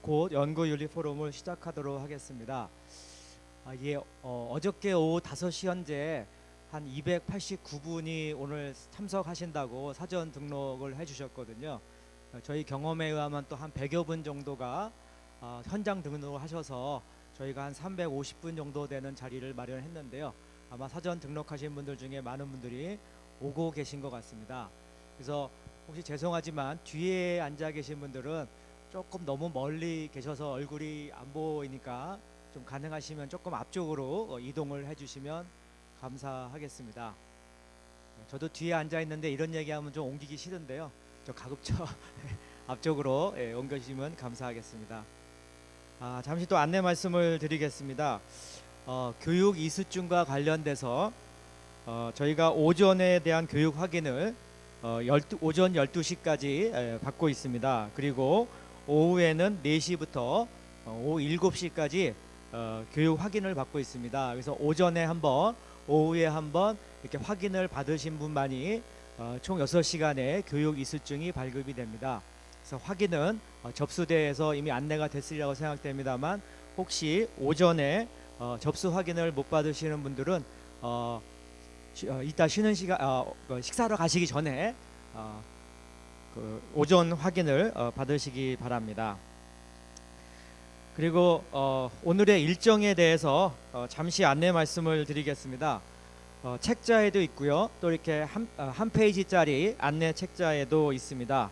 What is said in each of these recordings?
곧 연구윤리 포럼을 시작하도록 하겠습니다. 어저께 오후 5시 현재 한 289분이 오늘 참석하신다고 사전 등록을 해주셨거든요. 저희 경험에 의하면 또 한 100여 분 정도가 현장 등록을 하셔서 저희가 한 350분 정도 되는 자리를 마련했는데요. 아마 사전 등록하신 분들 중에 많은 분들이 오고 계신 것 같습니다. 그래서 혹시 죄송하지만 뒤에 앉아 계신 분들은 조금 너무 멀리 계셔서 얼굴이 안 보이니까 좀 가능하시면 조금 앞쪽으로 이동을 해주시면 감사하겠습니다. 저도 뒤에 앉아 있는데 이런 얘기하면 좀 옮기기 싫은데요. 저 가급적 앞쪽으로 옮겨주시면 감사하겠습니다. 잠시 또 안내 말씀을 드리겠습니다. 교육 이수증과 관련돼서 저희가 오전에 대한 교육 확인을 오전 12시까지 받고 있습니다. 그리고 오후에는 4시부터 오후 7시까지 교육 확인을 받고 있습니다. 그래서 오전에 한번, 오후에 한번 이렇게 확인을 받으신 분만이 총 6시간의 교육 이수증이 발급이 됩니다. 그래서 확인은 접수대에서 이미 안내가 됐으리라고 생각됩니다만 혹시 오전에 접수 확인을 못 받으시는 분들은 이따 쉬는 시간 식사하러 가시기 전에 오전 확인을 받으시기 바랍니다. 그리고 오늘의 일정에 대해서 잠시 안내 말씀을 드리겠습니다. 책자에도 있고요. 또 이렇게 한 페이지짜리 안내 책자에도 있습니다.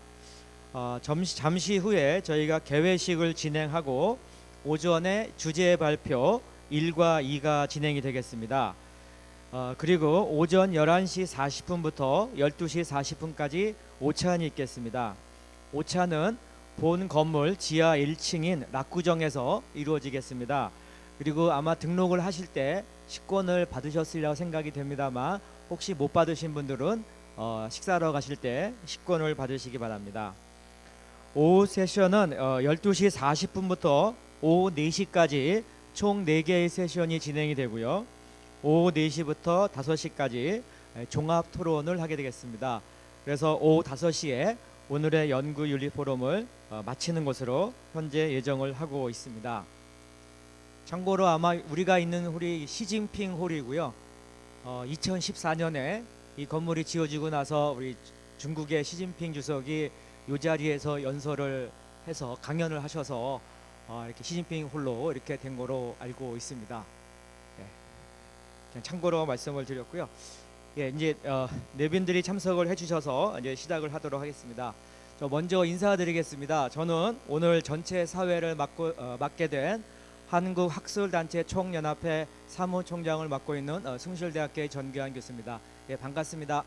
잠시 후에 저희가 개회식을 진행하고 오전에 주제 발표 1과 2가 진행이 되겠습니다. 그리고 오전 11시 40분부터 12시 40분까지 오찬이 있겠습니다. 오찬은 본 건물 지하 1층인 낙구정에서 이루어지겠습니다. 그리고 아마 등록을 하실 때 식권을 받으셨으리라고 생각이 됩니다만 혹시 못 받으신 분들은 식사하러 가실 때 식권을 받으시기 바랍니다. 오후 세션은 12시 40분부터 오후 4시까지 총 4개의 세션이 진행이 되고요. 오후 4시부터 5시까지 종합 토론을 하게 되겠습니다. 그래서 오후 5시에 오늘의 연구윤리 포럼을 마치는 것으로 현재 예정을 하고 있습니다. 참고로 아마 우리가 있는 홀이 시진핑 홀이고요. 2014년에 이 건물이 지어지고 나서 우리 중국의 시진핑 주석이 이 자리에서 연설을 해서 강연을 하셔서 이렇게 시진핑 홀로 이렇게 된 거로 알고 있습니다. 그냥 참고로 말씀을 드렸고요. 이제 내빈들이 참석을 해주셔서 이제 시작을 하도록 하겠습니다. 저 먼저 인사드리겠습니다. 저는 오늘 전체 사회를 맡게 된 한국학술단체 총연합회 사무총장을 맡고 있는 숭실대학교의 전규환 교수입니다. 반갑습니다.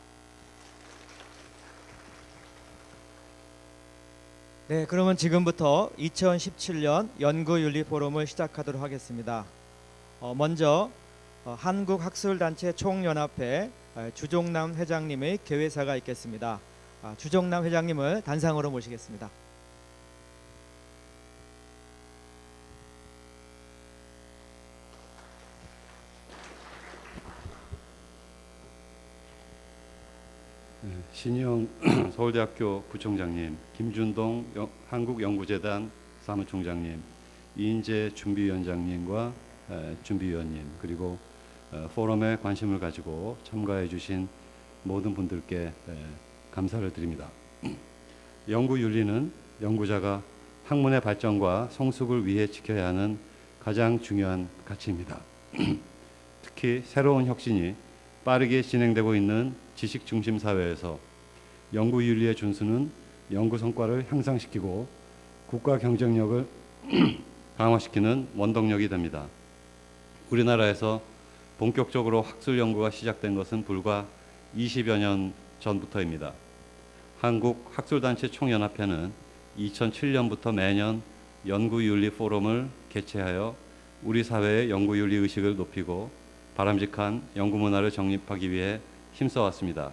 네, 그러면 지금부터 2017년 연구윤리 포럼을 시작하도록 하겠습니다. 먼저 한국학술단체 총연합회 주종남 회장님의 개회사가 있겠습니다. 주종남 회장님을 단상으로 모시겠습니다. 신영 서울대학교 부총장님, 김준동 한국연구재단 사무총장님, 이인재 준비위원장님과 준비위원님, 그리고 포럼에 관심을 가지고 참가해 주신 모든 분들께 감사를 드립니다. 연구윤리는 연구자가 학문의 발전과 성숙을 위해 지켜야 하는 가장 중요한 가치입니다. 특히 새로운 혁신이 빠르게 진행되고 있는 지식 중심 사회에서 연구윤리의 준수는 연구 성과를 향상시키고 국가 경쟁력을 강화시키는 원동력이 됩니다. 우리나라에서 본격적으로 학술 연구가 시작된 것은 불과 20여 년 전부터입니다. 한국학술단체 총연합회는 2007년부터 매년 연구윤리 포럼을 개최하여 우리 사회의 연구윤리 의식을 높이고 바람직한 연구 문화를 정립하기 위해 힘써왔습니다.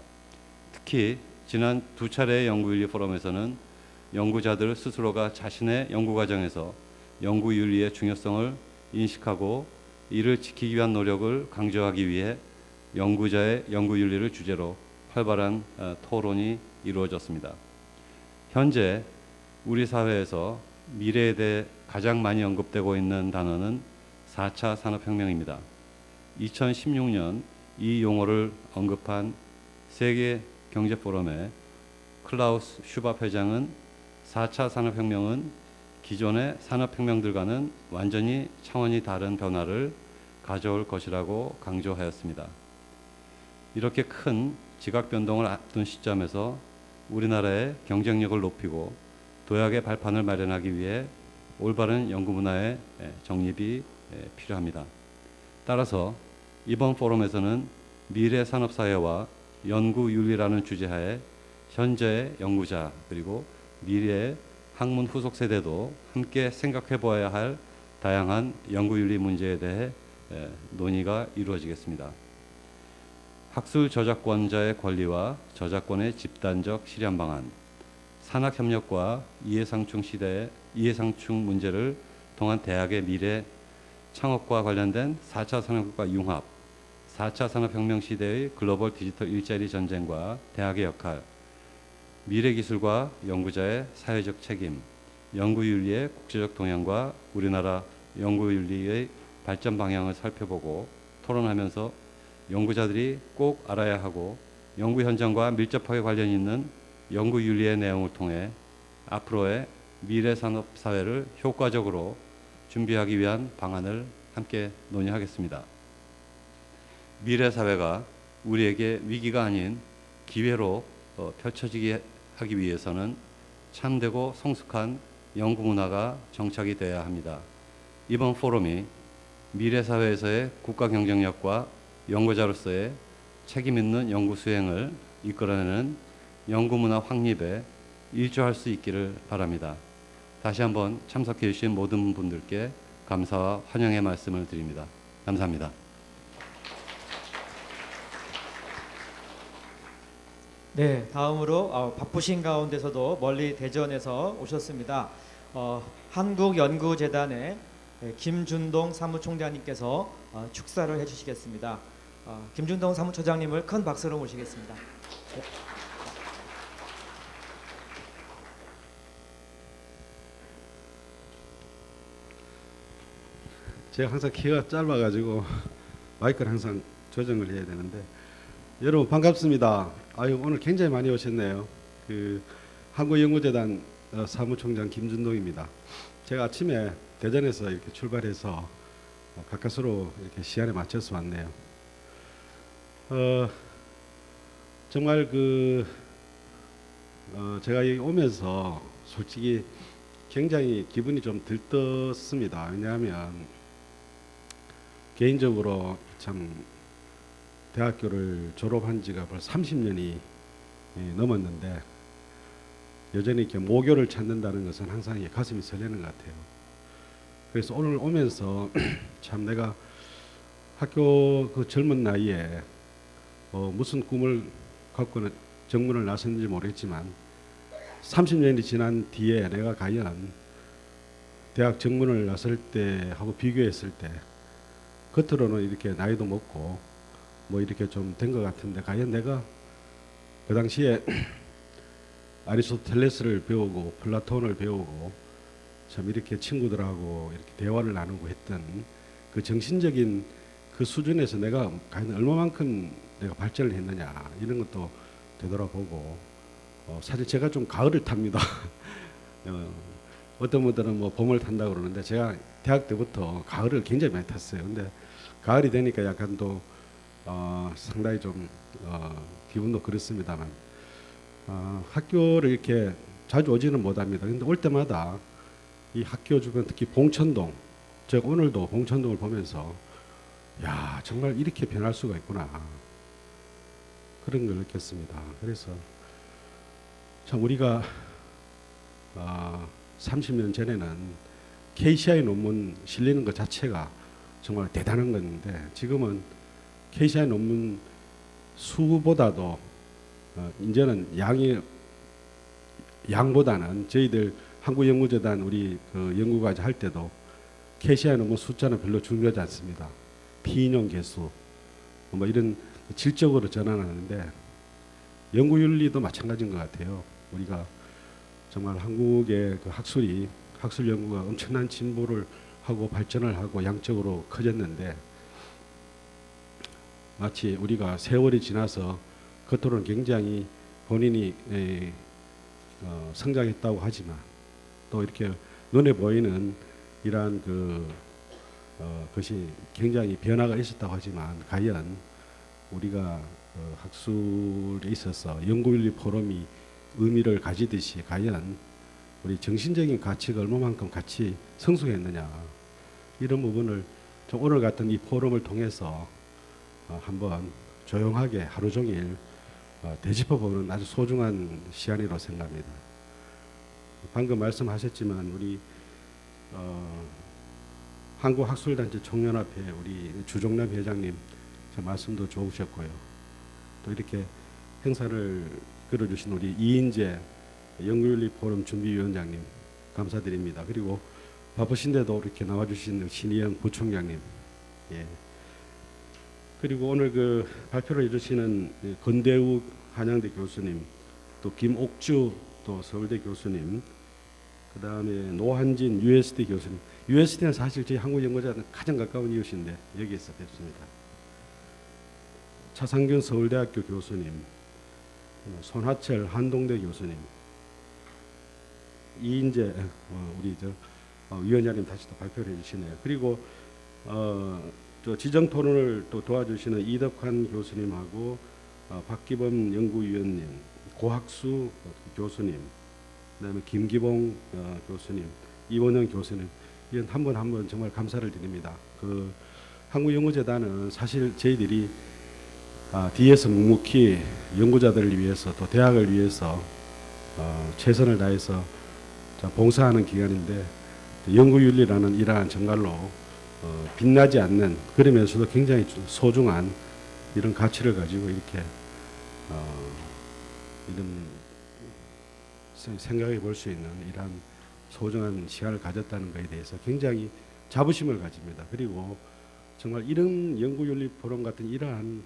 특히 지난 2차례의 연구윤리 포럼에서는 연구자들 스스로가 자신의 연구 과정에서 연구윤리의 중요성을 인식하고 이를 지키기 위한 노력을 강조하기 위해 연구자의 연구윤리를 주제로 활발한 토론이 이루어졌습니다. 현재 우리 사회에서 미래에 대해 가장 많이 언급되고 있는 단어는 4차 산업혁명입니다. 2016년 이 용어를 언급한 세계 경제 포럼의 클라우스 슈밥 회장은 4차 산업혁명은 기존의 산업혁명들과는 완전히 차원이 다른 변화를 가져올 것이라고 강조하였습니다. 이렇게 큰 지각 변동을 앞둔 시점에서 우리나라의 경쟁력을 높이고 도약의 발판을 마련하기 위해 올바른 연구 문화의 정립이 필요합니다. 따라서 이번 포럼에서는 미래 산업사회와 연구윤리라는 주제하에 현재의 연구자 그리고 미래의 학문 후속 세대도 함께 생각해 보아야 할 다양한 연구윤리 문제에 대해 논의가 이루어지겠습니다. 학술 저작권자의 권리와 저작권의 집단적 실현 방안, 산학협력과 이해상충 문제를 통한 대학의 미래 창업과 관련된 4차 산업과 융합, 4차 산업혁명 시대의 글로벌 디지털 일자리 전쟁과 대학의 역할, 미래기술과 연구자의 사회적 책임, 연구윤리의 국제적 동향과 우리나라 연구윤리의 발전 방향을 살펴보고 토론하면서 연구자들이 꼭 알아야 하고 연구 현장과 밀접하게 관련 있는 연구윤리의 내용을 통해 앞으로의 미래산업 사회를 효과적으로 준비하기 위한 방안을 함께 논의하겠습니다. 미래사회가 우리에게 위기가 아닌 기회로 펼쳐지게 하기 위해서는 참되고 성숙한 연구문화가 정착이 되어야 합니다. 이번 포럼이 미래사회에서의 국가 경쟁력과 연구자로서의 책임 있는 연구 수행을 이끌어내는 연구문화 확립에 일조할 수 있기를 바랍니다. 다시 한번 참석해 주신 모든 분들께 감사와 환영의 말씀을 드립니다. 감사합니다. 네, 다음으로 바쁘신 가운데서도 멀리 대전에서 오셨습니다. 한국연구재단의 김준동 사무총장님께서 축사를 해주시겠습니다. 김준동 사무총장님을 큰 박수로 모시겠습니다. 네. 제가 항상 키가 짧아가지고 마이크를 항상 조정을 해야 되는데 여러분 반갑습니다. 아유 오늘 굉장히 많이 오셨네요. 한국연구재단 사무총장 김준동입니다. 제가 아침에 대전에서 이렇게 출발해서 가까스로 이렇게 시간에 맞춰서 왔네요. 정말 제가 여기 오면서 솔직히 굉장히 기분이 좀 들떴습니다. 왜냐하면 개인적으로 참 대학교를 졸업한 지가 벌써 30년이 넘었는데 여전히 이렇게 모교를 찾는다는 것은 항상 이게 가슴이 설레는 것 같아요. 그래서 오늘 오면서 참 내가 학교 그 젊은 나이에 무슨 꿈을 갖고는 정문을 나섰는지 모르겠지만 30년이 지난 뒤에 내가 과연 대학 정문을 나설 때하고 비교했을 때 겉으로는 이렇게 나이도 먹고 뭐 이렇게 좀 된 것 같은데 과연 내가 그 당시에 아리스토텔레스를 배우고 플라톤을 배우고 참 이렇게 친구들하고 이렇게 대화를 나누고 했던 그 정신적인 그 수준에서 내가 과연 얼마만큼 내가 발전을 했느냐 이런 것도 되돌아보고 사실 제가 좀 가을을 탑니다. 어떤 분들은 뭐 봄을 탄다고 그러는데 제가 대학 때부터 가을을 굉장히 많이 탔어요. 근데 가을이 되니까 약간 또 상당히 좀 기분도 그렇습니다만 학교를 이렇게 자주 오지는 못합니다. 근데 올 때마다 이 학교 주변 특히 봉천동, 제가 오늘도 봉천동을 보면서 야 정말 이렇게 변할 수가 있구나 그런 걸 느꼈습니다. 그래서 참 우리가 30년 전에는 KCI 논문 실리는 것 자체가 정말 대단한 건데 지금은 KCI 논문 수보다도 이제는 양보다는 저희들 한국연구재단 우리 그 연구과제 할 때도 KCI 논문 숫자는 별로 중요하지 않습니다. 피인용 개수 뭐 이런 질적으로 전환하는데 연구윤리도 마찬가지인 것 같아요. 우리가 정말 한국의 그 학술 연구가 엄청난 진보를 하고 발전을 하고 양적으로 커졌는데 마치 우리가 세월이 지나서 겉으로는 굉장히 본인이 성장했다고 하지만 또 이렇게 눈에 보이는 이러한 것이 굉장히 변화가 있었다고 하지만 과연 우리가 학술에 있어서 연구윤리 포럼이 의미를 가지듯이 과연 우리 정신적인 가치가 얼마만큼 같이 성숙했느냐 이런 부분을 좀 오늘 같은 이 포럼을 통해서 한번 조용하게 하루 종일 되짚어보는 아주 소중한 시간이라고 생각합니다. 방금 말씀하셨지만 우리 한국학술단체 총연합회 우리 주종남 회장님 참 말씀도 좋으셨고요. 또 이렇게 행사를 끌어주신 우리 이인재 연구윤리 포럼 준비위원장님 감사드립니다. 그리고 바쁘신데도 이렇게 나와주신 신희영 부총장님, 예. 그리고 오늘 그 발표를 해주시는 건대욱 한양대 교수님, 또 김옥주 또 서울대 교수님, 그 다음에 노한진 USD 교수님. USD는 사실 저희 한국 연구자는 가장 가까운 이웃인데 여기에서 뵙습니다. 차상균 서울대학교 교수님, 손하철 한동대 교수님, 이인재 우리 위원장님 다시 또 발표를 해주시네요. 그리고 저 지정 토론을 또 도와주시는 이덕환 교수님하고 박기범 연구위원님, 고학수 교수님, 그다음에 김기봉 교수님, 이원영 교수님, 이런 한 분 한 분 정말 감사를 드립니다. 그 한국연구재단은 사실 저희들이 뒤에서 묵묵히 연구자들을 위해서 또 대학을 위해서 최선을 다해서 봉사하는 기관인데 연구윤리라는 이러한 정말로 빛나지 않는 그러면서도 굉장히 소중한 이런 가치를 가지고 이렇게 이런 생각해 볼 수 있는 이러한 소중한 시간을 가졌다는 것에 대해서 굉장히 자부심을 가집니다. 그리고 정말 이런 연구윤리 포럼 같은 이러한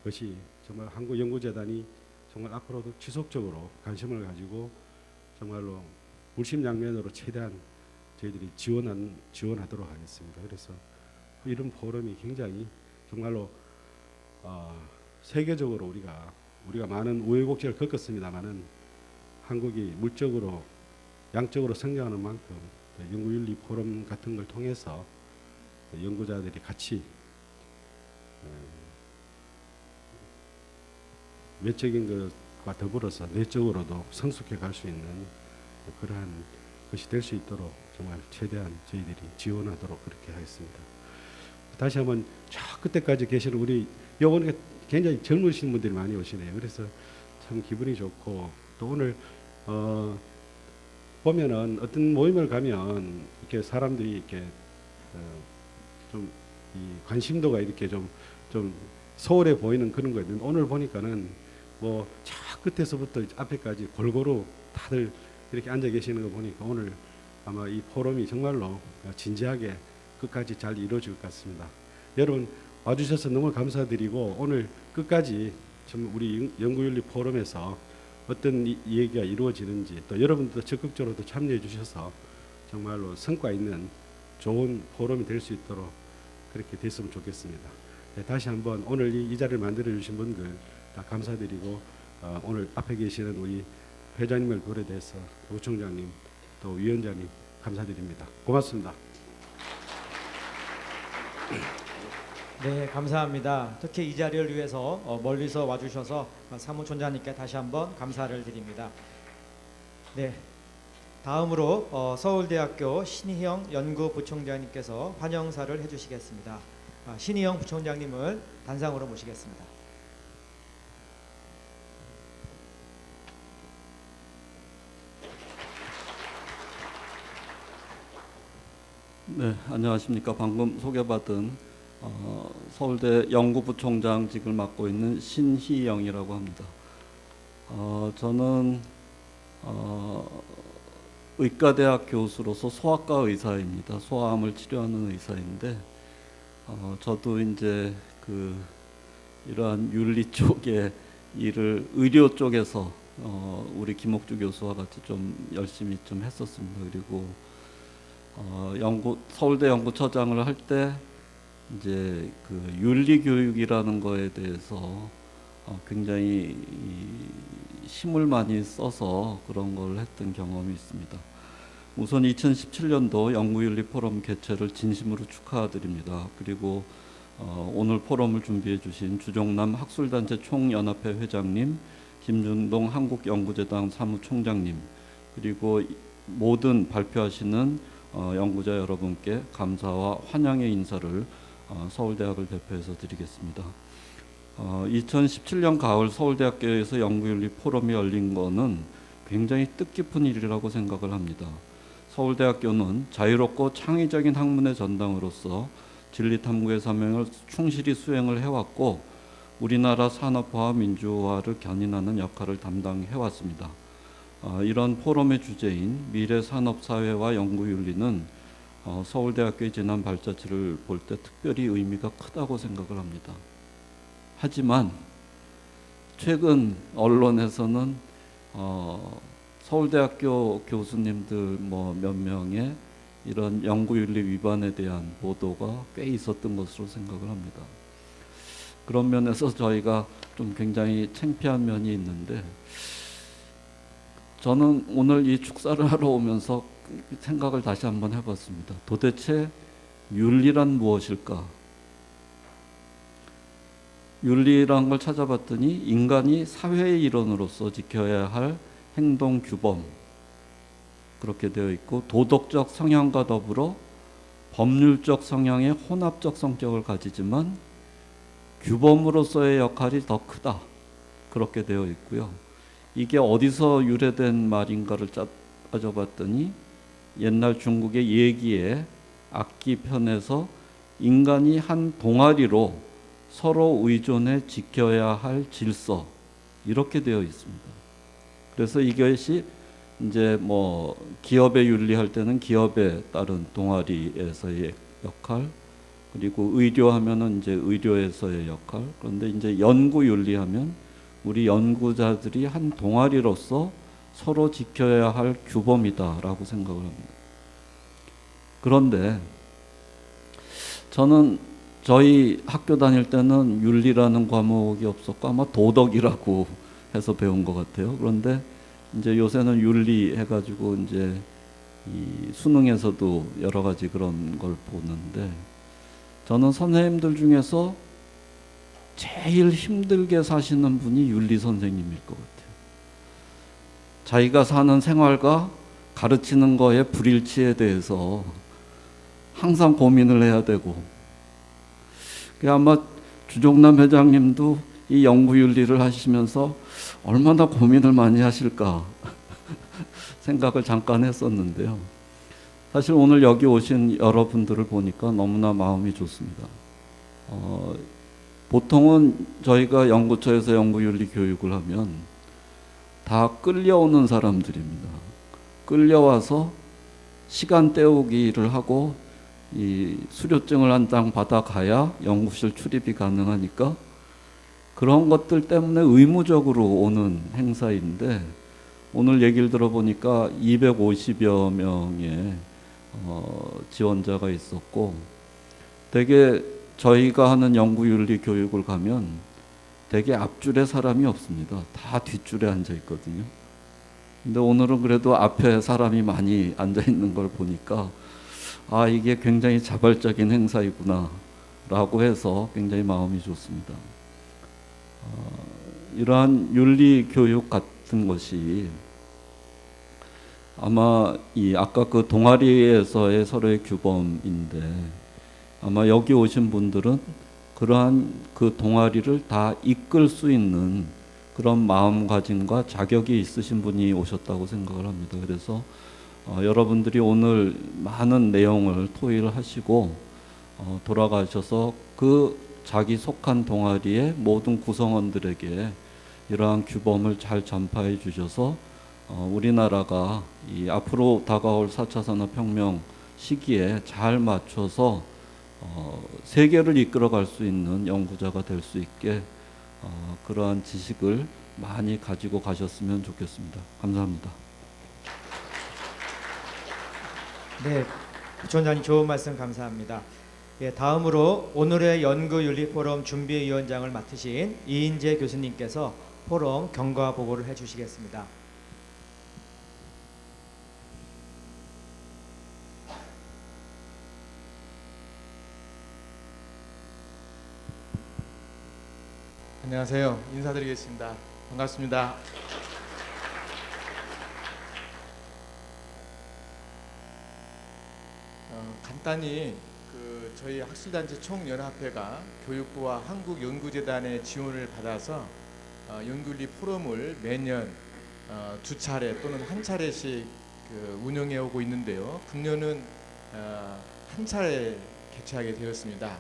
것이 정말 한국연구재단이 정말 앞으로도 지속적으로 관심을 가지고 정말로 물심양면으로 최대한 저희들이 지원하도록 하겠습니다. 그래서 이런 포럼이 굉장히 정말로 세계적으로 우리가 많은 우여곡절을 겪었습니다만은 한국이 물적으로 양적으로 성장하는 만큼 연구윤리 포럼 같은 걸 통해서 연구자들이 같이 외적인 것과 더불어서 내적으로도 성숙해 갈 수 있는 그러한 것이 될 수 있도록 정말 최대한 저희들이 지원하도록 그렇게 하겠습니다. 다시 한번 저 끝에까지 계시는 우리 요번에 굉장히 젊으신 분들이 많이 오시네요. 그래서 참 기분이 좋고 또 오늘 보면은 어떤 모임을 가면 이렇게 사람들이 이렇게 좀 이 관심도가 이렇게 좀 소홀해 보이는 그런 거 있는데 오늘 보니까는 뭐 저 끝에서부터 앞에까지 골고루 다들 이렇게 앉아 계시는 거 보니까 오늘 아마 이 포럼이 정말로 진지하게 끝까지 잘 이루어질 것 같습니다. 여러분 와주셔서 너무 감사드리고 오늘 끝까지 좀 우리 연구윤리 포럼에서 어떤 얘기가 이루어지는지 또 여러분들도 적극적으로 참여해 주셔서 정말로 성과 있는 좋은 포럼이 될 수 있도록 그렇게 됐으면 좋겠습니다. 네, 다시 한번 오늘 이 자리를 만들어 주신 분들 다 감사드리고 오늘 앞에 계시는 우리 회장님을 비롯해서 부총장님 또 위원장님 감사드립니다. 고맙습니다. 네, 감사합니다. 특히 이 자리를 위해서 멀리서 와주셔서 사무총장님께 다시 한번 감사를 드립니다. 네, 다음으로 서울대학교 신희영 연구부총장님께서 환영사를 해주시겠습니다. 신희영 부총장님을 단상으로 모시겠습니다. 네, 안녕하십니까. 방금 소개받은 서울대 연구부총장직을 맡고 있는 신희영이라고 합니다. 저는 의과대학 교수로서 소아과 의사입니다. 소아암을 치료하는 의사인데 저도 이제 이러한 윤리 쪽의 일을 의료 쪽에서 우리 김옥주 교수와 같이 좀 열심히 좀 했었습니다. 그리고 서울대 연구처장을 할 때 이제 그 윤리 교육이라는 거에 대해서 굉장히 힘을 많이 써서 그런 걸 했던 경험이 있습니다. 우선 2017년도 연구윤리 포럼 개최를 진심으로 축하드립니다. 그리고 오늘 포럼을 준비해 주신 주종남 학술단체 총연합회 회장님, 김준동 한국연구재단 사무총장님, 그리고 모든 발표하시는 연구자 여러분께 감사와 환영의 인사를 서울대학을 대표해서 드리겠습니다. 2017년 가을 서울대학교에서 연구윤리 포럼이 열린 것은 굉장히 뜻깊은 일이라고 생각을 합니다. 서울대학교는 자유롭고 창의적인 학문의 전당으로서 진리탐구의 사명을 충실히 수행을 해왔고 우리나라 산업화와 민주화를 견인하는 역할을 담당해왔습니다. 이런 포럼의 주제인 미래 산업사회와 연구윤리는 서울대학교의 지난 발자취를 볼 때 특별히 의미가 크다고 생각을 합니다. 하지만 최근 언론에서는 서울대학교 교수님들 몇 명의 이런 연구윤리 위반에 대한 보도가 꽤 있었던 것으로 생각을 합니다. 그런 면에서 저희가 좀 굉장히 창피한 면이 있는데 저는 오늘 이 축사를 하러 오면서 생각을 다시 한번 해봤습니다. 도대체 윤리란 무엇일까? 윤리란 걸 찾아봤더니 인간이 사회의 일원으로서 지켜야 할 행동 규범 그렇게 되어 있고 도덕적 성향과 더불어 법률적 성향의 혼합적 성격을 가지지만 규범으로서의 역할이 더 크다 그렇게 되어 있고요. 이게 어디서 유래된 말인가를 따져봤더니 옛날 중국의 예기의 악기 편에서 인간이 한 동아리로 서로 의존해 지켜야 할 질서 이렇게 되어 있습니다. 그래서 이것이 이제 기업의 윤리할 때는 기업에 따른 동아리에서의 역할, 그리고 의료하면은 이제 의료에서의 역할, 그런데 이제 연구 윤리하면 우리 연구자들이 한 동아리로서 서로 지켜야 할 규범이다라고 생각을 합니다. 그런데 저는 저희 학교 다닐 때는 윤리라는 과목이 없었고 아마 도덕이라고 해서 배운 것 같아요. 그런데 이제 요새는 윤리 해가지고 이제 이 수능에서도 여러 가지 그런 걸 보는데 저는 선생님들 중에서 제일 힘들게 사시는 분이 윤리 선생님일 것 같아요. 자기가 사는 생활과 가르치는 거의 불일치에 대해서 항상 고민을 해야 되고 아마 주종남 회장님도 이 연구윤리를 하시면서 얼마나 고민을 많이 하실까 생각을 잠깐 했었는데요. 사실 오늘 여기 오신 여러분들을 보니까 너무나 마음이 좋습니다. 보통은 저희가 연구처에서 연구윤리 교육을 하면 다 끌려오는 사람들입니다. 끌려와서 시간 때우기를 하고 이 수료증을 한 장 받아가야 연구실 출입이 가능하니까 그런 것들 때문에 의무적으로 오는 행사인데 오늘 얘기를 들어보니까 250여 명의 지원자가 있었고 되게 저희가 하는 연구윤리 교육을 가면 되게 앞줄에 사람이 없습니다. 다 뒷줄에 앉아 있거든요. 근데 오늘은 그래도 앞에 사람이 많이 앉아 있는 걸 보니까 이게 굉장히 자발적인 행사이구나 라고 해서 굉장히 마음이 좋습니다. 이러한 윤리 교육 같은 것이 아마 아까 그 동아리에서의 서로의 규범인데 아마 여기 오신 분들은 그러한 그 동아리를 다 이끌 수 있는 그런 마음가짐과 자격이 있으신 분이 오셨다고 생각을 합니다. 그래서 여러분들이 오늘 많은 내용을 토의를 하시고 돌아가셔서 그 자기 속한 동아리의 모든 구성원들에게 이러한 규범을 잘 전파해 주셔서 우리나라가 이 앞으로 다가올 4차 산업혁명 시기에 잘 맞춰서 세계를 이끌어갈 수 있는 연구자가 될 수 있게 그러한 지식을 많이 가지고 가셨으면 좋겠습니다. 감사합니다. 네, 부총장님 좋은 말씀 감사합니다. 예, 다음으로 오늘의 연구윤리 포럼 준비위원장을 맡으신 이인재 교수님께서 포럼 경과 보고를 해주시겠습니다. 안녕하세요. 인사드리겠습니다. 반갑습니다. 간단히 저희 학술단체 총연합회가 교육부와 한국연구재단의 지원을 받아서 연구윤리 포럼을 매년 두 차례 또는 한 차례씩 운영해 오고 있는데요. 금년은 한 차례 개최하게 되었습니다.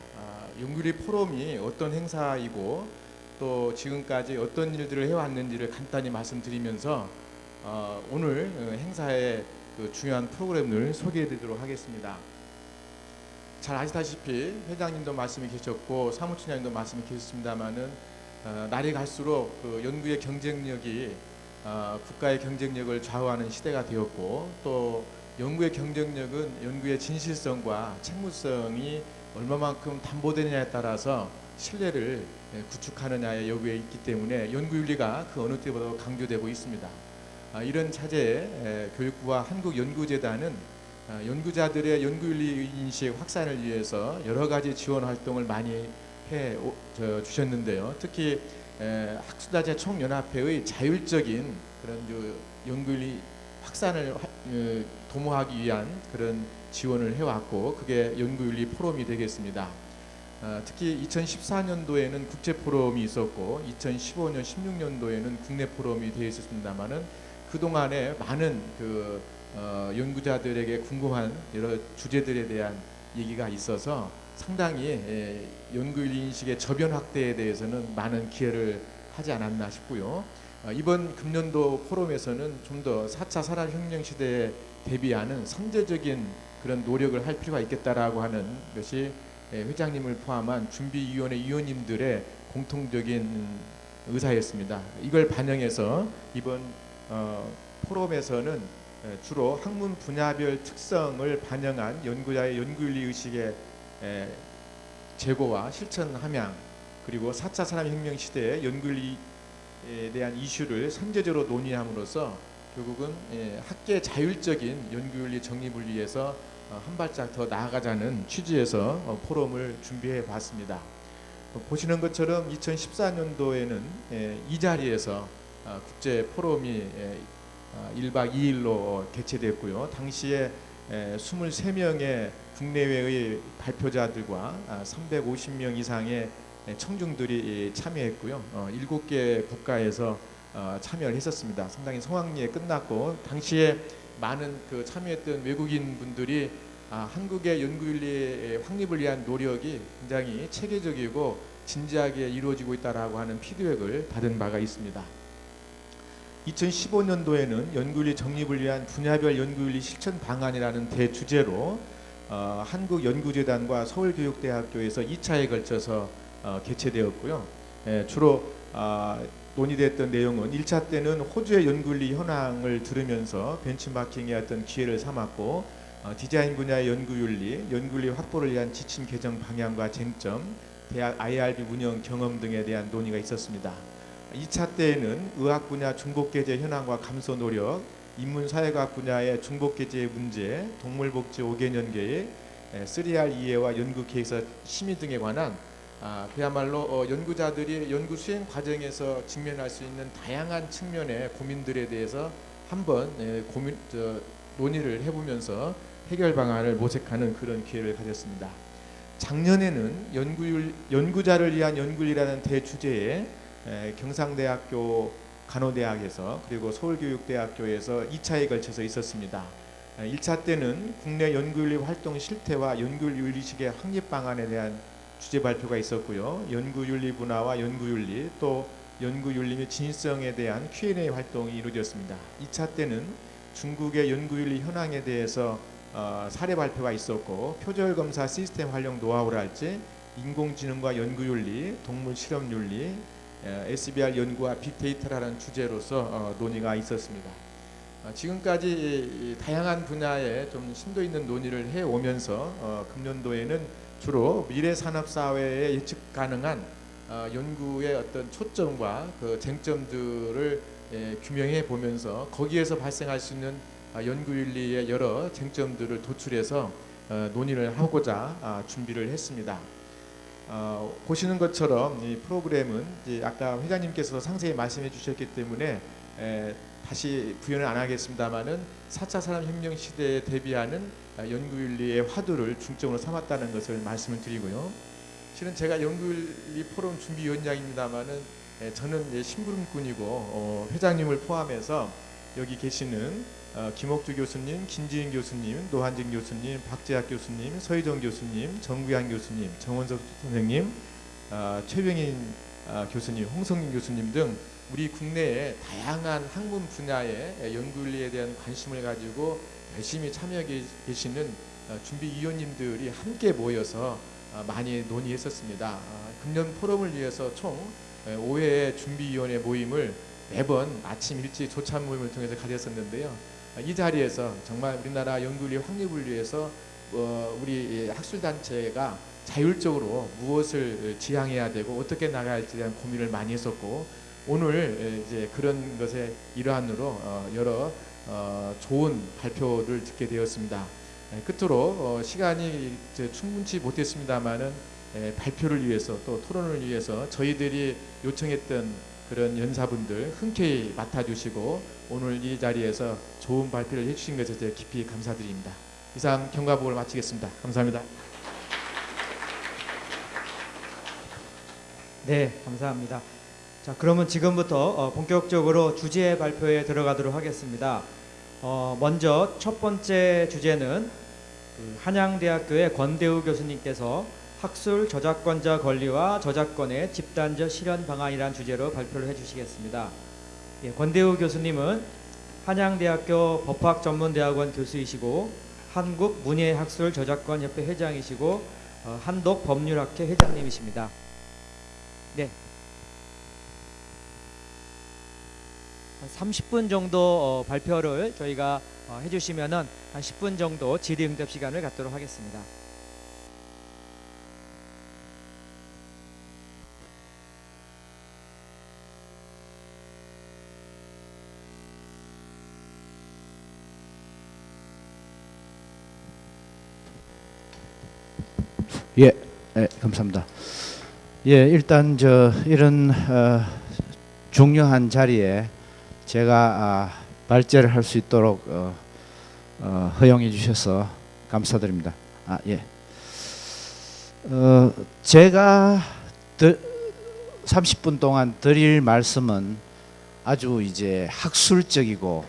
연구윤리 포럼이 어떤 행사이고 또 지금까지 어떤 일들을 해왔는지를 간단히 말씀드리면서 오늘 행사의 중요한 프로그램을 소개해드리도록 하겠습니다. 잘 아시다시피 회장님도 말씀이 계셨고 사무총장님도 말씀이 계셨습니다만은 날이 갈수록 연구의 경쟁력이 국가의 경쟁력을 좌우하는 시대가 되었고 또 연구의 경쟁력은 연구의 진실성과 책무성이 얼마만큼 담보되느냐에 따라서 신뢰를 구축하느냐의 여부에 있기 때문에 연구윤리가 그 어느 때보다 강조되고 있습니다. 이런 차제에 교육부와 한국연구재단은 연구자들의 연구윤리 인식 확산을 위해서 여러 가지 지원 활동을 많이 해 주셨는데요. 특히 학술단체 총연합회의 자율적인 그런 연구윤리 확산을 도모하기 위한 그런 지원을 해왔고 그게 연구윤리 포럼이 되겠습니다. 특히 2014년도에는 국제 포럼이 있었고 2015년, 16년도에는 국내 포럼이 되어 있었습니다만은 그 동안에 많은 연구자들에게 궁금한 여러 주제들에 대한 얘기가 있어서 상당히 연구윤리 인식의 저변 확대에 대해서는 많은 기여를 하지 않았나 싶고요. 이번 금년도 포럼에서는 좀 더 4차 산업혁명 시대에 대비하는 선제적인 그런 노력을 할 필요가 있겠다라고 하는 것이 회장님을 포함한 준비위원회 위원님들의 공통적인 의사였습니다. 이걸 반영해서 이번 포럼에서는 주로 학문 분야별 특성을 반영한 연구자의 연구윤리 의식의 재고와 실천 함양 그리고 4차 산업혁명 시대의 연구윤리에 대한 이슈를 선제적으로 논의함으로써 결국은 학계 자율적인 연구윤리 정립을 위해서 한 발짝 더 나아가자는 취지에서 포럼을 준비해 봤습니다. 보시는 것처럼 2014년도에는 이 자리에서 국제 포럼이 1박 2일로 개최됐고요. 당시에 23명의 국내외의 발표자들과 350명 이상의 청중들이 참여했고요. 7개 국가에서 참여를 했었습니다. 상당히 성황리에 끝났고 당시에 많은 참여했던 외국인 분들이 한국의 연구윤리 확립을 위한 노력이 굉장히 체계적이고 진지하게 이루어지고 있다라고 하는 피드백을 받은 바가 있습니다. 2015년도에는 연구윤리 정립을 위한 분야별 연구윤리 실천 방안이라는 대주제로 한국연구재단과 서울교육대학교에서 2차에 걸쳐서 개최되었고요. 주로 논의됐던 내용은 1차 때는 호주의 연구윤리 현황을 들으면서 벤치마킹의 어떤 기회를 삼았고 디자인 분야의 연구윤리, 연구윤리 확보를 위한 지침 개정 방향과 쟁점, 대학 IRB 운영 경험 등에 대한 논의가 있었습니다. 2차 때에는 의학 분야 중복계제 현황과 감소 노력, 인문사회과학 분야의 중복계제의 문제, 동물복지 5개년 계획, 3R 이해와 연구계획서 심의 등에 관한 그야말로 연구자들이 연구 수행 과정에서 직면할 수 있는 다양한 측면의 고민들에 대해서 한번 논의를 해보면서 해결 방안을 모색하는 그런 기회를 가졌습니다. 작년에는 연구자를 위한 연구이라는 대주제에 경상대학교 간호대학에서 그리고 서울교육대학교에서 2차에 걸쳐서 있었습니다. 1차 때는 국내 연구윤리 활동 실태와 연구윤리식의 확립 방안에 대한 주제 발표가 있었고요. 연구윤리 분화와 연구윤리 또 연구윤리 및 진실성에 대한 Q&A 활동이 이루어졌습니다. 2차 때는 중국의 연구윤리 현황에 대해서 사례 발표가 있었고 표절검사 시스템 활용 노하우랄지 인공지능과 연구윤리, 동물 실험윤리, SBR 연구와 빅데이터라는 주제로서 논의가 있었습니다. 지금까지 이 다양한 분야에 좀 심도 있는 논의를 해 오면서 금년도에는 주로 미래 산업 사회에 예측 가능한 연구의 어떤 초점과 그 쟁점들을 규명해 보면서 거기에서 발생할 수 있는 연구윤리의 여러 쟁점들을 도출해서 논의를 하고자 준비를 했습니다. 보시는 것처럼 이 프로그램은 이제 아까 회장님께서 상세히 말씀해 주셨기 때문에 다시 부연을 안 하겠습니다만은 4차 산업혁명 시대에 대비하는 연구윤리의 화두를 중점으로 삼았다는 것을 말씀을 드리고요. 실은 제가 연구윤리 포럼 준비위원장입니다만은 저는 심부름꾼이고 회장님을 포함해서 여기 계시는 김옥주 교수님, 김지인 교수님, 노한진 교수님, 박재학 교수님, 서희정 교수님, 정구현 교수님, 정원석 선생님, 최병인 교수님, 홍성민 교수님 등 우리 국내의 다양한 학문 분야의 연구윤리에 대한 관심을 가지고 열심히 참여해 계시는 준비위원님들이 함께 모여서 많이 논의했었습니다. 금년 포럼을 위해서 총 5회의 준비위원회 모임을 매번 아침 일찍 조찬 모임을 통해서 가졌었는데요. 이 자리에서 정말 우리나라 연구윤리 확립을 위해서 우리 학술단체가 자율적으로 무엇을 지향해야 되고 어떻게 나가야 할지에 대한 고민을 많이 했었고, 오늘 이제 그런 것의 일환으로 여러 좋은 발표를 듣게 되었습니다. 끝으로 시간이 충분치 못했습니다만은 발표를 위해서 또 토론을 위해서 저희들이 요청했던 그런 연사분들 흔쾌히 맡아주시고 오늘 이 자리에서 좋은 발표를 해주신 것에 대해 깊이 감사드립니다. 이상 경과복을 마치겠습니다. 감사합니다. 네, 감사합니다. 자, 그러면 지금부터 본격적으로 주제 발표에 들어가도록 하겠습니다. 먼저 첫 번째 주제는 한양대학교의 권대우 교수님께서 학술 저작권자 권리와 저작권의 집단적 실현 방안이라는 주제로 발표를 해주시겠습니다. 예, 권대우 교수님은 한양대학교 법학전문대학원 교수이시고 한국문예학술저작권협회 회장이시고 한독법률학회 회장님이십니다. 네. 한 30분 정도 발표를 저희가 해주시면은 한 10분 정도 질의응답 시간을 갖도록 하겠습니다. 예, 감사합니다. 예, 일단 이런 중요한 자리에 제가 발제를 할 수 있도록 허용해 주셔서 감사드립니다. 예. 제가 30분 동안 드릴 말씀은 아주 이제 학술적이고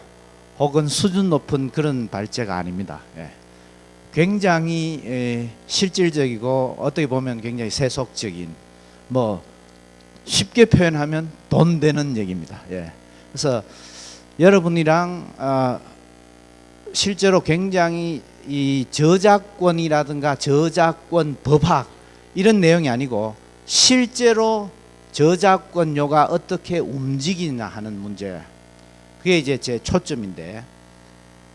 혹은 수준 높은 그런 발제가 아닙니다. 예. 굉장히 실질적이고 어떻게 보면 굉장히 세속적인, 뭐 쉽게 표현하면 돈 되는 얘기입니다. 예. 그래서 여러분이랑 실제로 굉장히 이 저작권이라든가 저작권 법학 이런 내용이 아니고 실제로 저작권료가 어떻게 움직이냐 하는 문제, 그게 이제 제 초점인데,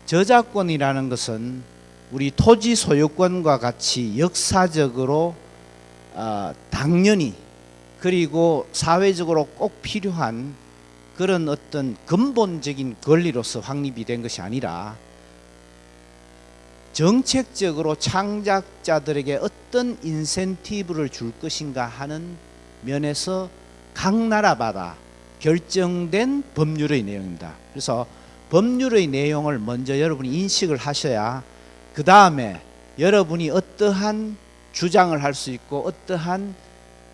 저작권이라는 것은 우리 토지 소유권과 같이 역사적으로 당연히 그리고 사회적으로 꼭 필요한 그런 어떤 근본적인 권리로서 확립이 된 것이 아니라 정책적으로 창작자들에게 어떤 인센티브를 줄 것인가 하는 면에서 각 나라마다 결정된 법률의 내용입니다. 그래서 법률의 내용을 먼저 여러분이 인식을 하셔야 그 다음에 여러분이 어떠한 주장을 할 수 있고 어떠한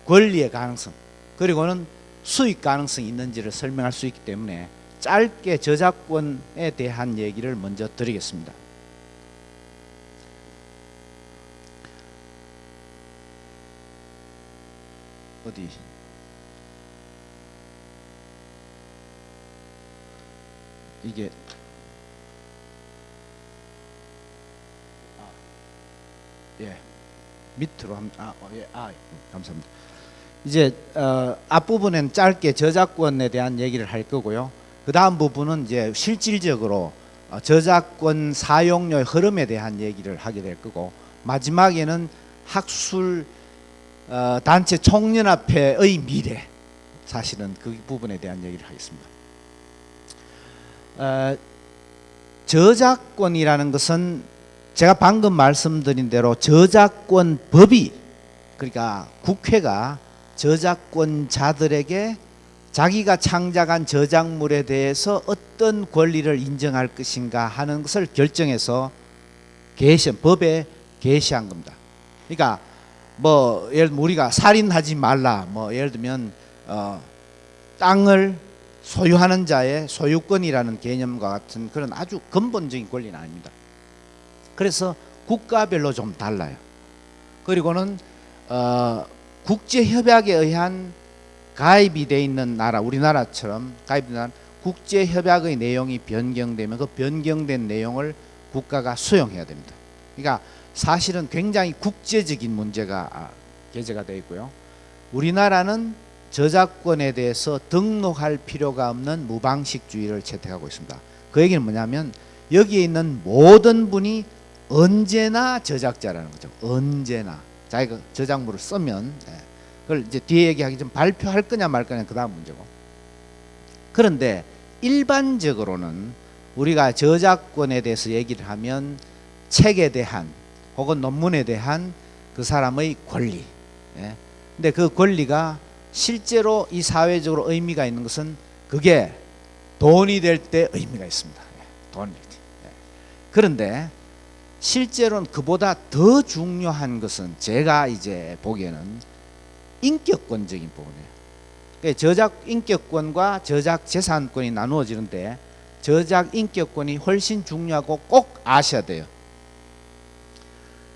권리의 가능성 그리고는 수익 가능성이 있는지를 설명할 수 있기 때문에 짧게 저작권에 대한 얘기를 먼저 드리겠습니다. 어디? 이게 예 밑으로 예 감사합니다. 이제 앞부분엔 짧게 저작권에 대한 얘기를 할 거고요. 그 다음 부분은 이제 실질적으로 저작권 사용료의 흐름에 대한 얘기를 하게 될 거고, 마지막에는 학술 단체 총연합회의 미래, 사실은 그 부분에 대한 얘기를 하겠습니다. 저작권이라는 것은 제가 방금 말씀드린 대로 저작권법이, 그러니까 국회가 저작권자들에게 자기가 창작한 저작물에 대해서 어떤 권리를 인정할 것인가 하는 것을 결정해서 법에 게시한 겁니다. 그러니까 뭐 예를 들면 우리가 살인하지 말라, 뭐 예를 들면 땅을 소유하는 자의 소유권이라는 개념과 같은 그런 아주 근본적인 권리는 아닙니다. 그래서 국가별로 좀 달라요. 그리고는 국제협약에 의한 가입이 돼 있는 나라, 우리나라처럼 가입된 국제협약의 내용이 변경되면 그 변경된 내용을 국가가 수용해야 됩니다. 그러니까 사실은 굉장히 국제적인 문제가 게재가 되어 있고요. 우리나라는 저작권에 대해서 등록할 필요가 없는 무방식주의를 채택하고 있습니다. 그 얘기는 뭐냐면 여기에 있는 모든 분이 언제나 저작자라는 거죠. 언제나 자기가 저작물을 쓰면, 그걸 이제 뒤에 얘기하기 전 발표할 거냐 말 거냐 그 다음 문제고. 그런데 일반적으로는 우리가 저작권에 대해서 얘기를 하면 책에 대한 혹은 논문에 대한 그 사람의 권리. 근데 그 권리가 실제로 이 사회적으로 의미가 있는 것은 그게 돈이 될 때 의미가 있습니다. 돈이 될 때. 그런데 실제로는 그보다 더 중요한 것은 제가 이제 보기에는 인격권적인 부분이에요. 그러니까 저작 인격권과 저작 재산권이 나누어지는데 저작 인격권이 훨씬 중요하고 꼭 아셔야 돼요.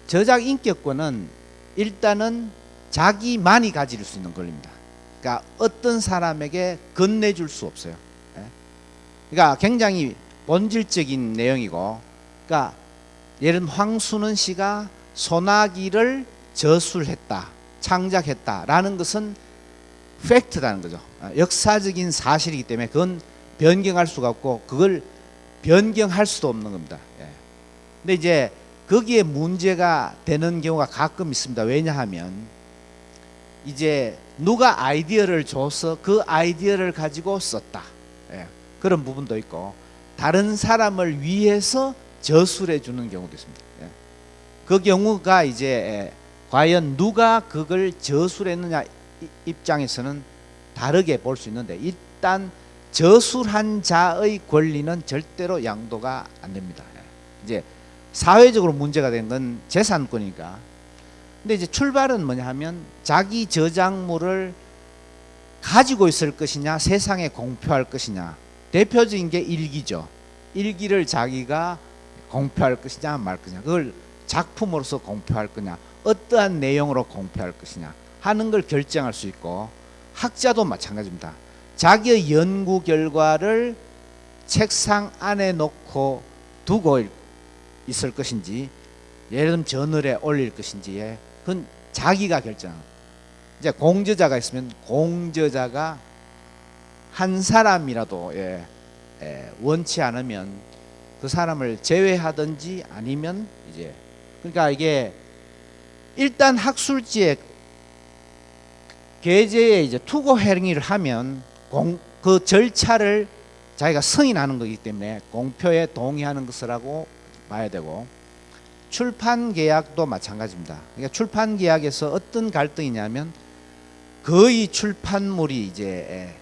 저작 인격권은 일단은 자기만이 가질 수 있는 권리입니다. 그러니까 어떤 사람에게 건네줄 수 없어요. 그러니까 굉장히 본질적인 내용이고, 그러니까 예를 들면 황순원 씨가 소나기를 저술했다, 창작했다라는 것은 팩트라는 거죠. 역사적인 사실이기 때문에 그건 변경할 수가 없고 그걸 변경할 수도 없는 겁니다. 근데 이제 거기에 문제가 되는 경우가 가끔 있습니다. 왜냐하면 이제 누가 아이디어를 줘서 그 아이디어를 가지고 썼다, 그런 부분도 있고, 다른 사람을 위해서 저술해 주는 경우도 있습니다. 그 경우가 이제 과연 누가 그걸 저술했느냐 입장에서는 다르게 볼 수 있는데, 일단 저술한 자의 권리는 절대로 양도가 안 됩니다. 이제 사회적으로 문제가 된 건 재산권이니까. 근데 이제 출발은 뭐냐 하면 자기 저작물을 가지고 있을 것이냐 세상에 공표할 것이냐, 대표적인 게 일기죠. 일기를 자기가 공표할 것이냐 말 것이냐, 그걸 작품으로서 공표할 거냐, 어떠한 내용으로 공표할 것이냐 하는 걸 결정할 수 있고, 학자도 마찬가지입니다. 자기의 연구 결과를 책상 안에 놓고 두고 있을 것인지, 예를 들면 저널에 올릴 것인지, 그건 자기가 결정합니다. 이제 공저자가 있으면 공저자가 한 사람이라도 원치 않으면 그 사람을 제외하든지 아니면 이제, 그러니까 이게 일단 학술지에 게재에 이제 투고 행위를 하면 그 절차를 자기가 승인하는 거기 때문에 공표에 동의하는 것이라고 봐야 되고, 출판 계약도 마찬가지입니다. 그러니까 출판 계약에서 어떤 갈등이냐면 거의 출판물이 이제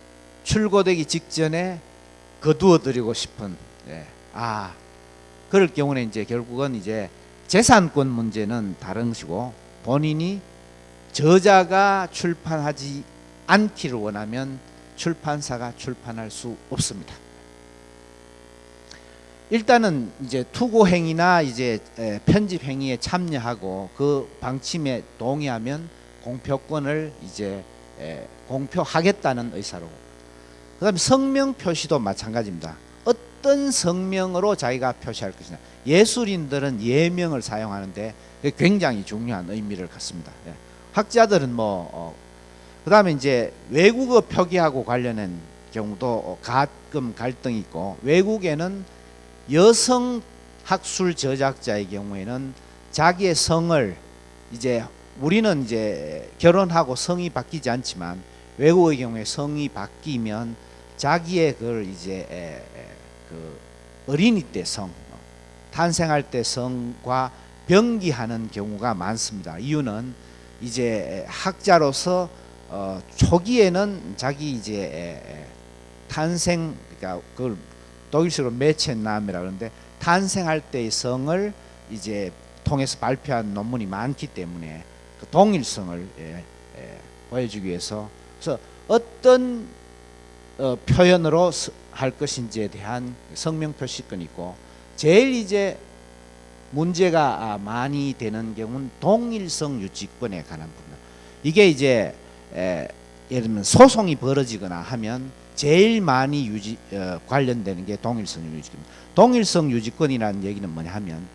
출고되기 직전에 거두어 드리고 싶은, 그럴 경우는 이제 결국은 이제 재산권 문제는 다른 것이고, 본인이 저자가 출판하지 않기를 원하면 출판사가 출판할 수 없습니다. 일단은 이제 투고 행위나 이제 편집 행위에 참여하고 그 방침에 동의하면 공표권을 이제 공표하겠다는 의사로. 그다음에 성명 표시도 마찬가지입니다. 어떤 성명으로 자기가 표시할 것이냐. 예술인들은 예명을 사용하는데 굉장히 중요한 의미를 갖습니다. 학자들은 그다음에 이제 외국어 표기하고 관련된 경우도 가끔 갈등이 있고, 외국에는 여성 학술 저작자의 경우에는 자기의 성을 이제 우리는 이제 결혼하고 성이 바뀌지 않지만 외국의 경우에 성이 바뀌면 자기의 그걸 이제 그 어린이 때 성, 탄생할 때 성과 병기하는 경우가 많습니다. 이유는 이제 학자로서 초기에는 자기 이제 탄생, 그러니까 그걸 독일식으로 매첸남이라 그러는데 탄생할 때의 성을 이제 통해서 발표한 논문이 많기 때문에 그 동일성을 보여주기 위해서, 그래서 어떤 표현으로 할 것인지에 대한 성명 표시권이 있고, 제일 이제 문제가 많이 되는 경우는 동일성 유지권에 관한 부분. 이게 이제 예를 들면 소송이 벌어지거나 하면 제일 많이 관련되는 게 동일성 유지권. 동일성 유지권이라는 얘기는 뭐냐 하면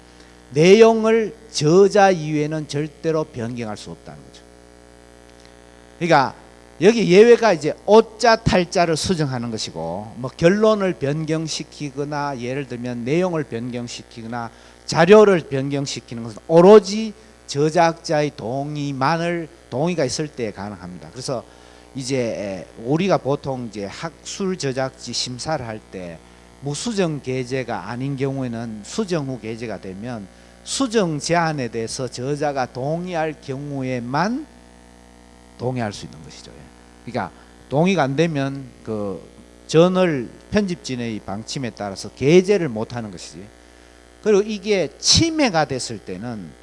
내용을 저자 이외에는 절대로 변경할 수 없다는 거죠. 그러니까 여기 예외가 이제 오자 탈자를 수정하는 것이고, 뭐 결론을 변경시키거나 예를 들면 내용을 변경시키거나 자료를 변경시키는 것은 오로지 저작자의 동의가 있을 때 가능합니다. 그래서 이제 우리가 보통 이제 학술 저작지 심사를 할 때 무수정 게재가 아닌 경우에는 수정 후 게재가 되면 수정 제안에 대해서 저자가 동의할 경우에만 동의할 수 있는 것이죠. 그러니까 동의가 안 되면 그 저널 편집진의 방침에 따라서 게재를 못하는 것이지. 그리고 이게 침해가 됐을 때는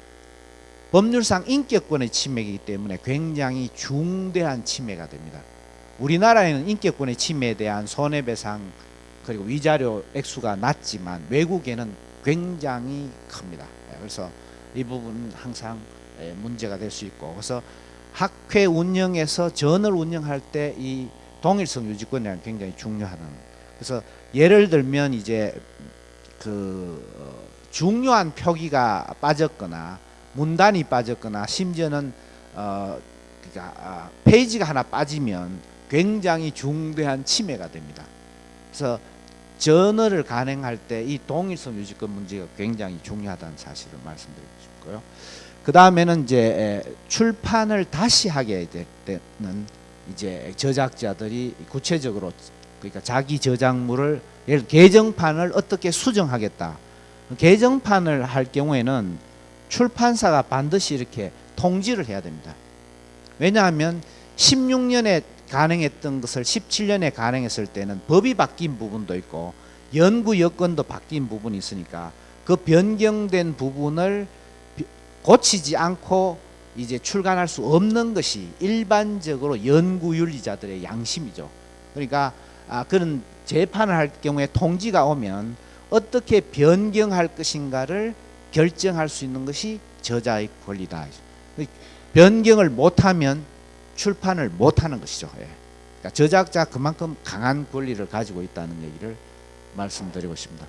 법률상 인격권의 침해이기 때문에 굉장히 중대한 침해가 됩니다. 우리나라에는 인격권의 침해에 대한 손해배상 그리고 위자료 액수가 낮지만 외국에는 굉장히 큽니다. 그래서 이 부분은 항상 문제가 될 수 있고, 그래서 학회 운영에서 저널 운영할 때 이 동일성 유지권이란 굉장히 중요하다는. 그래서 예를 들면 이제 그 중요한 표기가 빠졌거나 문단이 빠졌거나 심지어는 그러니까 페이지가 하나 빠지면 굉장히 중대한 침해가 됩니다. 그래서 저널을 간행할 때 이 동일성 유지권 문제가 굉장히 중요하다는 사실을 말씀드리고 싶고요. 그 다음에는 이제 출판을 다시 하게 될 때는 이제 저작자들이 구체적으로, 그러니까 자기 저작물을 예를 들어 개정판을 어떻게 수정하겠다. 개정판을 할 경우에는 출판사가 반드시 이렇게 통지를 해야 됩니다. 왜냐하면 16년에 간행했던 것을 17년에 간행했을 때는 법이 바뀐 부분도 있고 연구 여건도 바뀐 부분이 있으니까 그 변경된 부분을 고치지 않고 이제 출간할 수 없는 것이 일반적으로 연구윤리자들의 양심이죠. 그러니까 그런 재판을 할 경우에 통지가 오면 어떻게 변경할 것인가를 결정할 수 있는 것이 저자의 권리다. 변경을 못하면 출판을 못하는 것이죠. 그러니까 저작자 그만큼 강한 권리를 가지고 있다는 얘기를 말씀드리고 싶습니다.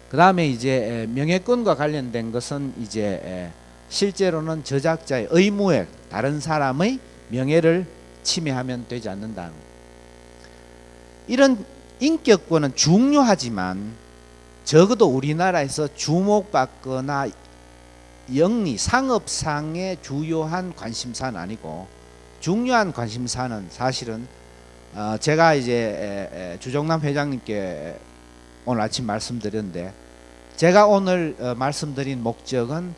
그 다음에 이제 명예권과 관련된 것은 이제 실제로는 저작자의 의무에 다른 사람의 명예를 침해하면 되지 않는다는, 이런 인격권은 중요하지만 적어도 우리나라에서 주목받거나 영리 상업상의 주요한 관심사는 아니고, 중요한 관심사는 사실은 제가 이제 주정남 회장님께 오늘 아침 말씀드렸는데, 제가 오늘 말씀드린 목적은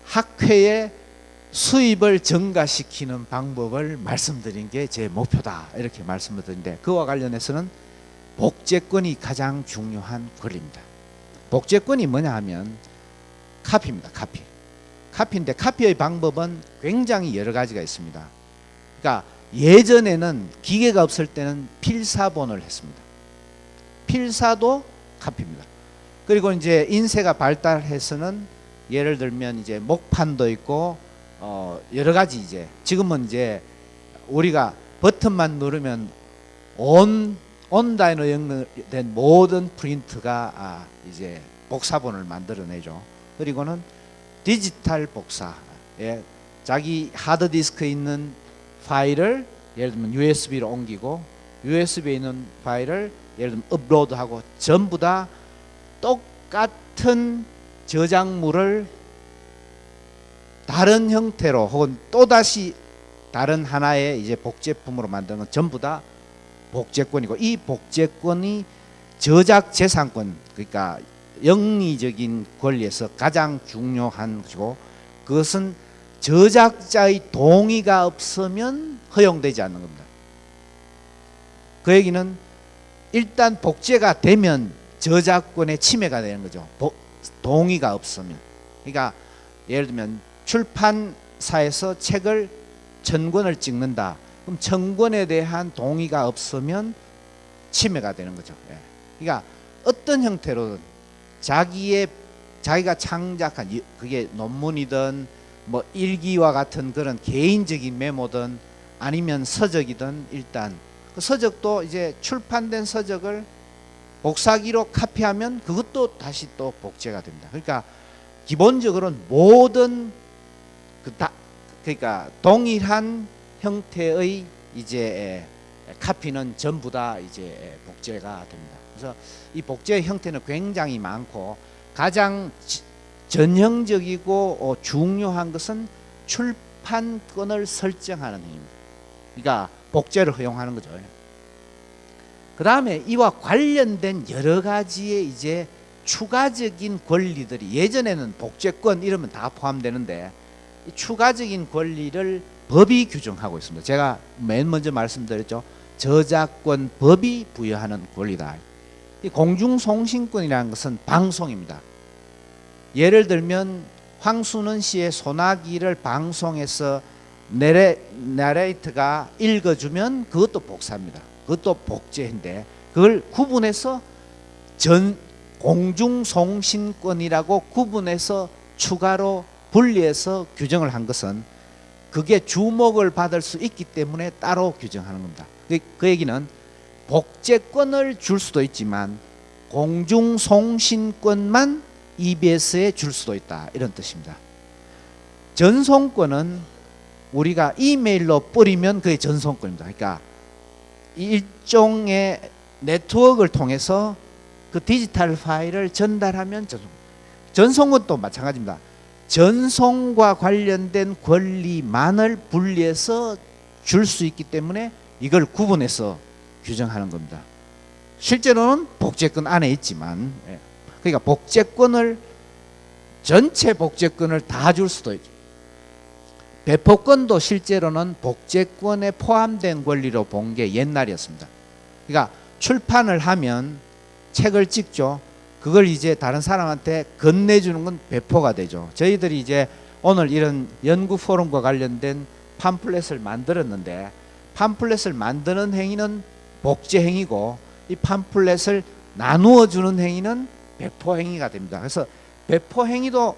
학회의 수입을 증가시키는 방법을 말씀드린 게 제 목표다, 이렇게 말씀을 드렸는데, 그와 관련해서는 복제권이 가장 중요한 권리입니다. 복제권이 뭐냐 하면 카피입니다. 카피인데 카피의 방법은 굉장히 여러 가지가 있습니다. 그러니까 예전에는 기계가 없을 때는 필사본을 했습니다. 필사도 카피입니다. 그리고 이제 인쇄가 발달해서는 예를 들면 이제 목판도 있고 여러 가지, 이제 지금은 이제 우리가 버튼만 누르면 온라인으로 연결된 모든 프린트가 이제 복사본을 만들어내죠. 그리고는 디지털 복사, 자기 하드디스크에 있는 파일을 예를 들면 USB로 옮기고 USB에 있는 파일을 예를 들면 업로드하고 전부 다 똑같은 저작물을 다른 형태로 혹은 또다시 다른 하나의 이제 복제품으로 만드는 건 전부 다 복제권이고, 이 복제권이 저작 재산권, 그러니까 영리적인 권리에서 가장 중요한 것이고, 그것은 저작자의 동의가 없으면 허용되지 않는 겁니다. 그 얘기는 일단 복제가 되면 저작권의 침해가 되는 거죠. 동의가 없으면. 그러니까 예를 들면 출판사에서 책을 1000권을 찍는다. 그럼 1000권에 대한 동의가 없으면 침해가 되는 거죠. 예. 그러니까 어떤 형태로든 자기가 창작한, 그게 논문이든 뭐 일기와 같은 그런 개인적인 메모든 아니면 서적이든, 일단 그 서적도 이제 출판된 서적을 복사기로 카피하면 그것도 다시 또 복제가 됩니다. 그러니까 기본적으로는 모든 그러니까 동일한 형태의 이제 카피는 전부 다 이제 복제가 됩니다. 그래서 이 복제의 형태는 굉장히 많고, 가장 전형적이고 중요한 것은 출판권을 설정하는 행위입니다. 그러니까 복제를 허용하는 거죠. 그 다음에 이와 관련된 여러 가지의 이제 추가적인 권리들이, 예전에는 복제권 이러면 다 포함되는데 이 추가적인 권리를 법이 규정하고 있습니다. 제가 맨 먼저 말씀드렸죠. 저작권 법이 부여하는 권리다. 이 공중송신권이라는 것은 방송입니다. 예를 들면 황순원 씨의 소나기를 방송해서 내레이터가 읽어주면 그것도 복사입니다. 그것도 복제인데, 그걸 구분해서 공중송신권이라고 구분해서 추가로 분리해서 규정을 한 것은, 그게 주목을 받을 수 있기 때문에 따로 규정하는 겁니다. 그 얘기는 복제권을 줄 수도 있지만 공중송신권만 EBS에 줄 수도 있다, 이런 뜻입니다. 전송권은 우리가 이메일로 뿌리면 그게 전송권입니다. 그러니까 일종의 네트워크를 통해서 그 디지털 파일을 전달하면 전송권도 마찬가지입니다. 전송과 관련된 권리만을 분리해서 줄 수 있기 때문에 이걸 구분해서 규정하는 겁니다. 실제로는 복제권 안에 있지만, 그러니까 전체 복제권을 다 줄 수도 있죠. 배포권도 실제로는 복제권에 포함된 권리로 본 게 옛날이었습니다. 그러니까 출판을 하면 책을 찍죠. 그걸 이제 다른 사람한테 건네주는 건 배포가 되죠. 저희들이 이제 오늘 이런 연구 포럼과 관련된 팜플렛을 만들었는데, 팜플렛을 만드는 행위는 복제 행위고, 이 팜플렛을 나누어 주는 행위는 배포 행위가 됩니다. 그래서 배포 행위도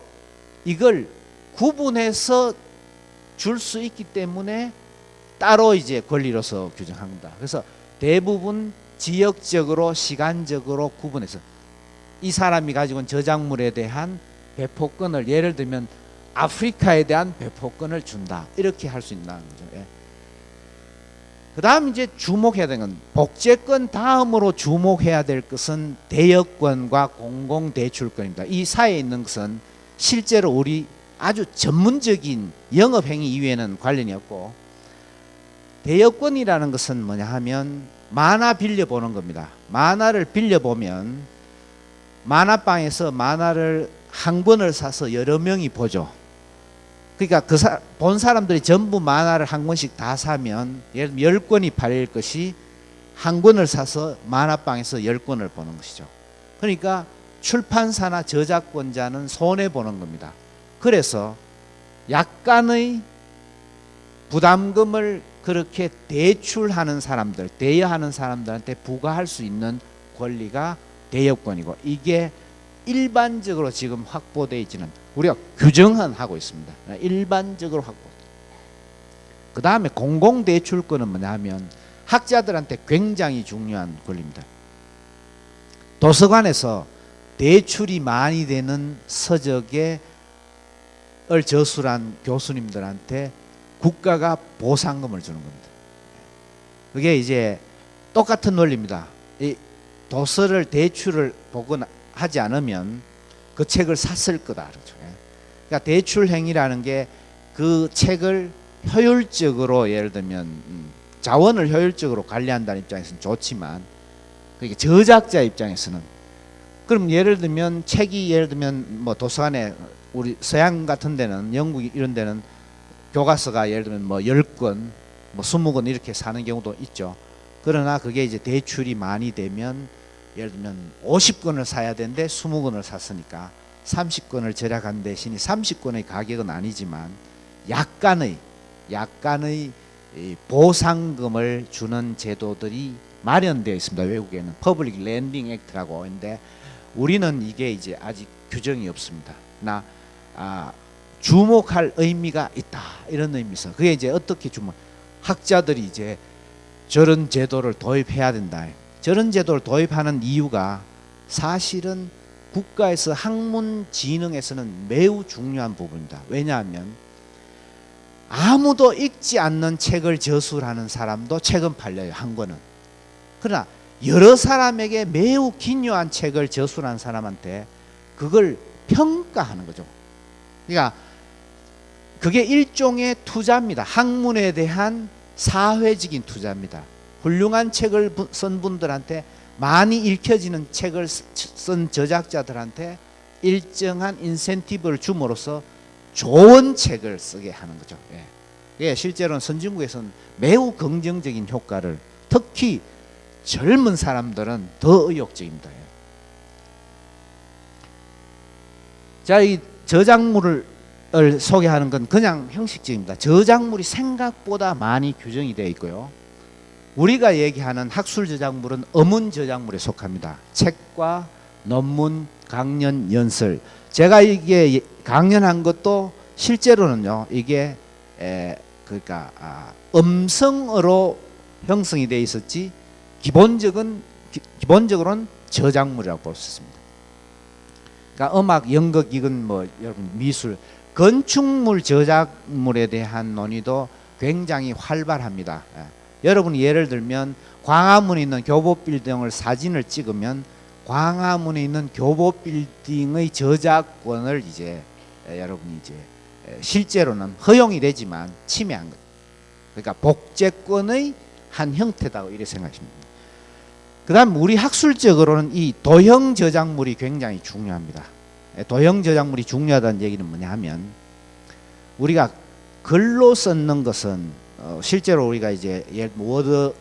이걸 구분해서 줄 수 있기 때문에 따로 이제 권리로서 규정합니다. 그래서 대부분 지역적으로 시간적으로 구분해서 이 사람이 가지고 있는 저작물에 대한 배포권을, 예를 들면 아프리카에 대한 배포권을 준다, 이렇게 할 수 있다는 거죠. 예. 그 다음 이제 주목해야 되는 건, 복제권 다음으로 주목해야 될 것은 대여권과 공공대출권입니다. 이 사이에 있는 것은 실제로 우리 아주 전문적인 영업행위 이외에는 관련이 없고, 대여권이라는 것은 뭐냐 하면 만화 빌려보는 겁니다. 만화를 빌려보면 만화방에서 만화를 한 권을 사서 여러 명이 보죠. 그러니까 본 사람들이 전부 만화를 한 권씩 다 사면 예를 들면 10권이 팔릴 것이 한 권을 사서 만화방에서 10권을 보는 것이죠. 그러니까 출판사나 저작권자는 손해보는 겁니다. 그래서 약간의 부담금을 그렇게 대출하는 사람들, 대여하는 사람들한테 부과할 수 있는 권리가 대여권이고, 이게 일반적으로 지금 확보되어 있지는, 우리가 규정은 하고 있습니다. 일반적으로 확보. 그 다음에 공공대출권은 뭐냐 하면 학자들한테 굉장히 중요한 권리입니다. 도서관에서 대출이 많이 되는 서적을 저술한 교수님들한테 국가가 보상금을 주는 겁니다. 그게 이제 똑같은 논리입니다. 이 도서를 대출을 보거나 하지 않으면 그 책을 샀을 거다. 그렇죠. 그러니까 대출 행위라는 게 그 책을 효율적으로 예를 들면 자원을 효율적으로 관리한다는 입장에서는 좋지만 그게 저작자 입장에서는 그럼 예를 들면 책이 예를 들면 뭐 도서관에 우리 서양 같은 데는 영국 이런 데는 교과서가 예를 들면 뭐 10권 뭐 20권 이렇게 사는 경우도 있죠. 그러나 그게 이제 대출이 많이 되면 예를 들면 50권을 사야 되는데 20권을 샀으니까 30권을 절약한 대신에 30권의 가격은 아니지만 약간의 이 보상금을 주는 제도들이 마련되어 있습니다. 외국에는 퍼블릭 랜딩 액트라고 하는데 우리는 이게 이제 아직 규정이 없습니다. 나 주목할 의미가 있다 이런 의미에서 그게 이제 어떻게 주목 학자들이 이제 저런 제도를 도입해야 된다. 저런 제도를 도입하는 이유가 사실은 국가에서 학문 진흥에서는 매우 중요한 부분입니다. 왜냐하면 아무도 읽지 않는 책을 저술하는 사람도 책은 팔려요. 한 권은. 그러나 여러 사람에게 매우 기묘한 책을 저술한 사람한테 그걸 평가하는 거죠. 그러니까 그게 일종의 투자입니다. 학문에 대한 사회적인 투자입니다. 훌륭한 책을 쓴 분들한테 많이 읽혀지는 책을 쓴 저작자들한테 일정한 인센티브를 줌으로써 좋은 책을 쓰게 하는 거죠. 예, 실제로는 선진국에서는 매우 긍정적인 효과를 특히 젊은 사람들은 더 의욕적입니다. 자, 이 저작물을 소개하는 건 그냥 형식적입니다. 저작물이 생각보다 많이 규정이 되어 있고요. 우리가 얘기하는 학술 저작물은 어문 저작물에 속합니다. 책과 논문, 강연, 연설. 제가 이게 강연한 것도 실제로는요. 이게 그러니까 음성으로 형성이 되어 있었지 기본적으로는 저작물이라고 볼 수 있습니다. 그러니까 음악, 연극, 이건 뭐 여러분 미술, 건축물 저작물에 대한 논의도 굉장히 활발합니다. 여러분이 예를 들면 광화문에 있는 교보빌딩을 사진을 찍으면 광화문에 있는 교보빌딩의 저작권을 이제 여러분이 이제 실제로는 허용이 되지만 침해한 것. 그러니까 복제권의 한 형태다고 이렇게 생각하시면 됩니다. 그다음 우리 학술적으로는 이 도형 저작물이 굉장히 중요합니다. 도형 저작물이 중요하다는 얘기는 뭐냐 하면 우리가 글로 썼는 것은 실제로 우리가 이제 워드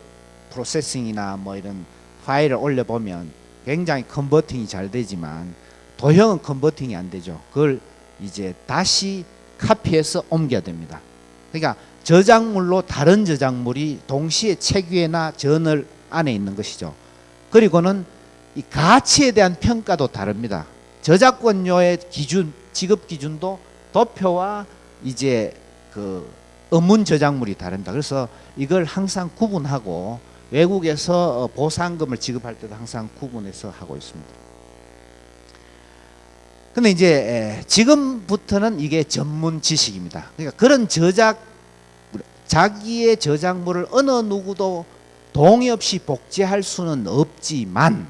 프로세싱이나 뭐 이런 파일을 올려보면 굉장히 컨버팅이 잘 되지만 도형은 컨버팅이 안 되죠. 그걸 이제 다시 카피해서 옮겨야 됩니다. 그러니까 저작물로 다른 저작물이 동시에 책 위에나 저널 안에 있는 것이죠. 그리고는 이 가치에 대한 평가도 다릅니다. 저작권료의 기준, 지급 기준도 도표와 이제 그 음문 저작물이 다릅니다. 그래서 이걸 항상 구분하고 외국에서 보상금을 지급할 때도 항상 구분해서 하고 있습니다. 근데 이제 지금부터는 이게 전문 지식입니다. 그러니까 그런 자기의 저작물을 어느 누구도 동의 없이 복제할 수는 없지만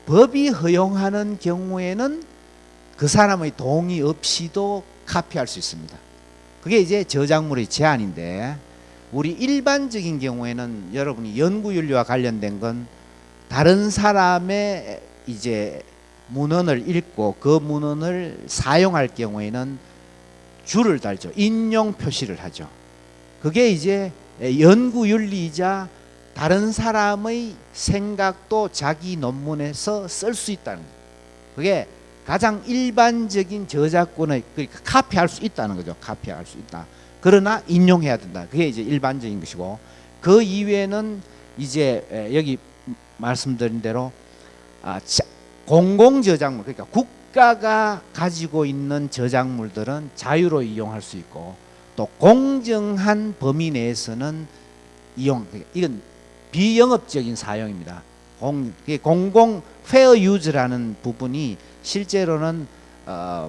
법이 허용하는 경우에는 그 사람의 동의 없이도 카피할 수 있습니다. 그게 이제 저작물의 제한인데 우리 일반적인 경우에는 여러분이 연구윤리와 관련된 건 다른 사람의 이제 문헌을 읽고 그 문헌을 사용할 경우에는 줄을 달죠. 인용 표시를 하죠. 그게 이제 연구윤리이자 다른 사람의 생각도 자기 논문에서 쓸 수 있다는 거예요. 그게 가장 일반적인 저작권의 그러니까 카피할 수 있다는 거죠. 카피할 수 있다. 그러나 인용해야 된다. 그게 이제 일반적인 것이고 그 이외에는 이제 여기 말씀드린 대로 공공 저작물 그러니까 국가가 가지고 있는 저작물들은 자유로 이용할 수 있고 또 공정한 범위 내에서는 이용 이건 비영업적인 사용입니다. 공공 페어 유즈라는 부분이 실제로는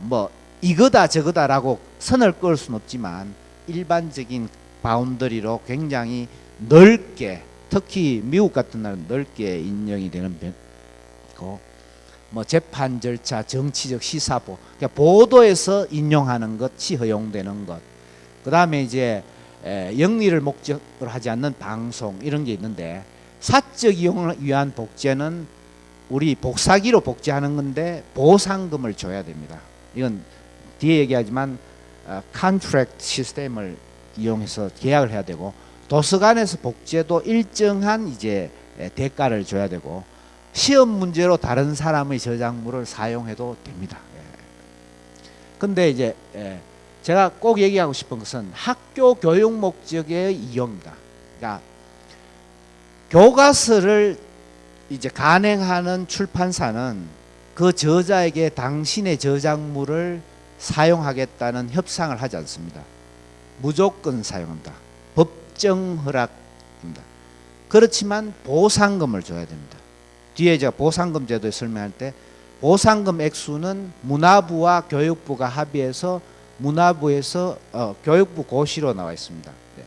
뭐 이거다 저거다라고 선을 그을 수는 없지만 일반적인 바운더리로 굉장히 넓게, 특히 미국 같은 나라는 넓게 인정이 되는 거, 뭐 재판 절차, 정치적 시사보, 그러니까 보도에서 인용하는 것이 허용되는 것. 그 다음에 이제 영리를 목적으로 하지 않는 방송 이런 게 있는데, 사적 이용을 위한 복제는 우리 복사기로 복제하는 건데 보상금을 줘야 됩니다. 이건 뒤에 얘기하지만 컨트랙트 시스템을 이용해서 계약을 해야 되고, 도서관에서 복제도 일정한 이제 대가를 줘야 되고, 시험 문제로 다른 사람의 저작물을 사용해도 됩니다. 근데 이제 제가 꼭 얘기하고 싶은 것은 학교 교육 목적의 이용입니다. 그러니까 교과서를 이제 간행하는 출판사는 그 저자에게 당신의 저작물을 사용하겠다는 협상을 하지 않습니다. 무조건 사용합니다. 법정 허락입니다. 그렇지만 보상금을 줘야 됩니다. 뒤에 제가 보상금 제도에 설명할 때 보상금 액수는 문화부와 교육부가 합의해서 문화부에서 교육부 고시로 나와 있습니다. 네.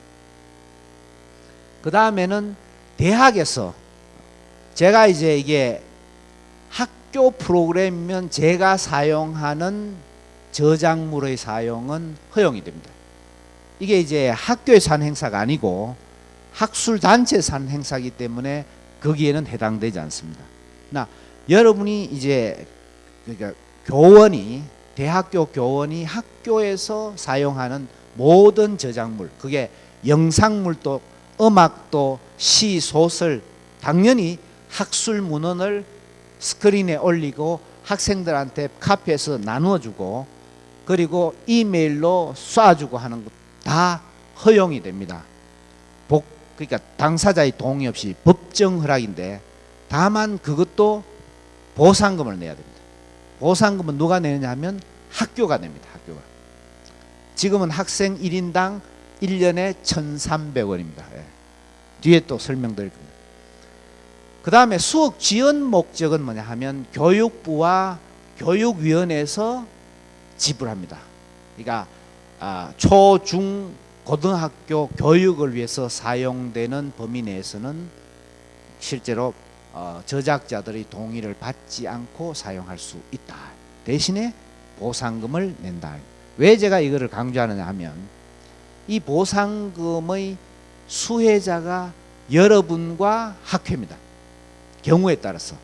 그 다음에는 대학에서 제가 이제 이게 학교 프로그램이면 제가 사용하는 저작물의 사용은 허용이 됩니다. 이게 이제 학교에서 하는 행사가 아니고 학술 단체에서 하는 행사이기 때문에 거기에는 해당되지 않습니다. 나 여러분이 이제 그러니까 교원이 대학교 교원이 학교에서 사용하는 모든 저작물, 그게 영상물도 음악도 시 소설, 당연히 학술 문헌을 스크린에 올리고 학생들한테 카피해서 나누어주고 그리고 이메일로 쏴주고 하는 것 다 허용이 됩니다. 그러니까 당사자의 동의 없이 법정 허락인데, 다만 그것도 보상금을 내야 됩니다. 보상금은 누가 내느냐 하면 학교가 냅니다. 학교가. 지금은 학생 1인당 1년에 1,300원입니다. 예. 뒤에 또 설명드릴 겁니다. 그 다음에 수업 지원 목적은 뭐냐 하면 교육부와 교육위원회에서 지불합니다. 그러니까 초, 중, 고등학교 교육을 위해서 사용되는 범위 내에서는 실제로 저작자들의 동의를 받지 않고 사용할 수 있다. 대신에 보상금을 낸다. 왜 제가 이거를 강조하느냐 하면 이 보상금의 수혜자가 여러분과 학회입니다. 경우에 따라서.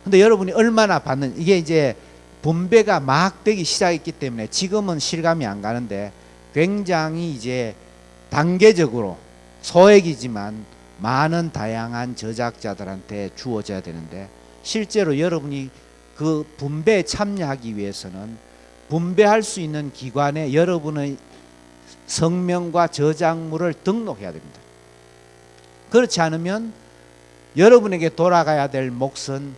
근데 여러분이 얼마나 받는, 이게 이제 분배가 막 되기 시작했기 때문에 지금은 실감이 안 가는데 굉장히 이제 단계적으로 소액이지만 많은 다양한 저작자들한테 주어져야 되는데, 실제로 여러분이 그 분배에 참여하기 위해서는 분배할 수 있는 기관에 여러분의 성명과 저작물을 등록해야 됩니다. 그렇지 않으면 여러분에게 돌아가야 될 몫은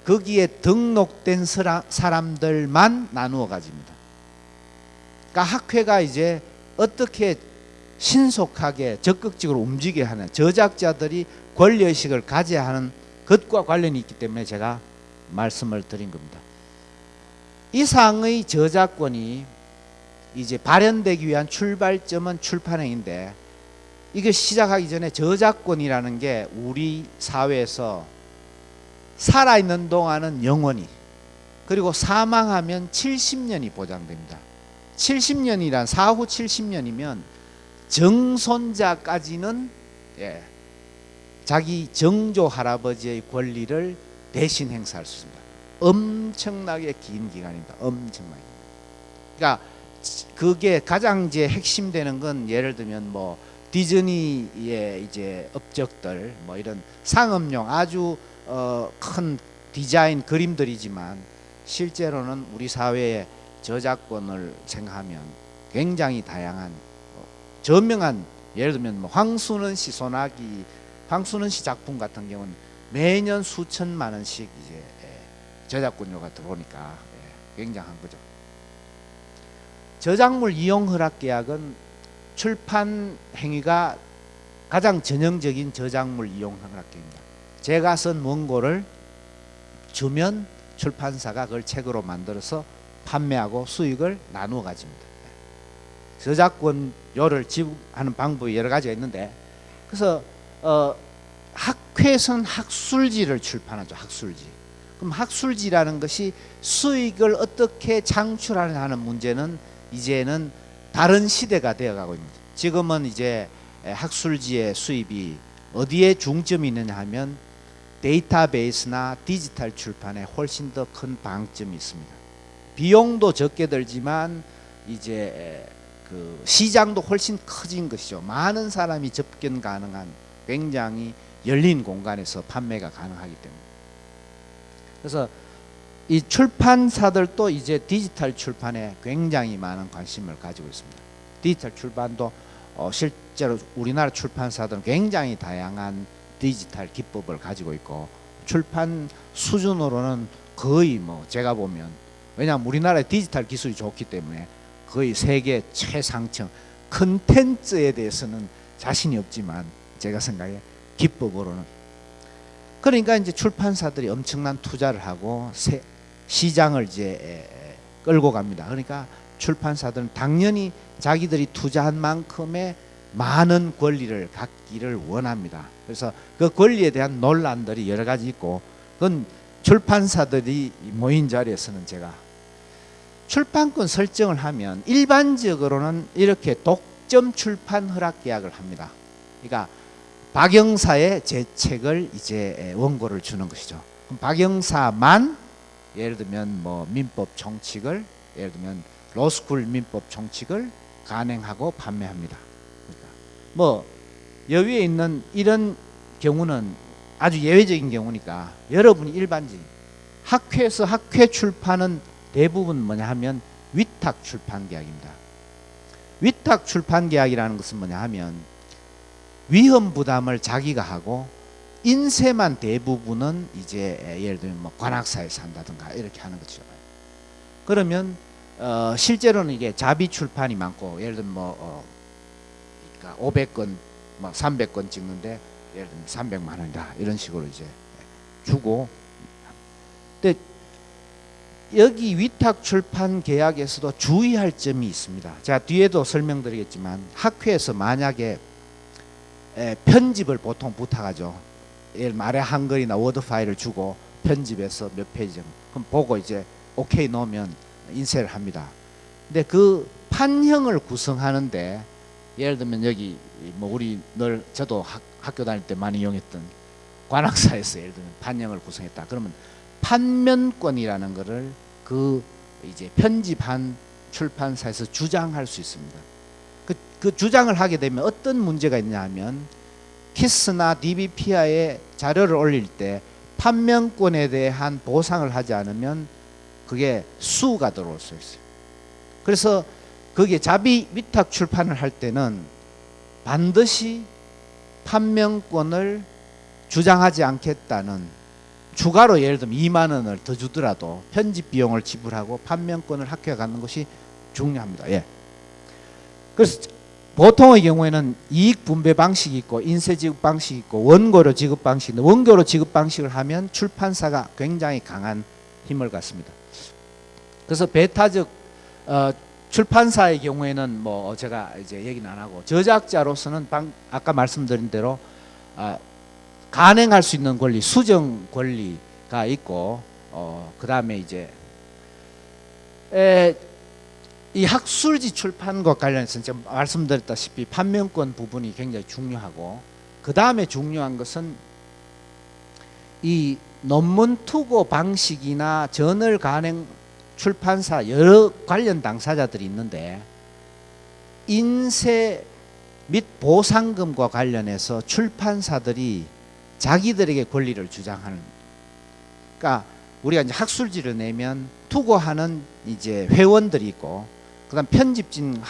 거기에 등록된 사람들만 나누어 가집니다. 그러니까 학회가 이제 어떻게 신속하게 적극적으로 움직여야 하는, 저작자들이 권리의식을 가져야 하는 것과 관련이 있기 때문에 제가 말씀을 드린 겁니다. 이상의 저작권이 이제 발현되기 위한 출발점은 출판행인데, 이게 시작하기 전에 저작권이라는 게 우리 사회에서 살아있는 동안은 영원히, 그리고 사망하면 70년이 보장됩니다. 70년이란 사후 70년이면 정손자까지는 자기 정조 할아버지의 권리를 대신 행사할 수 있습니다. 엄청나게 긴 기간입니다. 엄청나게. 그러니까 그게 가장 이제 핵심되는 건, 예를 들면 뭐 디즈니의 이제 업적들, 뭐 이런 상업용 아주 큰 디자인 그림들이지만 실제로는 우리 사회의 저작권을 생각하면 굉장히 다양한 저명한, 예를 들면 뭐 황순원 씨 소나기, 황순원 씨 작품 같은 경우는 매년 수천만 원씩 이제 저작권료가 들어오니까 굉장한 거죠. 저작물 이용 허락 계약은 출판 행위가 가장 전형적인 저작물 이용 허락 계약입니다. 제가 쓴 원고를 주면 출판사가 그걸 책으로 만들어서 판매하고 수익을 나누어 가집니다. 저작권료를 지불하는 방법이 여러 가지가 있는데, 그래서 학회에서는 학술지를 출판하죠. 학술지. 그럼 학술지라는 것이 수익을 어떻게 창출하는 문제는 이제는 다른 시대가 되어가고 있습니다. 지금은 이제 학술지의 수입이 어디에 중점이 있느냐 하면 데이터베이스나 디지털 출판에 훨씬 더 큰 방점이 있습니다. 비용도 적게 들지만 이제 그 시장도 훨씬 커진 것이죠. 많은 사람이 접견 가능한 굉장히 열린 공간에서 판매가 가능하기 때문에. 그래서 이 출판사들도 이제 디지털 출판에 굉장히 많은 관심을 가지고 있습니다. 디지털 출판도 실제로 우리나라 출판사들은 굉장히 다양한 디지털 기법을 가지고 있고, 출판 수준으로는 거의 뭐 제가 보면, 왜냐하면 우리나라의 디지털 기술이 좋기 때문에 거의 세계 최상층, 컨텐츠에 대해서는 자신이 없지만 제가 생각에 기법으로는, 그러니까 이제 출판사들이 엄청난 투자를 하고 시장을 이제 끌고 갑니다. 그러니까 출판사들은 당연히 자기들이 투자한 만큼의 많은 권리를 갖기를 원합니다. 그래서 그 권리에 대한 논란들이 여러 가지 있고, 그건 출판사들이 모인 자리에서는 제가 출판권 설정을 하면 일반적으로는 이렇게 독점 출판 허락 계약을 합니다. 그러니까 박영사의 제 책을 이제 원고를 주는 것이죠. 그럼 박영사만 예를 들면 뭐 민법 총칙을, 예를 들면 로스쿨 민법 총칙을 간행하고 판매합니다. 그러니까 뭐 여기에 있는 이런 경우는 아주 예외적인 경우니까 여러분이 일반적인 학회에서 학회 출판은 대부분 뭐냐 하면 위탁 출판 계약입니다. 위탁 출판 계약이라는 것은 뭐냐 하면 위험 부담을 자기가 하고 인쇄만 대부분은 이제 예를 들면 뭐 관악사에서 한다든가 이렇게 하는 거죠. 그러면 실제로는 이게 자비 출판이 많고, 예를 들면 뭐 그러니까 500건 뭐 300건 찍는데 예를 들면 300만 원이다 이런 식으로 이제 주고. 근데 여기 위탁 출판 계약에서도 주의할 점이 있습니다. 제가 뒤에도 설명드리겠지만 학회에서 만약에 편집을 보통 부탁하죠. 예를 말에 한글이나 워드 파일을 주고 편집해서 몇 페이지 정도, 그럼 보고 이제 오케이 넣으면 인쇄를 합니다. 근데 그 판형을 구성하는데 예를 들면 여기 뭐 우리 늘 저도 학교 다닐 때 많이 이용했던 관악사에서 예를 들면 판형을 구성했다. 그러면 판면권이라는 것을 그 이제 편집한 출판사에서 주장할 수 있습니다. 그 주장을 하게 되면 어떤 문제가 있냐 하면 키스나 DBPI에 자료를 올릴 때 판명권에 대한 보상을 하지 않으면 그게 수가 들어올 수 있어요. 그래서 거기에 자비 위탁 출판을 할 때는 반드시 판명권을 주장하지 않겠다는, 추가로 예를 들면 2만 원을 더 주더라도 편집 비용을 지불하고 판명권을 학회에 갖는 것이 중요합니다. 예. 그래서 보통의 경우에는 이익 분배 방식이 있고 인쇄 지급 방식이 있고 원고료 지급 방식인데, 원고료 지급 방식을 하면 출판사가 굉장히 강한 힘을 갖습니다. 그래서 배타적 출판사의 경우에는 뭐 제가 이제 얘기는 안 하고, 저작자로서는 아까 말씀드린 대로 간행할 수 있는 권리, 수정 권리가 있고, 그 다음에 이제 이 학술지 출판과 관련해서 제가 말씀드렸다시피 판명권 부분이 굉장히 중요하고, 그 다음에 중요한 것은 이 논문 투고 방식이나 저널 간행 출판사 여러 관련 당사자들이 있는데, 인쇄 및 보상금과 관련해서 출판사들이 자기들에게 권리를 주장하는, 그러니까 우리가 이제 학술지를 내면 투고하는 이제 회원들이 있고, 그다음 편집진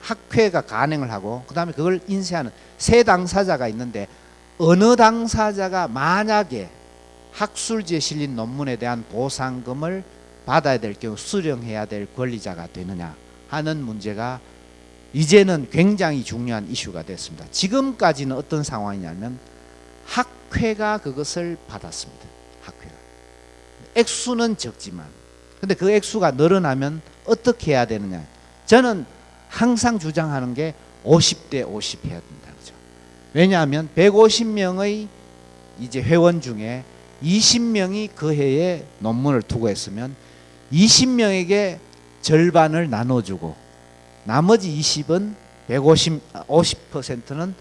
학회가 간행을 하고, 그다음에 그걸 인쇄하는 세 당사자가 있는데, 어느 당사자가 만약에 학술지에 실린 논문에 대한 보상금을 받아야 될 경우 수령해야 될 권리자가 되느냐 하는 문제가 이제는 굉장히 중요한 이슈가 됐습니다. 지금까지는 어떤 상황이냐면 학회가 그것을 받았습니다. 학회가. 액수는 적지만, 근데 그 액수가 늘어나면 어떻게 해야 되느냐. 저는 항상 주장하는 게 50대 50 해야 된다. 그죠? 왜냐하면 150명의 이제 회원 중에 20명이 그 해에 논문을 투고했으면 20명에게 절반을 나눠주고 나머지 20은 50%는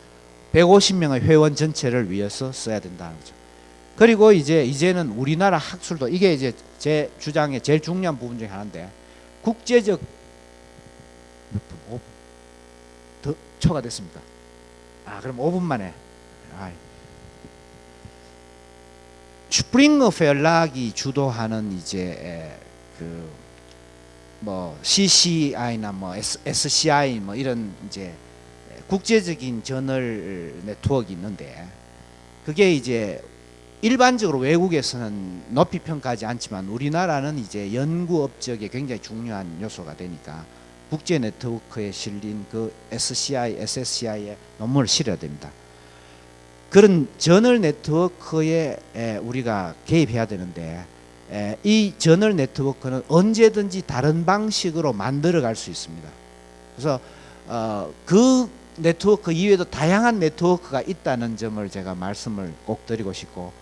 150명의 회원 전체를 위해서 써야 된다는 거죠. 그리고 이제는 우리나라 학술도 이게 이제 제 주장의 제일 중요한 부분 중에 하나인데 국제적 몇 분? 더 초과됐습니까? 그럼 5분 만에. 스프링어 펠락이 주도하는 이제 뭐 CCI나 뭐 SCI 뭐 이런 이제 국제적인 저널 네트워크 있는데 그게 이제 일반적으로 외국에서는 높이 평가하지 않지만 우리나라는 이제 연구 업적에 굉장히 중요한 요소가 되니까 국제 네트워크에 실린 그 SCI, SSCI에 논문을 실어야 됩니다. 그런 저널 네트워크에 우리가 개입해야 되는데 이 저널 네트워크는 언제든지 다른 방식으로 만들어 갈 수 있습니다. 그래서 그 네트워크 이외에도 다양한 네트워크가 있다는 점을 제가 말씀을 꼭 드리고 싶고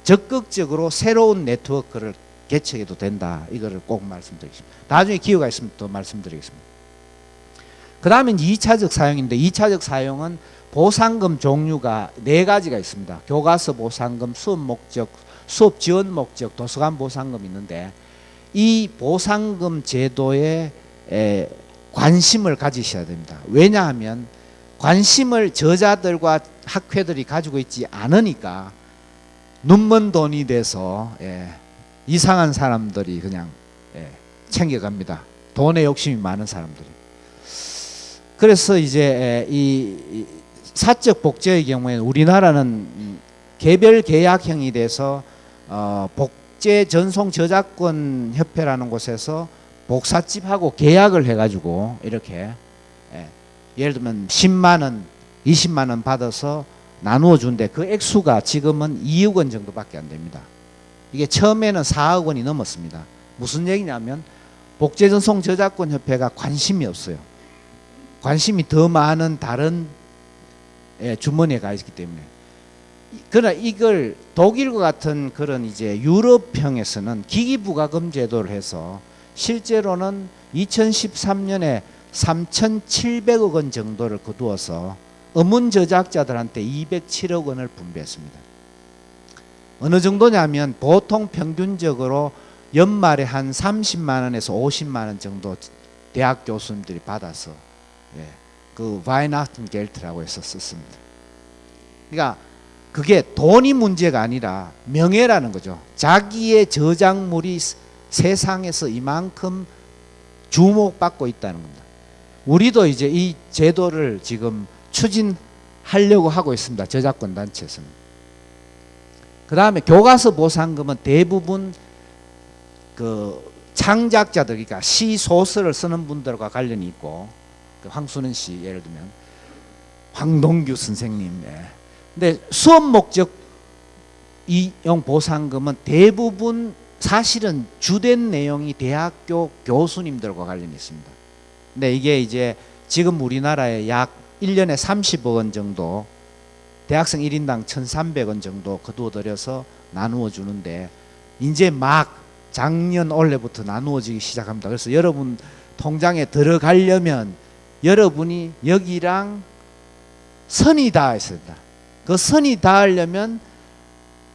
적극적으로 새로운 네트워크를 개척해도 된다. 이거를 꼭 말씀드리겠습니다. 나중에 기회가 있으면 또 말씀드리겠습니다. 그 다음에 2차적 사용인데 2차적 사용은 보상금 종류가 4가지가 있습니다. 교과서 보상금, 수업 목적, 수업 지원 목적, 도서관 보상금 있는데 이 보상금 제도에 관심을 가지셔야 됩니다. 왜냐하면 관심을 저자들과 학회들이 가지고 있지 않으니까 눈먼 돈이 돼서 이상한 사람들이 그냥 챙겨갑니다. 돈에 욕심이 많은 사람들이. 그래서 이제 이 사적 복제의 경우에는 우리나라는 개별 계약형이 돼서 복제 전송 저작권 협회라는 곳에서 복사집하고 계약을 해가지고 이렇게 예를 들면 10만 원, 20만 원 받아서 나누어 준데 그 액수가 지금은 2억 원 정도밖에 안 됩니다. 이게 처음에는 4억 원이 넘었습니다. 무슨 얘기냐면 복제전송 저작권 협회가 관심이 없어요. 관심이 더 많은 다른 주머니에 가 있기 때문에. 그러나 이걸 독일과 같은 그런 이제 유럽형에서는 기기부가금 제도를 해서 실제로는 2013년에 3,700억 원 정도를 거두어서 음원 저작자들한테 207억 원을 분배했습니다. 어느 정도냐면 보통 평균적으로 연말에 한 30만 원에서 50만 원 정도 대학 교수님들이 받아서 그 바이나흐텐겔트라고 해서 썼습니다. 그러니까 그게 돈이 문제가 아니라 명예라는 거죠. 자기의 저작물이 세상에서 이만큼 주목받고 있다는 겁니다. 우리도 이제 이 제도를 지금 추진하려고 하고 있습니다. 저작권 단체에서는. 그 다음에 교과서 보상금은 대부분 그 창작자들, 그러니까 시, 소설을 쓰는 분들과 관련이 있고, 황순은 씨 예를 들면 황동규 선생님. 근데 수업 목적 이용 보상금은 대부분 사실은 주된 내용이 대학교 교수님들과 관련이 있습니다. 근데 이게 이제 지금 우리나라에 약 1년에 30억 원 정도 대학생 1인당 1,300원 정도 거두어들여서 나누어 주는데 이제 막 작년 올해부터 나누어지기 시작합니다. 그래서 여러분 통장에 들어가려면 여러분이 여기랑 선이 닿아 있어야 된다. 그 선이 닿으려면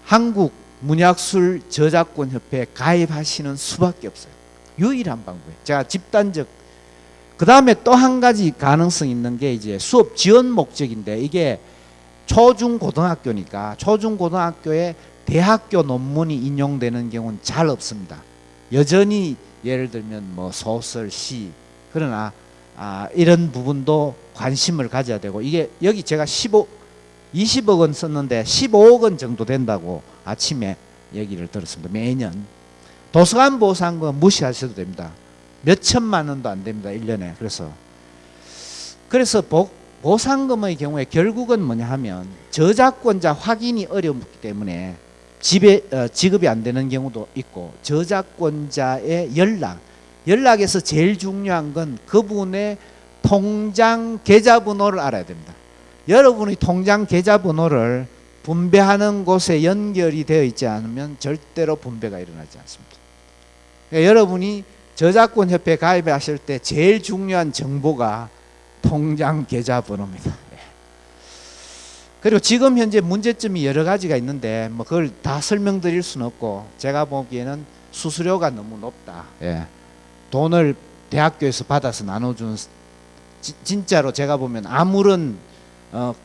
한국 문학술 저작권 협회에 가입하시는 수밖에 없어요. 유일한 방법이에요. 제가 집단적. 그 다음에 또 한 가지 가능성이 있는 게 이제 수업 지원 목적인데 이게 초중고등학교니까 초중고등학교에 대학교 논문이 인용되는 경우는 잘 없습니다. 여전히 예를 들면 뭐 소설, 시, 그러나 이런 부분도 관심을 가져야 되고 이게 여기 제가 20억 원 썼는데 15억 원 정도 된다고 아침에 얘기를 들었습니다. 매년. 도서관 보상금 무시하셔도 됩니다. 몇 천만 원도 안 됩니다. 1년에. 그래서 보상금의 경우에 결국은 뭐냐 하면 저작권자 확인이 어렵기 때문에 지급이 안 되는 경우도 있고 저작권자의 연락에서 제일 중요한 건 그분의 통장 계좌번호를 알아야 됩니다. 여러분이 통장 계좌번호를 분배하는 곳에 연결이 되어 있지 않으면 절대로 분배가 일어나지 않습니다. 그러니까 여러분이 저작권협회에 가입하실 때 제일 중요한 정보가 통장 계좌번호입니다. 예. 그리고 지금 현재 문제점이 여러 가지가 있는데 뭐 그걸 다 설명드릴 수는 없고 제가 보기에는 수수료가 너무 높다. 예. 돈을 대학교에서 받아서 나눠준 진짜로 제가 보면 아무런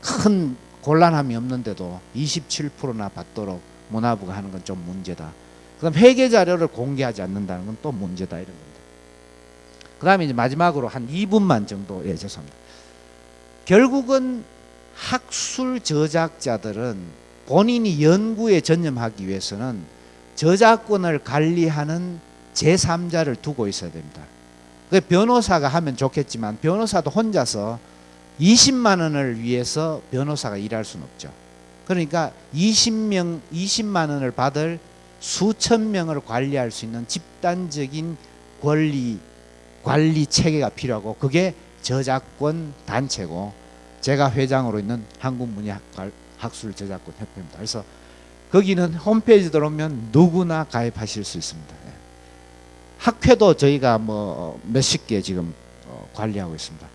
큰 곤란함이 없는데도 27%나 받도록 문화부가 하는 건 좀 문제다. 그다음 회계 자료를 공개하지 않는다는 건 또 문제다 이런 겁니다. 그다음에 이제 마지막으로 한 2분만 정도 죄송합니다. 결국은 학술 저작자들은 본인이 연구에 전념하기 위해서는 저작권을 관리하는 제3자를 두고 있어야 됩니다. 변호사가 하면 좋겠지만 변호사도 혼자서 20만 원을 위해서 변호사가 일할 수는 없죠. 그러니까 20만 원을 받을 수천 명을 관리할 수 있는 집단적인 관리 체계가 필요하고 그게 저작권 단체고 제가 회장으로 있는 한국문예학술저작권협회입니다. 그래서 거기는 홈페이지 들어오면 누구나 가입하실 수 있습니다. 학회도 저희가 뭐 몇십 개 지금 관리하고 있습니다.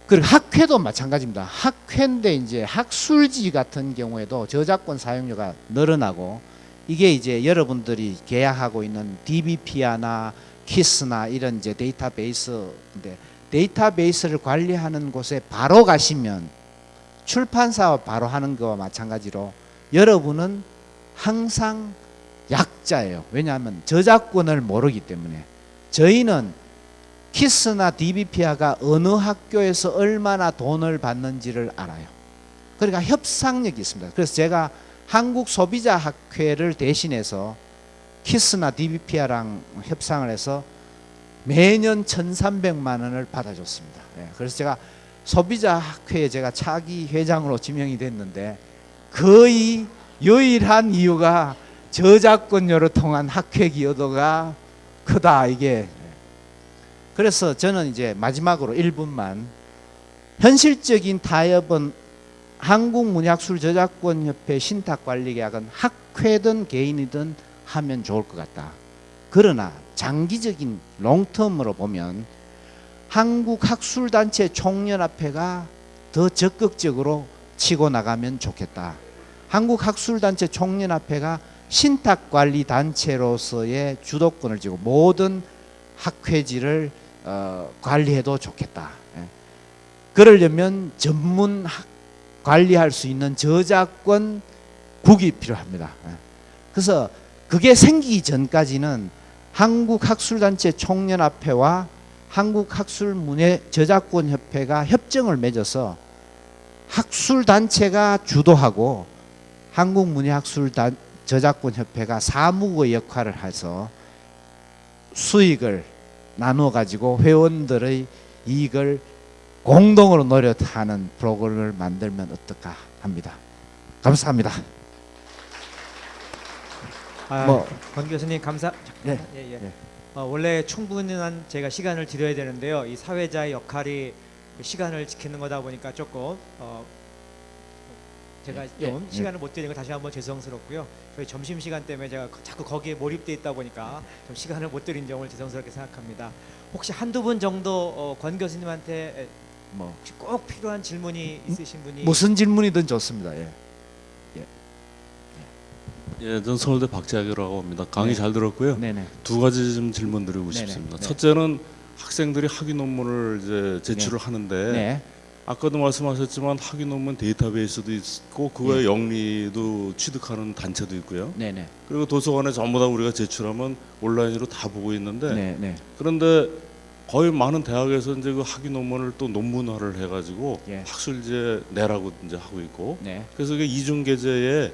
그리고 학회도 마찬가지입니다. 학회인데 이제 학술지 같은 경우에도 저작권 사용료가 늘어나고 이게 이제 여러분들이 계약하고 있는 DBP나 키스나 이런 이제 데이터베이스인데 데이터베이스를 관리하는 곳에 바로 가시면 출판사와 바로 하는 거와 마찬가지로 여러분은 항상 약자예요. 왜냐하면 저작권을 모르기 때문에 저희는 키스나 DBP아가 어느 학교에서 얼마나 돈을 받는지를 알아요. 그러니까 협상력이 있습니다. 그래서 제가 한국소비자학회를 대신해서 키스나 DBP아랑 협상을 해서 매년 1,300만 원을 받아줬습니다. 그래서 제가 소비자학회에 제가 차기 회장으로 지명이 됐는데 거의 유일한 이유가 저작권료를 통한 학회 기여도가 크다 이게. 그래서 저는 이제 마지막으로 1분만 현실적인 타협은 한국문예학술저작권협회 신탁관리계약은 학회든 개인이든 하면 좋을 것 같다. 그러나 장기적인 롱텀으로 보면 한국학술단체 총연합회가 더 적극적으로 치고 나가면 좋겠다. 한국학술단체 총연합회가 신탁관리단체로서의 주도권을 쥐고 모든 학회지를 관리해도 좋겠다. 그러려면 전문 관리할 수 있는 저작권 국이 필요합니다. 그래서 그게 생기기 전까지는 한국학술단체 총연합회와 한국학술문예저작권협회가 협정을 맺어서 학술단체가 주도하고 한국문예학술저작권협회가 사무의 역할을 해서 수익을 나누어 가지고 회원들의 이익을 공동으로 노력하는 프로그램을 만들면 어떨까 합니다. 감사합니다. 권 교수님 감사. 네. 예. 원래 충분한 제가 시간을 드려야 되는데요. 이 사회자의 역할이 시간을 지키는 거다 보니까 조금 제가 좀 시간을 못 드리는 거 다시 한번 죄송스럽고요. 저희 점심 시간 때문에 제가 자꾸 거기에 몰입돼 있다 보니까 좀 시간을 못 드린 점을 죄송스럽게 생각합니다. 혹시 한두 분 정도 권 교수님한테 혹시 꼭 필요한 질문이 있으신 분이 무슨 질문이든 좋습니다. 예, 전 서울대 박재학이라고 합니다. 강의 잘 들었고요. 네네. 두 가지 좀 질문드리고 네네. 싶습니다. 네. 첫째는 학생들이 학위 논문을 이제 제출을 하는데 네. 아까도 말씀하셨지만 학위 논문 데이터베이스도 있고 그거에 영리도 취득하는 단체도 있고요. 네네. 그리고 도서관에 전부 다 우리가 제출하면 온라인으로 다 보고 있는데 네네. 그런데 거의 많은 대학에서 이제 그 학위 논문을 또 논문화를 해가지고 예. 학술제 내라고 이제 하고 있고 네. 그래서 이게 이중계제에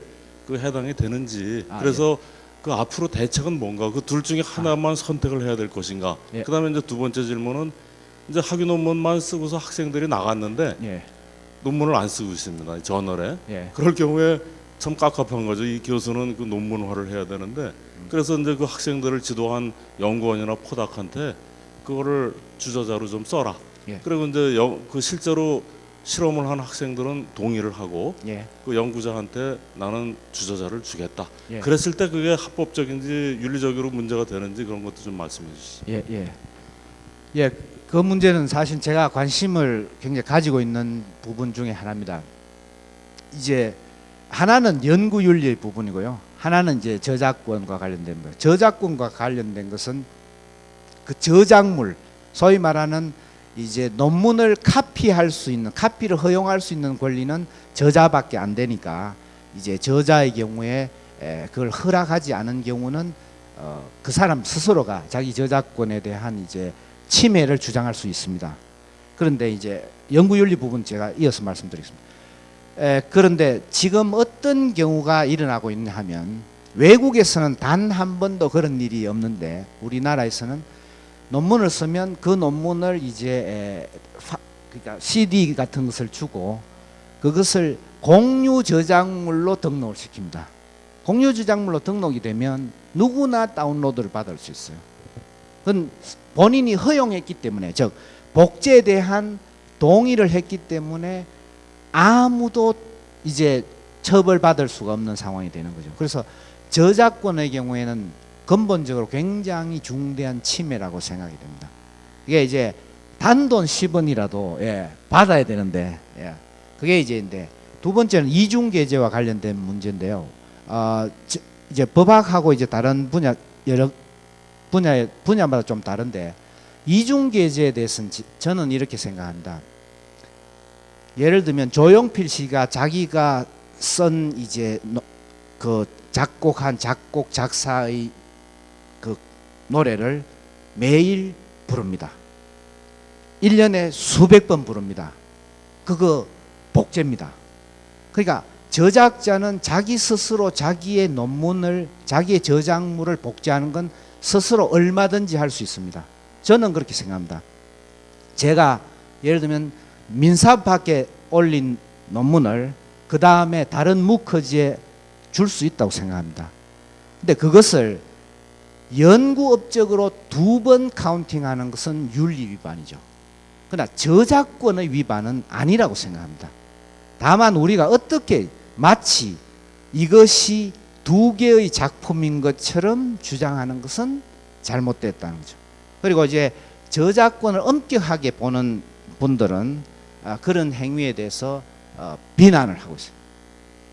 그 해당이 되는지 그래서 그 앞으로 대책은 뭔가 그 둘 중에 하나만 선택을 해야 될 것인가. 예. 그다음에 이제 두 번째 질문은 이제 학위 논문만 쓰고서 학생들이 나갔는데 예. 논문을 안 쓰고 있습니다. 이 저널에. 예. 그럴 경우에 참 깝깝한 거죠. 이 교수는 그 논문화를 해야 되는데 그래서 이제 그 학생들을 지도한 연구원이나 포닥한테 그거를 주저자로 좀 써라. 예. 그리고 이제 그 실제로 실험을 한 학생들은 동의를 하고 예. 그 연구자한테 나는 주저자를 주겠다. 예. 그랬을 때 그게 합법적인지 윤리적으로 문제가 되는지 그런 것도 좀 말씀해 주시죠. 예, 예. 예, 그 문제는 사실 제가 관심을 굉장히 가지고 있는 부분 중에 하나입니다. 이제 하나는 연구윤리의 부분이고요. 하나는 이제 저작권과 관련된 거. 저작권과 관련된 것은 그 저작물, 소위 말하는 이제 논문을 카피할 수 있는, 카피를 허용할 수 있는 권리는 저자밖에 안 되니까 이제 저자의 경우에 그걸 허락하지 않은 경우는 그 사람 스스로가 자기 저작권에 대한 이제 침해를 주장할 수 있습니다. 그런데 이제 연구윤리 부분 제가 이어서 말씀드리겠습니다. 그런데 지금 어떤 경우가 일어나고 있냐 하면 외국에서는 단 한 번도 그런 일이 없는데 우리나라에서는 논문을 쓰면 그 논문을 이제 그러니까 CD 같은 것을 주고 그것을 공유 저작물로 등록을 시킵니다. 공유 저작물로 등록이 되면 누구나 다운로드를 받을 수 있어요. 그건 본인이 허용했기 때문에, 즉 복제에 대한 동의를 했기 때문에 아무도 이제 처벌받을 수가 없는 상황이 되는 거죠. 그래서 저작권의 경우에는 근본적으로 굉장히 중대한 침해라고 생각이 됩니다. 이게 이제 단돈 10원이라도 받아야 되는데 그게 이제 두 번째는 이중계제와 관련된 문제인데요. 이제 법학하고 이제 다른 분야 여러 분야마다 좀 다른데 이중계제에 대해서는 저는 이렇게 생각합니다. 예를 들면 조용필 씨가 자기가 쓴 이제 그 작곡한 작곡 작사의 그 노래를 매일 부릅니다. 1년에 수백 번 부릅니다. 그거 복제입니다. 그러니까 저작자는 자기 스스로 자기의 논문을, 자기의 저작물을 복제하는 건 스스로 얼마든지 할 수 있습니다. 저는 그렇게 생각합니다. 제가 예를 들면 민사밖에 올린 논문을 그 다음에 다른 무커지에 줄 수 있다고 생각합니다. 근데 그것을 연구업적으로 2번 카운팅하는 것은 윤리 위반이죠. 그러나 저작권의 위반은 아니라고 생각합니다. 다만 우리가 어떻게 마치 이것이 2개의 작품인 것처럼 주장하는 것은 잘못됐다는 거죠. 그리고 이제 저작권을 엄격하게 보는 분들은 그런 행위에 대해서 비난을 하고 있어요.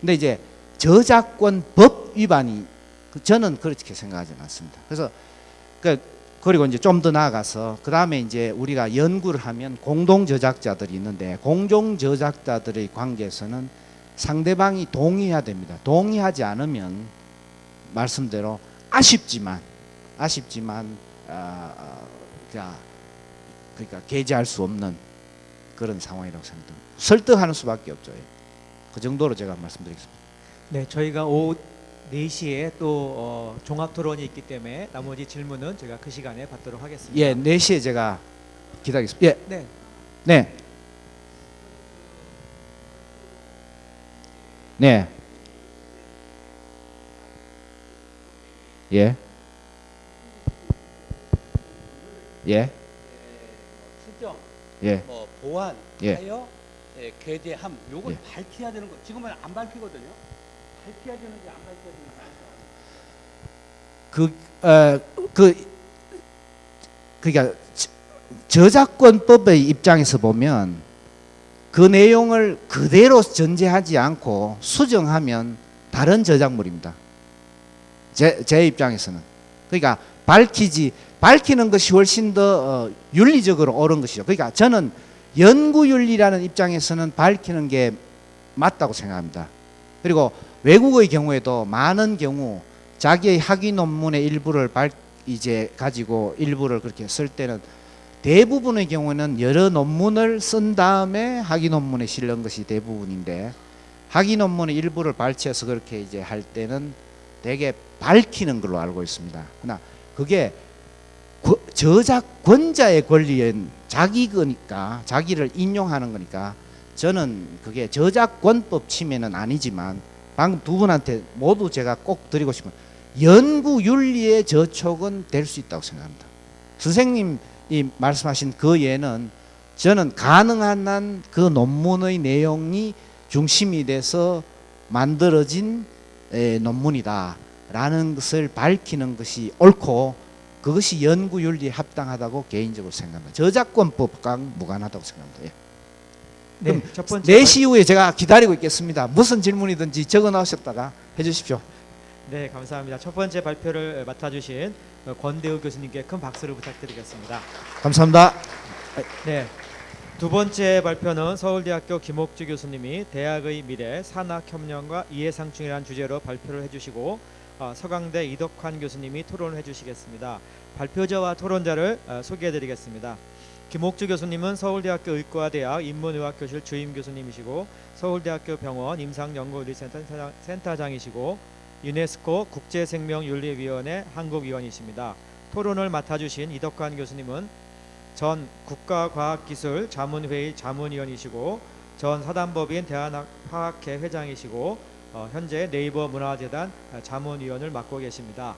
근데 이제 저작권 법 위반이 저는 그렇게 생각하지 않습니다. 그래서 그리고 이제 좀 더 나아가서 그 다음에 이제 우리가 연구를 하면 공동 저작자들이 있는데 공동 저작자들의 관계에서는 상대방이 동의해야 됩니다. 동의하지 않으면 말씀대로 아쉽지만 그러니까 게재할 수 없는 그런 상황이라고 생각합니다. 설득하는 수밖에 없죠. 그 정도로 제가 말씀드리겠습니다. 네, 저희가 오후 4시에 또 종합 토론이 있기 때문에 나머지 질문은 제가 그 시간에 받도록 하겠습니다. 예, 4시에 제가 기다리겠습니다. 예. 네. 네. 네. 예. 예. 추정, 예. 보완, 예. 하여, 게재함 요걸 예. 밝혀야 되는 거. 지금은 안 밝히거든요. 밝혀야 되는지 안 밝혀야 되는지. 그러니까 저작권법의 입장에서 보면 그 내용을 그대로 전제하지 않고 수정하면 다른 저작물입니다. 제 입장에서는. 그러니까 밝히는 것이 훨씬 더 윤리적으로 옳은 것이죠. 그러니까 저는 연구윤리라는 입장에서는 밝히는 게 맞다고 생각합니다. 그리고 외국의 경우에도 많은 경우 자기의 학위 논문의 일부를 이제 가지고 일부를 그렇게 쓸 때는 대부분의 경우는 여러 논문을 쓴 다음에 학위 논문에 실는 것이 대부분인데 학위 논문의 일부를 발췌해서 그렇게 이제 할 때는 되게 밝히는 걸로 알고 있습니다. 그러나 그게 저작권자의 권리엔 자기 거니까 자기를 인용하는 거니까 저는 그게 저작권법 침해는 아니지만 방금 두 분한테 모두 제가 꼭 드리고 싶은 연구윤리의 저촉은 될 수 있다고 생각합니다. 선생님이 말씀하신 그 예는 저는 가능한 한 그 논문의 내용이 중심이 돼서 만들어진 논문이다라는 것을 밝히는 것이 옳고 그것이 연구윤리에 합당하다고 개인적으로 생각합니다. 저작권법과 무관하다고 생각합니다. 예. 네, 첫 번째 4시 이후에 제가 기다리고 있겠습니다. 무슨 질문이든지 적어 놓으셨다가 해주십시오. 네, 감사합니다. 첫 번째 발표를 맡아주신 권대우 교수님께 큰 박수를 부탁드리겠습니다. 감사합니다. 네, 두 번째 발표는 서울대학교 김옥주 교수님이 대학의 미래, 산학협력과 이해상충이라는 주제로 발표를 해주시고 서강대 이덕환 교수님이 토론을 해주시겠습니다. 발표자와 토론자를 소개해드리겠습니다. 김옥주 교수님은 서울대학교 의과대학 인문의학교실 주임 교수님이시고 서울대학교 병원 임상연구윤리센터 센터장이시고 유네스코 국제생명윤리위원회 한국위원이십니다. 토론을 맡아주신 이덕환 교수님은 전 국가과학기술 자문회의 자문위원이시고 전 사단법인 대한화학회 회장이시고 현재 네이버 문화재단 자문위원을 맡고 계십니다.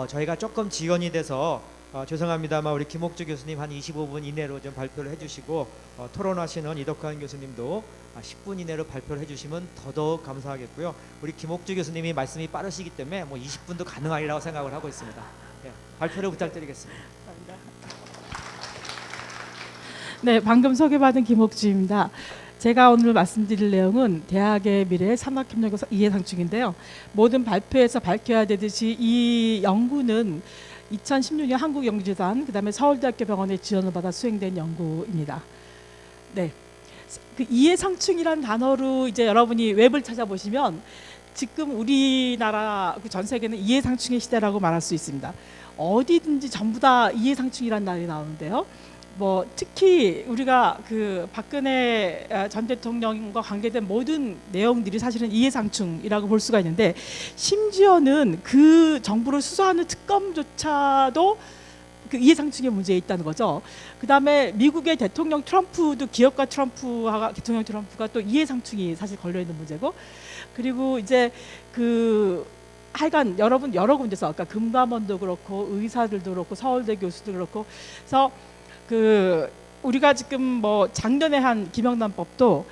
저희가 조금 지연이 돼서 죄송합니다만 우리 김옥주 교수님 한 25분 이내로 좀 발표를 해주시고 토론하시는 이덕환 교수님도 10분 이내로 발표를 해주시면 더더욱 감사하겠고요. 우리 김옥주 교수님이 말씀이 빠르시기 때문에 뭐 20분도 가능하리라고 생각을 하고 있습니다. 네, 발표를 부탁드리겠습니다. 네, 방금 소개받은 김옥주입니다. 제가 오늘 말씀드릴 내용은 대학의 미래 산학협력 이해상충인데요. 모든 발표에서 밝혀야 되듯이 이 연구는 2016년 한국연구재단 그다음에 서울대학교 병원의 지원을 받아 수행된 연구입니다. 네, 그 이해상충이라는 단어로 이제 여러분이 웹을 찾아보시면 지금 우리나라 전 세계는 이해상충의 시대라고 말할 수 있습니다. 어디든지 전부 다 이해상충이라는 말이 나오는데요. 뭐 특히 우리가 그 박근혜 전 대통령과 관계된 모든 내용들이 사실은 이해상충이라고 볼 수가 있는데 심지어는 그 정부를 수사하는 특검조차도 그 이해상충의 문제에 있다는 거죠. 그 다음에 미국의 대통령 트럼프도 기업가 트럼프와 대통령 트럼프가 또 이해상충이 사실 걸려있는 문제고 그리고 이제 그 하여간 여러분 여러 군데서 아까 금감원도 그렇고 의사들도 그렇고 서울대 교수도 그렇고 그래서 그 우리가 지금 뭐 작년에 한 김영란법도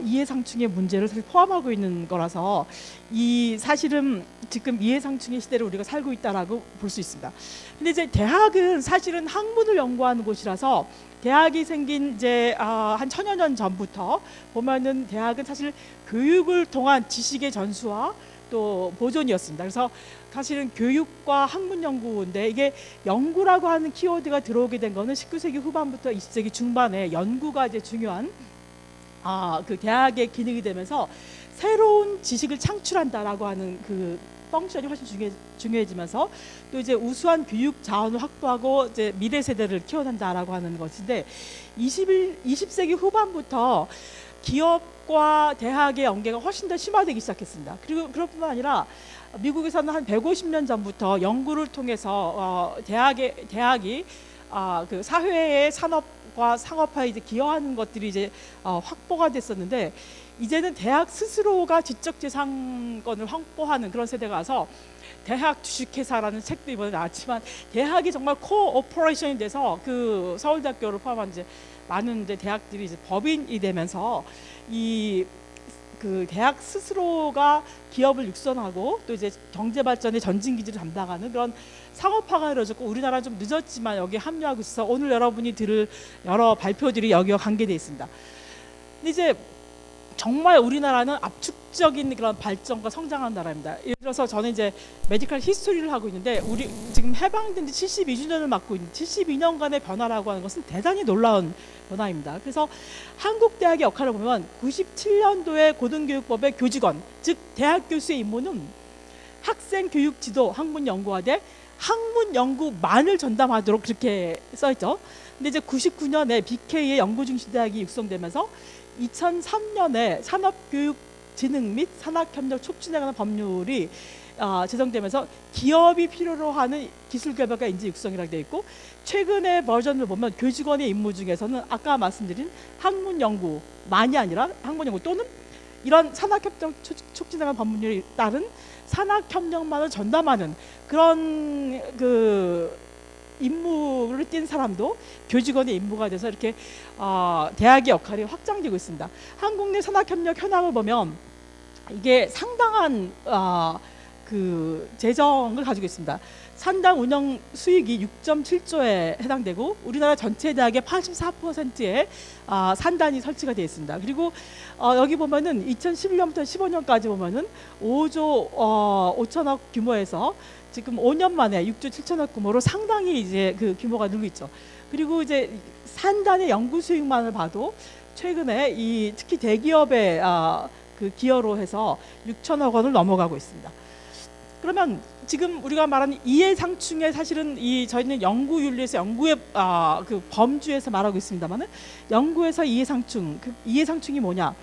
이해상충의 문제를 사실 포함하고 있는 거라서 이 사실은 지금 이해상충의 시대를 우리가 살고 있다라고 볼 수 있습니다. 근데 이제 대학은 사실은 학문을 연구하는 곳이라서 대학이 생긴 이제 한 1000여 년 전부터 보면은 대학은 사실 교육을 통한 지식의 전수와 또 보존이었습니다. 그래서 사실은 교육과 학문 연구인데 이게 연구라고 하는 키워드가 들어오게 된 거는 19세기 후반부터 20세기 중반에 연구가 이제 중요한 그 대학의 기능이 되면서 새로운 지식을 창출한다라고 하는 그 펑션이 훨씬 중요해지면서 또 이제 우수한 교육 자원을 확보하고 이제 미래 세대를 키워낸다라고 하는 것인데 20세기 후반부터 기업과 대학의 연계가 훨씬 더 심화되기 시작했습니다. 그리고 그럴 뿐만 아니라 미국에서는 한 150년 전부터 연구를 통해서 대학이 그 사회의 산업과 상업화에 이제 기여하는 것들이 이제 확보가 됐었는데 이제는 대학 스스로가 지적재산권을 확보하는 그런 세대가 와서 대학 주식회사라는 책도 이번에 나왔지만 대학이 정말 코오퍼레이션이 돼서 그 서울대학교를 포함한 이제 많은 이제 대학들이 이제 법인이 되면서 이 그 대학 스스로가 기업을 육성하고 또 이제 경제 발전의 전진 기지를 담당하는 그런 상업화가 이루어졌고 우리나라는 좀 늦었지만 여기에 합류하고 있어서 오늘 여러분이 들을 여러 발표들이 여기와 관계되어 있습니다. 근데 이제 정말 우리나라는 압축적인 그런 발전과 성장한 나라입니다. 예를 들어서 저는 이제 메디컬 히스토리를 하고 있는데 우리 지금 해방된 지 72주년을 맞고 있는 72년간의 변화라고 하는 것은 대단히 놀라운 변화입니다. 그래서 한국 대학의 역할을 보면 97년도에 고등교육법의 교직원, 즉 대학 교수의 임무는 학생 교육 지도, 학문 연구하되 학문 연구만을 전담하도록 그렇게 써 있죠. 근데 이제 99년에 BK의 연구 중심 대학이 육성되면서 2003년에 산업교육진흥 및 산학협력 촉진에 관한 법률이 제정되면서 기업이 필요로 하는 기술개발과 인재 육성이라고 되어 있고 최근의 버전을 보면 교직원의 임무 중에서는 아까 말씀드린 학문 연구만이 아니라 학문 연구 또는 이런 산학협력 촉진에 관한 법률에 따른 산학협력만을 전담하는 그런 그 임무를 띈 사람도 교직원의 임무가 돼서 이렇게 대학의 역할이 확장되고 있습니다. 한국 내 산학협력 현황을 보면 이게 상당한 그 재정을 가지고 있습니다. 산당 운영 수익이 6.7조에 해당되고 우리나라 전체 대학의 84%의 산단이 설치가 되어 있습니다. 그리고 여기 보면은 2011년부터 15년까지 보면은 5조 5천억 규모에서 지금 5년 만에 6조 7천억 규모로 상당히 이제 그 규모가 늘고 있죠. 그리고 이제 산단의 연구 수익만을 봐도 최근에 이 특히 대기업의 그 기여로 해서 6천억 원을 넘어가고 있습니다. 그러면 지금 우리가 말하는 이해상충의 사실은 저희는 연구윤리에서 연구의 그 범주에서 말하고 있습니다만은 연구에서 이해상충, 그 이해상충이 뭐냐?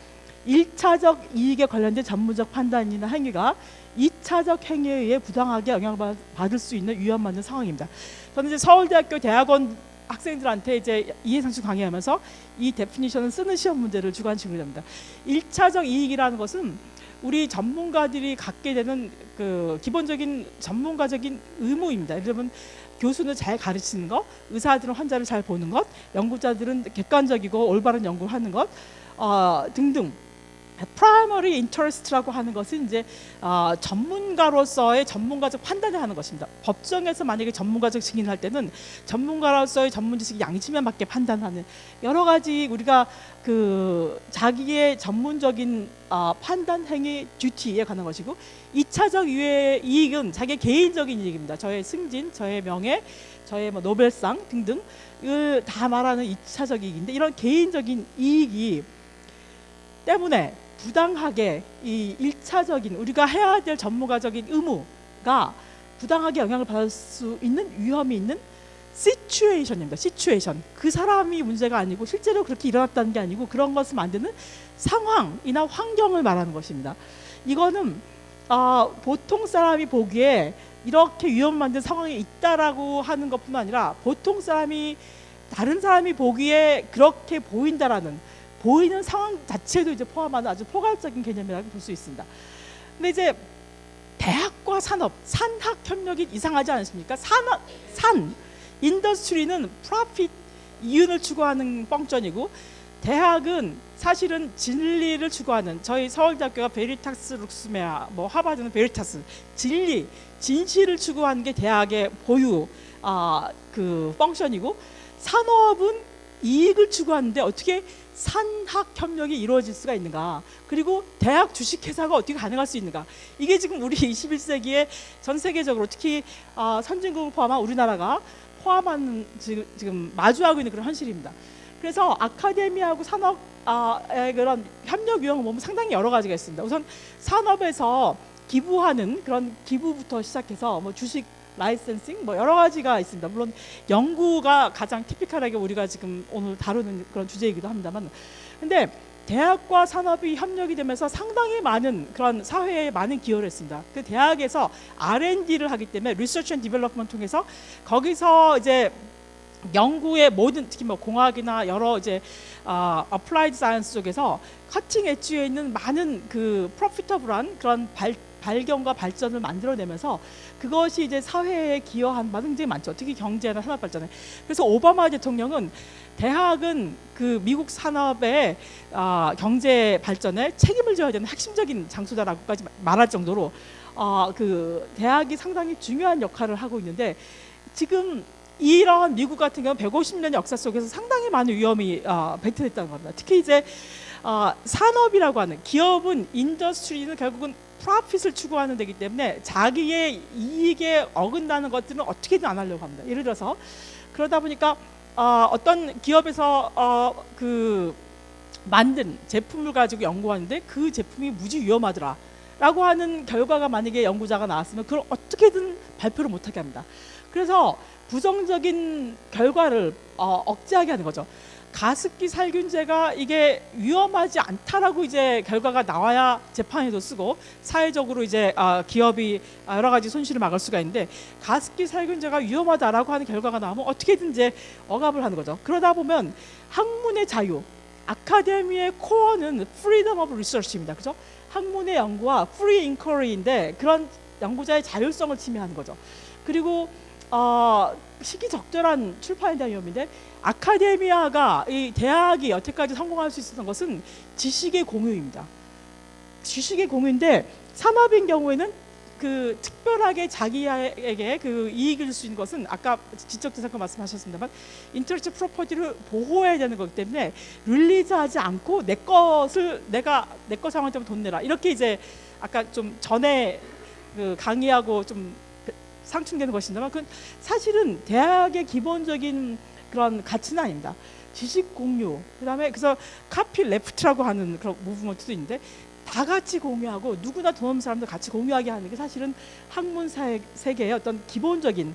1차적 이익에 관련된 전문적 판단이나 행위가 2차적 행위에 의해 부당하게 영향을 받을 수 있는 위험 많은 상황입니다. 저는 이제 서울대학교 대학원 학생들한테 이제 이해상충 강의하면서 이 데피니션을 쓰는 시험 문제를 주관식으로 합니다. 1차적 이익이라는 것은 우리 전문가들이 갖게 되는 그 기본적인 전문가적인 의무입니다. 예를 들면 교수는 잘 가르치는 것, 의사들은 환자를 잘 보는 것, 연구자들은 객관적이고 올바른 연구를 하는 것 등등. 프라이머리 인터레스트라고 하는 것은 이제 전문가로서의 전문가적 판단을 하는 것입니다. 법정에서 만약에 전문가적 증인을 할 때는 전문가로서의 전문 지식이 양심에 맞게 판단하는 여러 가지 우리가 그 자기의 전문적인 판단 행위 듀티에 관한 것이고 2차적 이익은 자기의 개인적인 이익입니다. 저의 승진, 저의 명예, 저의 뭐 노벨상 등등을 다 말하는 2차적 이익인데 이런 개인적인 이익이 때문에 부당하게 이 1차적인 우리가 해야 될 전문가적인 의무가 부당하게 영향을 받을 수 있는 위험이 있는 시츄에이션입니다. 시츄에이션. 그 사람이 문제가 아니고 실제로 그렇게 일어났다는 게 아니고 그런 것을 만드는 상황이나 환경을 말하는 것입니다. 이거는 보통 사람이 보기에 이렇게 위험 만든 상황이 있다라고 하는 것뿐만 아니라 보통 사람이 다른 사람이 보기에 그렇게 보인다라는 보이는 상황 자체도 이제 포함하는 아주 포괄적인 개념이라고 볼 수 있습니다. 근데 이제 대학과 산업, 산학 협력이 이상하지 않습니까? 인더스트리는 프로핏 이윤을 추구하는 뻥전이고 대학은 사실은 진리를 추구하는 저희 서울대학교가 베리타스 룩스메아, 뭐 하버드는 베리타스 진리, 진실을 추구하는 게 대학의 보유 그 펑션이고 산업은 이익을 추구하는데 어떻게 산학 협력이 이루어질 수가 있는가? 그리고 대학 주식회사가 어떻게 가능할 수 있는가? 이게 지금 우리 21세기에 전 세계적으로 특히 선진국을 포함한 우리나라가 포함한 지금 마주하고 있는 그런 현실입니다. 그래서 아카데미하고 산업의 그런 협력 유형을 보면 상당히 여러 가지가 있습니다. 우선 산업에서 기부하는 그런 기부부터 시작해서 뭐 주식 라이센싱 뭐 여러 가지가 있습니다. 물론 연구가 가장 티피컬하게 우리가 지금 오늘 다루는 그런 주제이기도 합니다만, 근데 대학과 산업이 협력이 되면서 상당히 많은 그런 사회에 많은 기여를 했습니다. 그 대학에서 R&D를 하기 때문에 리서치 앤 디벨롭먼트 통해서 거기서 이제 연구의 모든 특히 뭐 공학이나 여러 이제 어플라이드 사이언스 쪽에서 커팅 엣지에 있는 많은 그 프로피터블한 그런 발견과 발전을 만들어내면서 그것이 이제 사회에 기여한 바는 굉장히 많죠. 특히 경제나 산업 발전에. 그래서 오바마 대통령은 대학은 그 미국 산업의 경제 발전에 책임을 져야 되는 핵심적인 장소다라고까지 말할 정도로 그 대학이 상당히 중요한 역할을 하고 있는데 지금 이런 미국 같은 경우 150년 역사 속에서 상당히 많은 위험이 배틀했다는 겁니다. 특히 이제 산업이라고 하는 기업은 인더스트리는 결국은 프로핏을 추구하는 데기 때문에 자기의 이익에 어긋나는 것들은 어떻게든 안 하려고 합니다. 예를 들어서 그러다 보니까 어떤 기업에서 그 만든 제품을 가지고 연구하는데 그 제품이 무지 위험하더라 라고 하는 결과가 만약에 연구자가 나왔으면 그걸 어떻게든 발표를 못하게 합니다. 그래서 부정적인 결과를 억제하게 하는 거죠. 가습기 살균제가 이게 위험하지 않다라고 이제 결과가 나와야 재판에도 쓰고 사회적으로 이제 기업이 여러 가지 손실을 막을 수가 있는데 가습기 살균제가 위험하다라고 하는 결과가 나오면 어떻게든 이제 억압을 하는 거죠. 그러다 보면 학문의 자유, 아카데미의 코어는 freedom of research입니다. 그죠? 학문의 연구와 free inquiry인데 그런 연구자의 자율성을 침해하는 거죠. 그리고 시기적절한 출판에 대한 위험인데, 아카데미아가 이 대학이 여태까지 성공할 수 있었던 것은 지식의 공유입니다. 지식의 공유인데 산업인 경우에는 그 특별하게 자기에게 그 이익을 줄 수 있는 것은 아까 지적재산권 말씀하셨습니다만 인터렉티브 프로퍼티를 보호해야 되는 거기 때문에 릴리즈하지 않고 내 것을 내가 내 거 사용할 때면 돈 내라 이렇게 이제 아까 좀 전에 그 강의하고 좀 상충되는 것인데만 그건 사실은 대학의 기본적인 그런 가치는 아닙니다. 지식 공유 그다음에 그래서 카피 레프트라고 하는 그런 무브먼트도 있는데 다 같이 공유하고 누구나 돈 없는 사람들 같이 공유하게 하는 게 사실은 학문 세계의 어떤 기본적인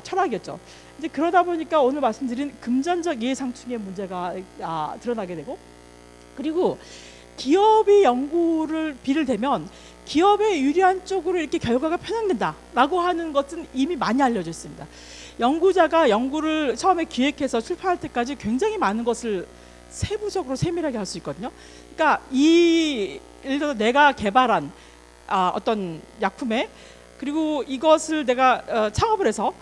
철학이었죠. 이제 그러다 보니까 오늘 말씀드린 금전적 이해상충의 문제가 드러나게 되고 그리고 기업이 연구를 비를 대면 기업에 유리한 쪽으로 이렇게 결과가 편향된다라고 하는 것은 이미 많이 알려져 있습니다. 연구자가 연구를 처음에 기획해서 출판할 때까지 굉장히 많은 것을 세부적으로 세밀하게 할 수 있거든요. 그러니까 예를 들어 내가 개발한 어떤 약품에 그리고 이것을 내가 창업을 해서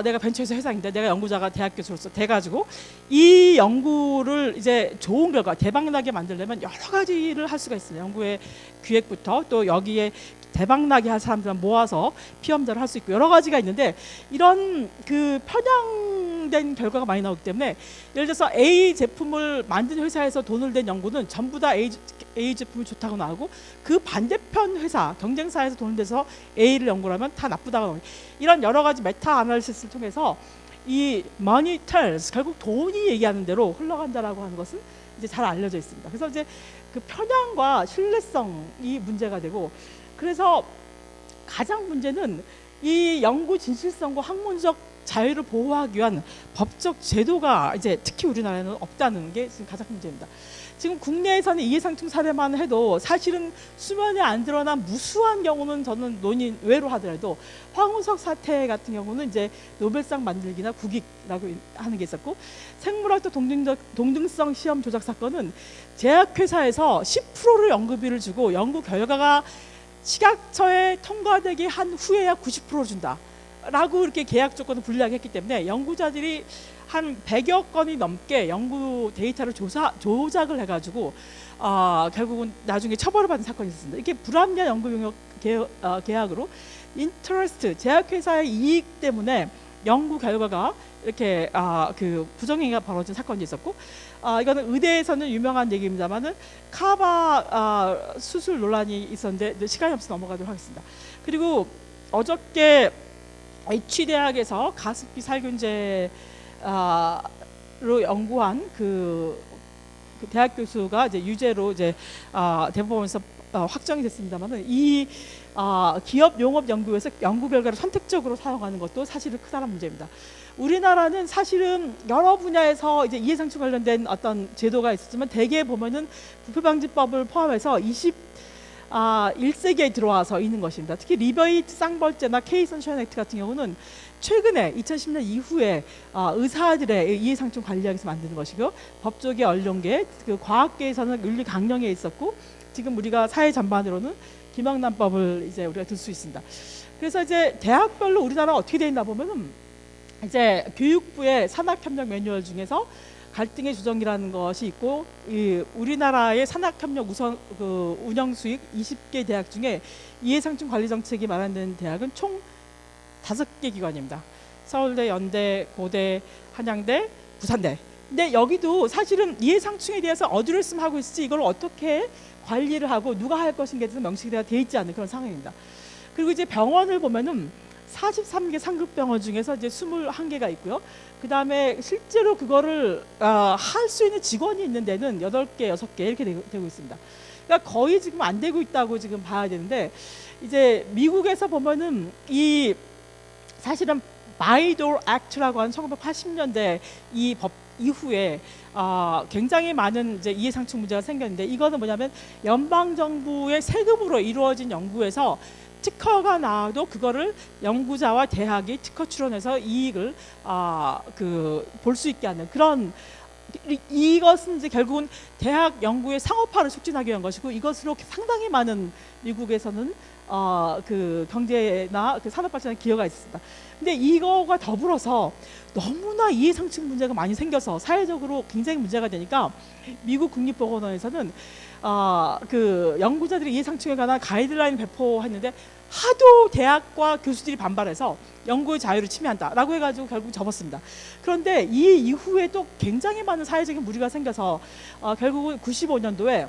내가 벤처에서 회사인데 내가 연구자가 대학 교수로서 돼가지고 이 연구를 이제 좋은 결과 대박나게 만들려면 여러 가지를 할 수가 있습니다. 연구의 기획부터 또 여기에 대박나게 할 사람들 모아서 피험자를 할 수 있고 여러 가지가 있는데 이런 그 편향된 결과가 많이 나오기 때문에 예를 들어서 A 제품을 만든 회사에서 돈을 낸 연구는 전부 다 A 제품이 좋다고 나오고 그 반대편 회사 경쟁사에서 돈을 내서 A를 연구를 하면 다 나쁘다고 나오고 이런 여러 가지 메타 아날리시스를 통해서 이 money tells 결국 돈이 얘기하는 대로 흘러간다라고 하는 것은 이제 잘 알려져 있습니다. 그래서 이제 그 편향과 신뢰성이 문제가 되고 그래서 가장 문제는 이 연구 진실성과 학문적 자유를 보호하기 위한 법적 제도가 이제 특히 우리나라에는 없다는 게 지금 가장 문제입니다. 지금 국내에서는 이해상충 사례만 해도 사실은 수면에 안 드러난 무수한 경우는 저는 논의 외로 하더라도 황우석 사태 같은 경우는 이제 노벨상 만들기나 국익이라고 하는 게 있었고 생물학적 동등성 시험 조작 사건은 제약회사에서 10%를 연구비를 주고 연구 결과가 식약처에 통과되게 한 후에야 90% 준다 라고 이렇게 계약 조건을 불리하게 했기 때문에 연구자들이 한 100여 건이 넘게 연구 데이터를 조작을 해가지고 결국은 나중에 처벌을 받은 사건이 있었습니다. 이게 불합리한 연구 용역 계약으로 인터레스트 제약회사의 이익 때문에 연구 결과가 이렇게 그 부정행위가 벌어진 사건이 있었고 이거는 의대에서는 유명한 얘기입니다만은 카바 수술 논란이 있었는데 시간이 없어서 넘어가도록 하겠습니다. 그리고 어저께 H대학에서 가습기 살균제로 연구한 그 대학 교수가 이제 유죄로 이제 대법원에서 확정이 됐습니다만은 이 기업 용업 연구에서 연구 결과를 선택적으로 사용하는 것도 사실은 크다는 문제입니다. 우리나라는 사실은 여러 분야에서 이제 이해상충 관련된 어떤 제도가 있었지만 대개 보면은 부패방지법을 포함해서 21세기에 들어와서 있는 것입니다. 특히 리베이트 쌍벌제나 K 선샤인 액트 같은 경우는 최근에 2010년 이후에 의사들의 이해상충 관리하기 위해서 만드는 것이고 법조계, 언론계, 그 과학계에서는 윤리 강령에 있었고 지금 우리가 사회 전반으로는 김영란법을 이제 우리가 들 수 있습니다. 그래서 이제 대학별로 우리나라가 어떻게 되어 있나 보면은 이제 교육부의 산학협력 매뉴얼 중에서 갈등의 조정이라는 것이 있고 이 우리나라의 산학협력 운영 수익 20개 대학 중에 이해상충 관리 정책이 마련된 대학은 총 5개 기관입니다. 서울대, 연대, 고대, 한양대, 부산대. 근데 여기도 사실은 이해상충에 대해서 어디로 했으면 하고 있을지 이걸 어떻게 관리를 하고 누가 할 것인가에 대해서 명시가 되어 있지 않은 그런 상황입니다. 그리고 이제 병원을 보면은 43개 상급 병원 중에서 이제 21개가 있고요. 그 다음에 실제로 그거를 할 수 있는 직원이 있는 데는 8개, 6개 이렇게 되고 있습니다. 그러니까 거의 지금 안 되고 있다고 지금 봐야 되는데 이제 미국에서 보면은 이 사실은 바이돌 액트라고 하는 1980년대 이 법 이후에 굉장히 많은 이제 이해상충 문제가 생겼는데 이거는 뭐냐면 연방 정부의 세금으로 이루어진 연구에서 특허가 나와도 그거를 연구자와 대학이 특허 출원해서 이익을 볼 수 있게 하는 그런 이것은 이제 결국은 대학 연구의 상업화를 촉진하기 위한 것이고 이것으로 상당히 많은 미국에서는 그 경제나 그 산업 발전에 기여가 있습니다. 근데 이거가 더불어서 너무나 이해상충 문제가 많이 생겨서 사회적으로 굉장히 문제가 되니까 미국 국립보건원에서는 그 연구자들이 이해상충에 관한 가이드라인 배포했는데 하도 대학과 교수들이 반발해서 연구의 자유를 침해한다라고 해가지고 결국 접었습니다. 그런데 이 이후에 또 굉장히 많은 사회적인 무리가 생겨서 결국은 95년도에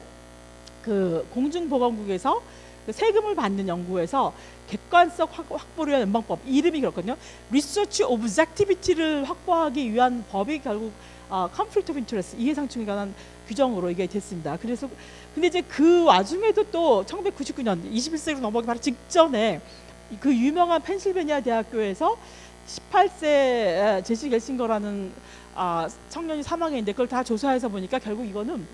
그 공중보건국에서 그 세금을 받는 연구에서 객관성 확보를 위한 연방법, 이름이 그렇거든요. Research Objectivity를 확보하기 위한 법이 결국 Conflict of Interest, 이해상충에 관한 규정으로 이게 됐습니다. 그래서 근데 이제 그 와중에도 또 1999년 21세기로 넘어가기 바로 직전에 그 유명한 펜실베니아 대학교에서 18세 제시 겔싱거라는 청년이 사망했는데 그걸 다 조사해서 보니까 결국 이거는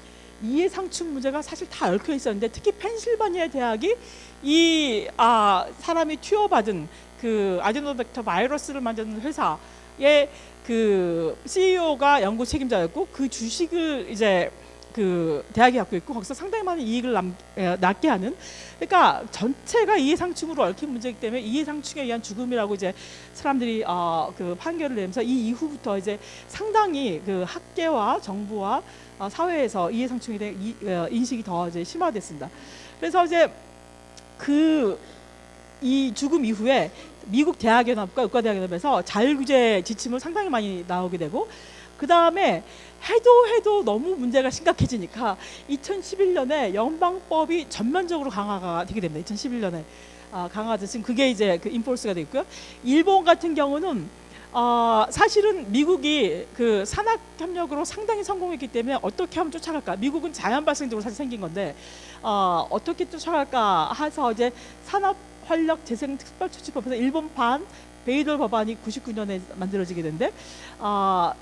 이해상충 문제가 사실 다 얽혀 있었는데 특히 펜실베니아 대학이 이 사람이 투여받은 그 아데노벡터 바이러스를 만드는 회사의 그 CEO가 연구 책임자였고 그 주식을 이제 그 대학이 갖고 있고 거기서 상당히 많은 이익을 낳게 하는, 그러니까 전체가 이해상충으로 얽힌 문제이기 때문에 이해상충에 의한 죽음이라고 이제 사람들이 그 판결을 내면서 이 이후부터 이제 상당히 그 학계와 정부와 사회에서 이해상충에 대한 인식이 더 이제 심화됐습니다. 그래서 이제 이 죽음 이후에 미국 대학연합과 의과대학연합에서 자율규제 지침을 상당히 많이 나오게 되고 그 다음에 해도 너무 문제가 심각해지니까 2011년에 연방법이 전면적으로 강화가 되게 됩니다. 2011년에 강화돼서 지금 그게 이제 그 인포스가 돼 있고요. 일본 같은 경우는 사실은 미국이 그 산학협력으로 상당히 성공했기 때문에 어떻게 하면 쫓아갈까? 미국은 자연 발생적으로 사실 생긴 건데 어떻게 쫓아갈까 해서 이제 산업활력재생특별조치법에서 일본판 베이돌 법안이 99년에 만들어지게 된데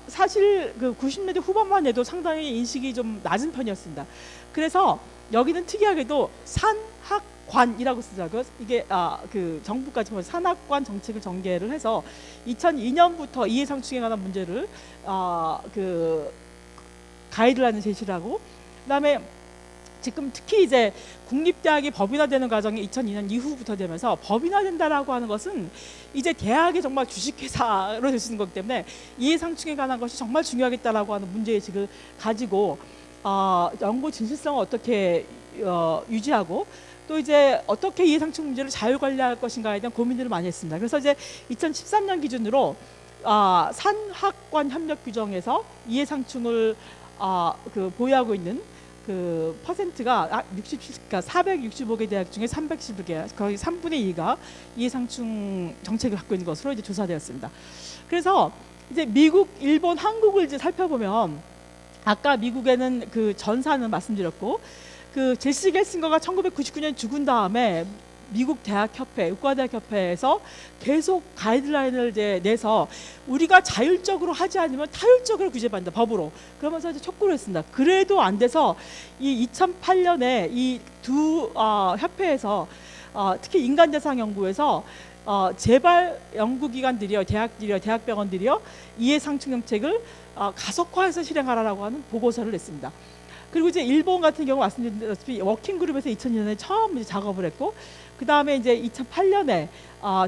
사실 그 90년대 후반만 해도 상당히 인식이 좀 낮은 편이었습니다. 그래서 여기는 특이하게도 산학관이라고 쓰자고요. 이게 그 정부까지 보면 산학관 정책을 전개를 해서 2002년부터 이해상충에 관한 문제를 그 가이드라인을 제시를 하고 그다음에 지금 특히 이제 국립대학이 법인화되는 과정이 2002년 이후부터 되면서 법인화된다라고 하는 것은 이제 대학이 정말 주식회사로 될 수 있는 거기 때문에 이해상충에 관한 것이 정말 중요하겠다라고 하는 문제의식을 가지고 연구 진실성을 어떻게 유지하고 또 이제 어떻게 이해상충 문제를 자율관리할 것인가에 대한 고민들을 많이 했습니다. 그래서 이제 2013년 기준으로 산학관 협력 규정에서 이해상충을 그 보유하고 있는 그 퍼센트가 67, 그러니까 465개 대학 중에 311개, 거의 3분의 2가 이해상충 정책을 갖고 있는 것으로 이제 조사되었습니다. 그래서 이제 미국, 일본, 한국을 이제 살펴보면 아까 미국에는 그 전사는 말씀드렸고 그 제시 겔싱거가 1999년 죽은 다음에 미국 대학협회, 의과대학협회에서 계속 가이드라인을 이제 내서 우리가 자율적으로 하지 않으면 타율적으로 규제받는다 법으로 그러면서 이제 촉구를 했습니다. 그래도 안 돼서 이 2008년에 이 두 협회에서 특히 인간대상 연구에서 재발 연구기관들이요, 대학들이요, 대학병원들이요 이해상충 정책을 가속화해서 실행하라고 하는 보고서를 냈습니다. 그리고 이제 일본 같은 경우 말씀드렸다시피 워킹그룹에서 2002년에 처음 이제 작업을 했고 그 다음에 이제 2008년에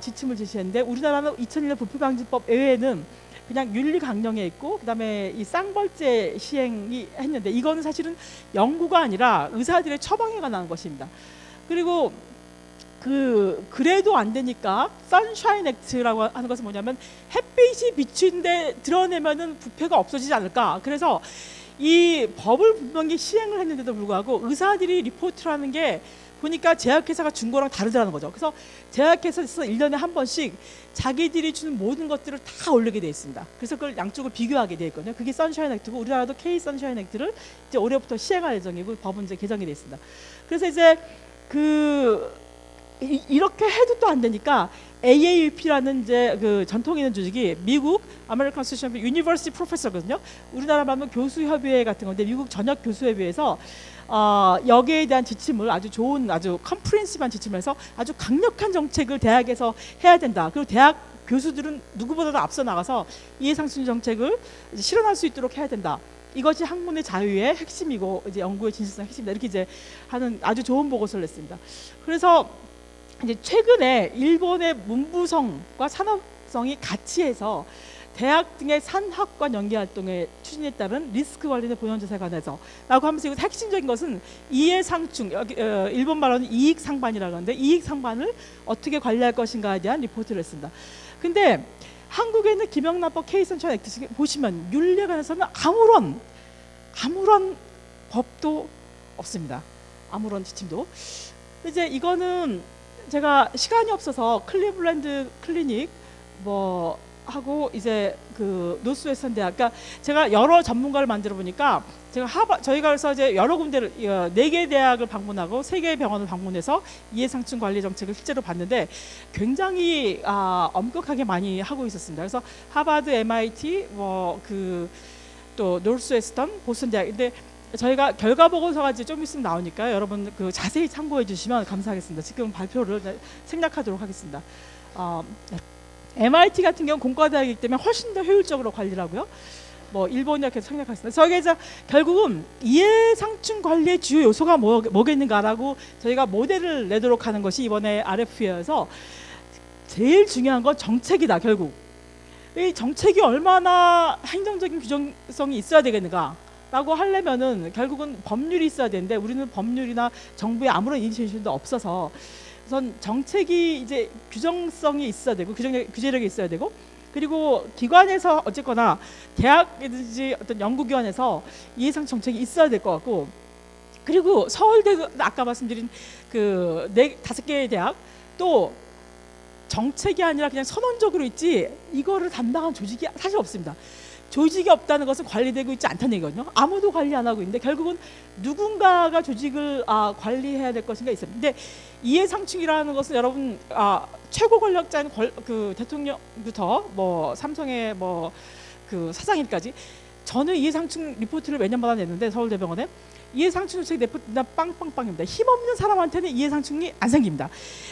지침을 제시했는데 우리나라는 2001년 부패방지법 외에는 그냥 윤리 강령에 있고 그 다음에 이 쌍벌죄 시행이 했는데 이거는 사실은 연구가 아니라 의사들의 처방에 관한 것입니다. 그리고 그래도 안 되니까 선샤인 액트라고 하는 것은 뭐냐면 햇빛이 비추는데 드러내면은 부패가 없어지지 않을까. 그래서 이 법을 분명히 시행을 했는데도 불구하고 의사들이 리포트를 하는 게 보니까 제약회사가 준 거랑 다르다는 거죠. 그래서 제약회사에서 1년에 한 번씩 자기들이 주는 모든 것들을 다 올리게 돼 있습니다. 그래서 그걸 양쪽을 비교하게 돼 있거든요. 그게 선샤인 액트고 우리나라도 K 선샤인 액트를 이제 올해부터 시행할 예정이고 법은 이제 개정이 돼 있습니다. 그래서 이제 이렇게 해도 또 안 되니까 AAUP라는 이제 그 전통 있는 조직이 미국 아메리칸 소시엄 유니버시티 프로페서거든요. 우리나라 말하면 교수협의회 같은 건데 미국 전역 교수협의회에서 여기에 대한 지침을 아주 좋은 아주 컴프레hen시브한 지침을 해서 아주 강력한 정책을 대학에서 해야 된다. 그리고 대학 교수들은 누구보다도 앞서 나가서 이해상충 정책을 실현할 수 있도록 해야 된다. 이것이 학문의 자유의 핵심이고 이제 연구의 진실성의 핵심이다. 이렇게 이제 하는 아주 좋은 보고서를 냈습니다. 그래서 이제 최근에 일본의 문부성과 산업성이 같이 해서 대학 등의 산학과 연계 활동에 추진에 따른 리스크 관련의 본연조사에 관해서라고 하면서 이거 핵심적인 것은 이해상충, 일본 말로는 이익상반이라고 하는데 이익상반을 어떻게 관리할 것인가에 대한 리포트를 했습니다. 근데 한국에는 김영란법 K-선천 액트 보시면 윤리에 관해서는 아무런 법도 없습니다. 아무런 지침도. 이제 이거는 제가 시간이 없어서 클리블랜드 클리닉 뭐 하고 이제 그 노스웨스턴 대학, 그러니까 제가 여러 전문가를 만들어 보니까 저희가 그래서 이제 여러 군데를 4개 대학을 방문하고 3개의 병원을 방문해서 이해상충 관리 정책을 실제로 봤는데 굉장히 엄격하게 많이 하고 있었습니다. 그래서 하버드, MIT, 뭐 그 또 노스웨스턴, 보스턴 대학. 근데 저희가 결과 보고서가 이제 좀 있으면 나오니까 여러분 그 자세히 참고해 주시면 감사하겠습니다. 지금 발표를 생략하도록 하겠습니다. MIT 같은 경우 공과대학이기 때문에 훨씬 더 효율적으로 관리를 하고요. 뭐 일본이라 계속 생략하겠습니다. 저희가 결국은 이해상충 관리의 주요 요소가 뭐겠는가라고 저희가 모델을 내도록 하는 것이 이번에 RFP여서 제일 중요한 건 정책이다. 결국 이 정책이 얼마나 행정적인 규정성이 있어야 되겠는가라고 하려면은 결국은 법률이 있어야 되는데 우리는 법률이나 정부의 아무런 이니셔티브도 없어서 우선 정책이 이제 규정성이 있어야 되고 규제력이 있어야 되고 그리고 기관에서 어쨌거나 대학이든지 어떤 연구기관에서 이해상 정책이 있어야 될 것 같고 그리고 서울대도 아까 말씀드린 그 5개의 대학 또 정책이 아니라 그냥 선언적으로 있지 이거를 담당한 조직이 사실 없습니다. 조직이 없다는 것은 관리되고 있지 않다는 얘기거든요. 아무도 관리 안 하고 있는데 결국은 누군가가 조직을 관리해야 될 것인가 있어요. 근데 이해상충이라는 것은 여러분 최고 권력자인 그 대통령부터 뭐 삼성의 뭐 그 사장님까지 저는 이해상충 리포트를 매년마다 냈는데 서울대병원에 이해상충 정책 리포트가 빵빵빵입니다. 힘없는 사람한테는 이해상충이 안 생깁니다.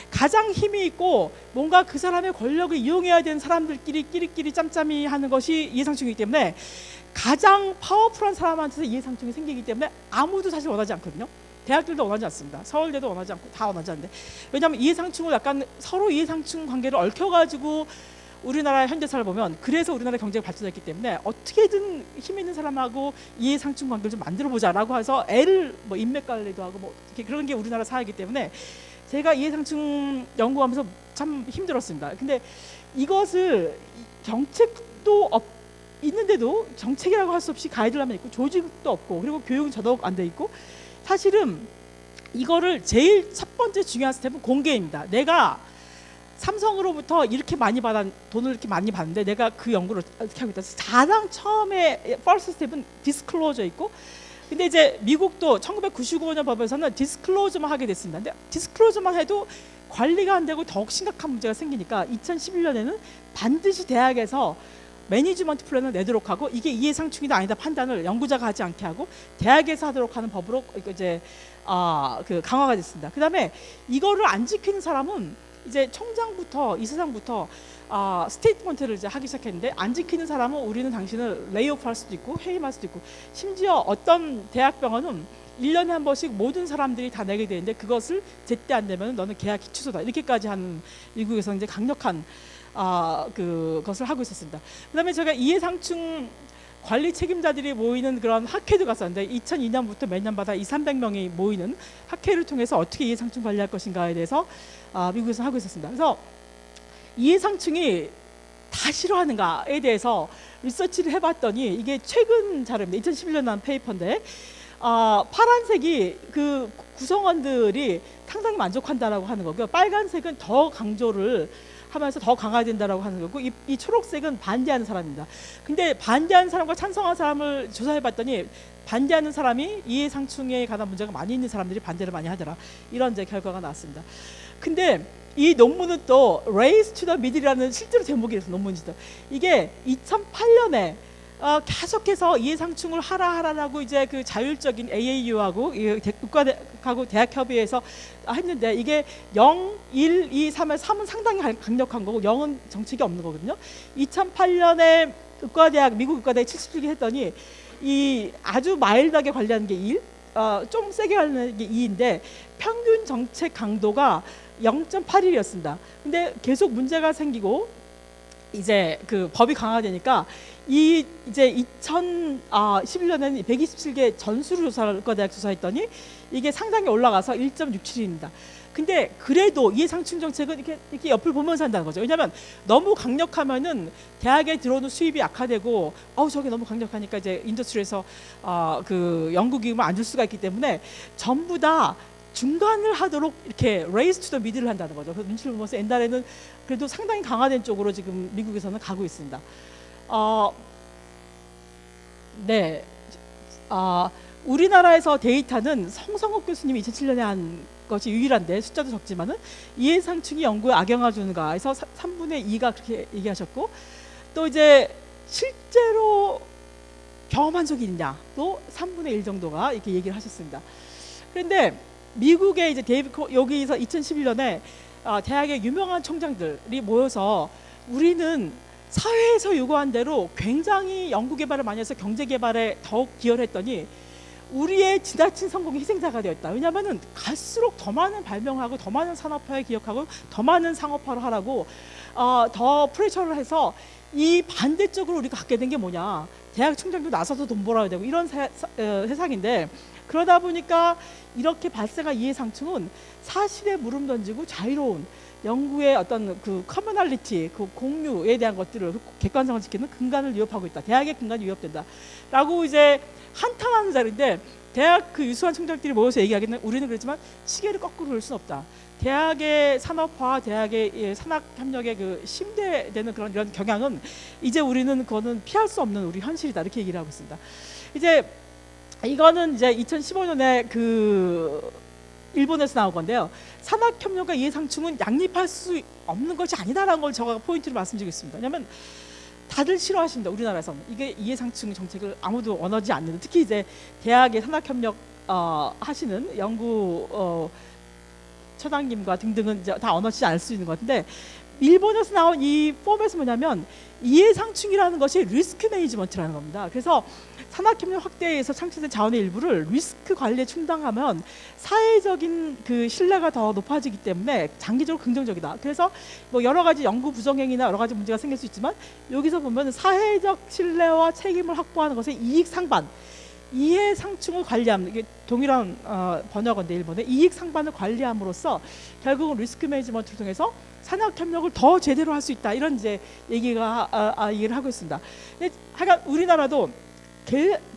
가장 힘이 있고 뭔가 그 사람의 권력을 이용해야 되는 사람들끼리 끼리끼리 짬짬이 하는 것이 이해상충이기 때문에 가장 파워풀한 사람한테서 이해상충이 생기기 때문에 아무도 사실 원하지 않거든요. 대학들도 원하지 않습니다. 서울대도 원하지 않고 다 원하지 않는데 왜냐하면 이해상충을 약간 서로 이해상충 관계를 얽혀가지고 우리나라의 현대사를 보면 그래서 우리나라 경제가 발전했기 때문에 어떻게든 힘 있는 사람하고 이해상충 관계를 좀 만들어보자라고 해서 애를 뭐 인맥 관리도 하고 뭐 그런 게 우리나라 사회이기 때문에 제가 이해상충 연구하면서 참 힘들었습니다. 근데 이것을 정책도 있는데도 정책이라고 할 수 없이 가이드라인이 있고 조직도 없고 그리고 교육은 더더욱 안 돼 있고 사실은 이거를 제일 첫 번째 중요한 스텝은 공개입니다. 내가 삼성으로부터 이렇게 많이 돈을 이렇게 많이 받는데 내가 그 연구를 어떻게 하고 있다. 가장 처음에 퍼스트 스텝은 디스클로저 있고 근데 이제 미국도 1995년 법에서는 디스클로저만 하게 됐습니다. 근데 디스클로저만 해도 관리가 안 되고 더욱 심각한 문제가 생기니까 2011년에는 반드시 대학에서 매니지먼트 플랜을 내도록 하고 이게 이해상충이다 아니다 판단을 연구자가 하지 않게 하고 대학에서 하도록 하는 법으로 이제 그 강화가 됐습니다. 그다음에 이거를 안 지키는 사람은 이제 총장부터 이사장부터 스테이트먼트를 이제 하기 시작했는데 안 지키는 사람은 우리는 당신을 레이오프할 수도 있고 해임할 수도 있고 심지어 어떤 대학병원은 1년에 한 번씩 모든 사람들이 다 내게 되는데 그것을 제때 안 되면 너는 계약이 취소다 이렇게까지 하는 미국에서 이제 강력한 그것을 하고 있었습니다. 그다음에 제가 이해상충 관리 책임자들이 모이는 그런 학회도 갔었는데 2002년부터 매년마다 200~300명이 모이는 학회를 통해서 어떻게 이해상충 관리할 것인가에 대해서 미국에서 하고 있었습니다. 그래서 이해상충이 다 싫어하는가에 대해서 리서치를 해봤더니 이게 최근 자료입니다. 2011년 난 페이퍼인데 파란색이 그 구성원들이 상당히 만족한다라고 하는 거고요. 빨간색은 더 강조를 하면서 더 강화된다라고 하는 거고 이 초록색은 반대하는 사람입니다. 근데 반대하는 사람과 찬성하는 사람을 조사해봤더니 반대하는 사람이 이해상충에 관한 문제가 많이 있는 사람들이 반대를 많이 하더라. 이런 이제 결과가 나왔습니다. 근데 이 논문은 또 Race to the Middle이라는 실제로 제목이 있어요. 논문이죠. 이게 2008년에 계속해서 이해상충을 하라라고 이제 그 자율적인 AAU하고 국가하고 대학협의회에서 했는데 이게 0, 1, 2, 3에 3은 상당히 강력한 거고 0은 정책이 없는 거거든요. 2008년에 미국 의과대학 77개 했더니 이 아주 마일드하게 관리하는 게 1, 좀 세게 관리하는 게 2인데 평균 정책 강도가 0.81이었습니다. 근데 계속 문제가 생기고 이제 그 법이 강화되니까 이 이제 2011년에는 127개 전수조사과대학 조사했더니 이게 상당히 올라가서 1.67입니다. 근데 그래도 이해상충 정책은 이렇게 옆을 보면서 한다는 거죠. 왜냐하면 너무 강력하면은 대학에 들어오는 수입이 악화되고 저게 너무 강력하니까 이제 인더스트리에서 그 연구기금을 안 줄 수가 있기 때문에 전부 다 중간을 하도록 이렇게 raise to the middle을 한다는 거죠. 그래서 눈치를 보면서 옛날에는 그래도 상당히 강화된 쪽으로 지금 미국에서는 가고 있습니다. 네, 우리나라에서 데이터는 성성욱 교수님이 2007년에 한 것이 유일한데 숫자도 적지만은 이해상충이 연구에 악영향을 주는가 해서 3분의 2가 그렇게 얘기하셨고, 또 이제 실제로 경험한 적이 있냐 또 3분의 1 정도가 이렇게 얘기를 하셨습니다. 그런데 미국의 이제 여기서 2011년에 대학의 유명한 총장들이 모여서 우리는 사회에서 요구한 대로 굉장히 연구 개발을 많이 해서 경제 개발에 더욱 기여를 했더니 우리의 지나친 성공의 희생자가 되었다. 왜냐하면은 갈수록 더 많은 발명하고 더 많은 산업화에 기여하고 더 많은 상업화를 하라고 더 프레셔를 해서 이 반대쪽으로 우리가 갖게 된 게 뭐냐, 대학 총장도 나서서 돈 벌어야 되고 이런 세상인데, 그러다 보니까 이렇게 발생한 이해상충은 사실에 물음 던지고 자유로운 연구의 어떤 그 커머널리티, 그 공유에 대한 것들을 객관성을 지키는 근간을 위협하고 있다. 대학의 근간이 위협된다라고 이제 한탄하는 자리인데, 대학 그 유수한 총장들이 모여서 얘기하기는 우리는 그렇지만 시계를 거꾸로 돌릴 수는 없다. 대학의 산업화, 대학의 산학협력의 그 심대되는 그런 이런 경향은 이제 우리는 그거는 피할 수 없는 우리 현실이다, 이렇게 얘기를 하고 있습니다. 이제 이거는 이제 2015년에 그 일본에서 나온 건데요. 산학협력과 이해상충은 양립할 수 없는 것이 아니다라는 걸 제가 포인트로 말씀드리겠습니다. 왜냐하면 다들 싫어하십니다. 우리나라에서는 이게 이해상충 정책을 아무도 원하지 않는, 특히 이제 대학의 산학협력 하시는 연구 처장님과 등등은 이제 다 언어치지 않을 수 있는 것 같은데, 일본에서 나온 이 폼에서 뭐냐면 이해상충이라는 것이 리스크 매니지먼트라는 겁니다. 그래서 산학협력 확대에서 창출된 자원의 일부를 리스크 관리에 충당하면 사회적인 그 신뢰가 더 높아지기 때문에 장기적으로 긍정적이다. 그래서 뭐 여러 가지 연구 부정행위나 여러 가지 문제가 생길 수 있지만, 여기서 보면 사회적 신뢰와 책임을 확보하는 것에 이익 상반, 이해상충을 관리함, 이게 동일한 번역어인데 일본의 이익 상반을 관리함으로써 결국은 리스크 매니지먼트를 통해서 산학협력을 더 제대로 할 수 있다, 이런 이제 얘기를 하고 있습니다. 하여간 우리나라도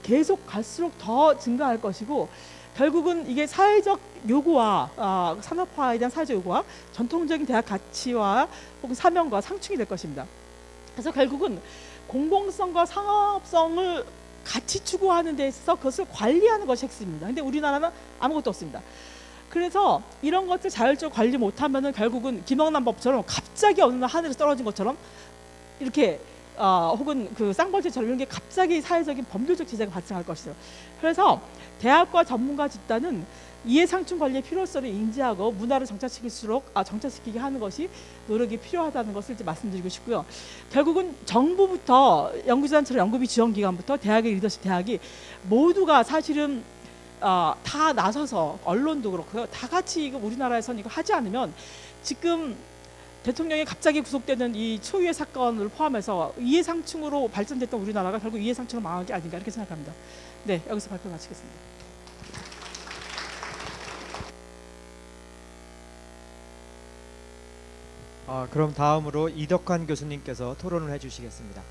계속 갈수록 더 증가할 것이고, 결국은 이게 사회적 요구와 산업화에 대한 사회적 요구와 전통적인 대학 가치와 혹은 사명과 상충이 될 것입니다. 그래서 결국은 공공성과 상업성을 같이 추구하는 데 있어서 그것을 관리하는 것이 핵심입니다. 근데 우리나라는 아무것도 없습니다. 그래서 이런 것들 자율적으로 관리 못하면은 결국은 김영란법처럼 갑자기 어느 날 하늘에서 떨어진 것처럼 이렇게 혹은 그 쌍벌제처럼 이런 게 갑자기 사회적인 법률적 제재가 발생할 것이죠. 그래서 대학과 전문가 집단은 이해상충 관리의 필요성을 인지하고 문화를 정착시키게 하는 것이 노력이 필요하다는 것을 이제 말씀드리고 싶고요. 결국은 정부부터 연구단체로 연구비 지원기관부터 대학의 리더십, 대학이 모두가 사실은 다 나서서, 언론도 그렇고요, 다 같이 이거 우리나라에서는 이거 하지 않으면 지금 대통령이 갑자기 구속되는 이 초유의 사건을 포함해서 이해상충으로 발전됐던 우리나라가 결국 이해상충으로 망한 게 아닌가, 이렇게 생각합니다. 네, 여기서 발표 마치겠습니다. 그럼 다음으로 이덕환 교수님께서 토론을 해주시겠습니다.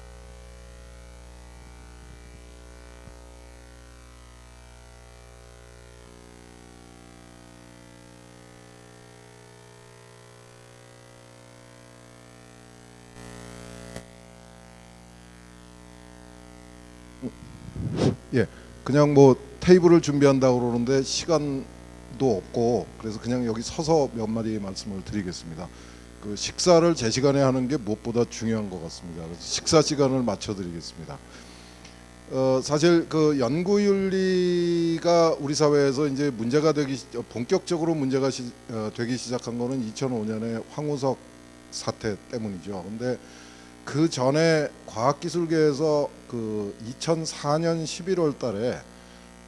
예, 그냥 뭐 테이블을 준비한다고 그러는데 시간도 없고, 그래서 그냥 여기 서서 몇 마디 말씀을 드리겠습니다. 그 식사를 제 시간에 하는 게 무엇보다 중요한 것 같습니다. 그래서 식사 시간을 맞춰드리겠습니다. 사실 그 연구윤리가 우리 사회에서 이제 문제가 본격적으로 문제가 되기 시작한 거는 2005년에 황우석 사태 때문이죠. 근데 그 전에 과학기술계에서 그 2004년 11월 달에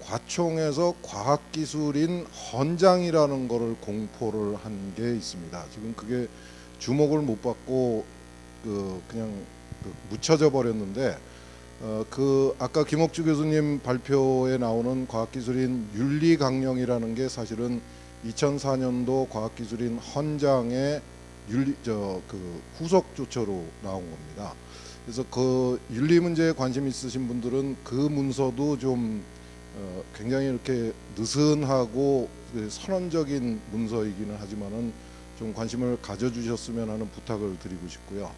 과총에서 과학기술인 헌장이라는 거를 공포를 한 게 있습니다. 지금 그게 주목을 못 받고 그냥 묻혀져 버렸는데 그 아까 김옥주 교수님 발표에 나오는 과학기술인 윤리강령이라는 게 사실은 2004년도 과학기술인 헌장의 그 후속 조처로 나온 겁니다. 그래서 그 윤리 문제에 관심 있으신 분들은 그 문서도 좀 굉장히 이렇게 느슨하고 선언적인 문서이기는 하지만은 좀 관심을 가져주셨으면 하는 부탁을 드리고 싶고요.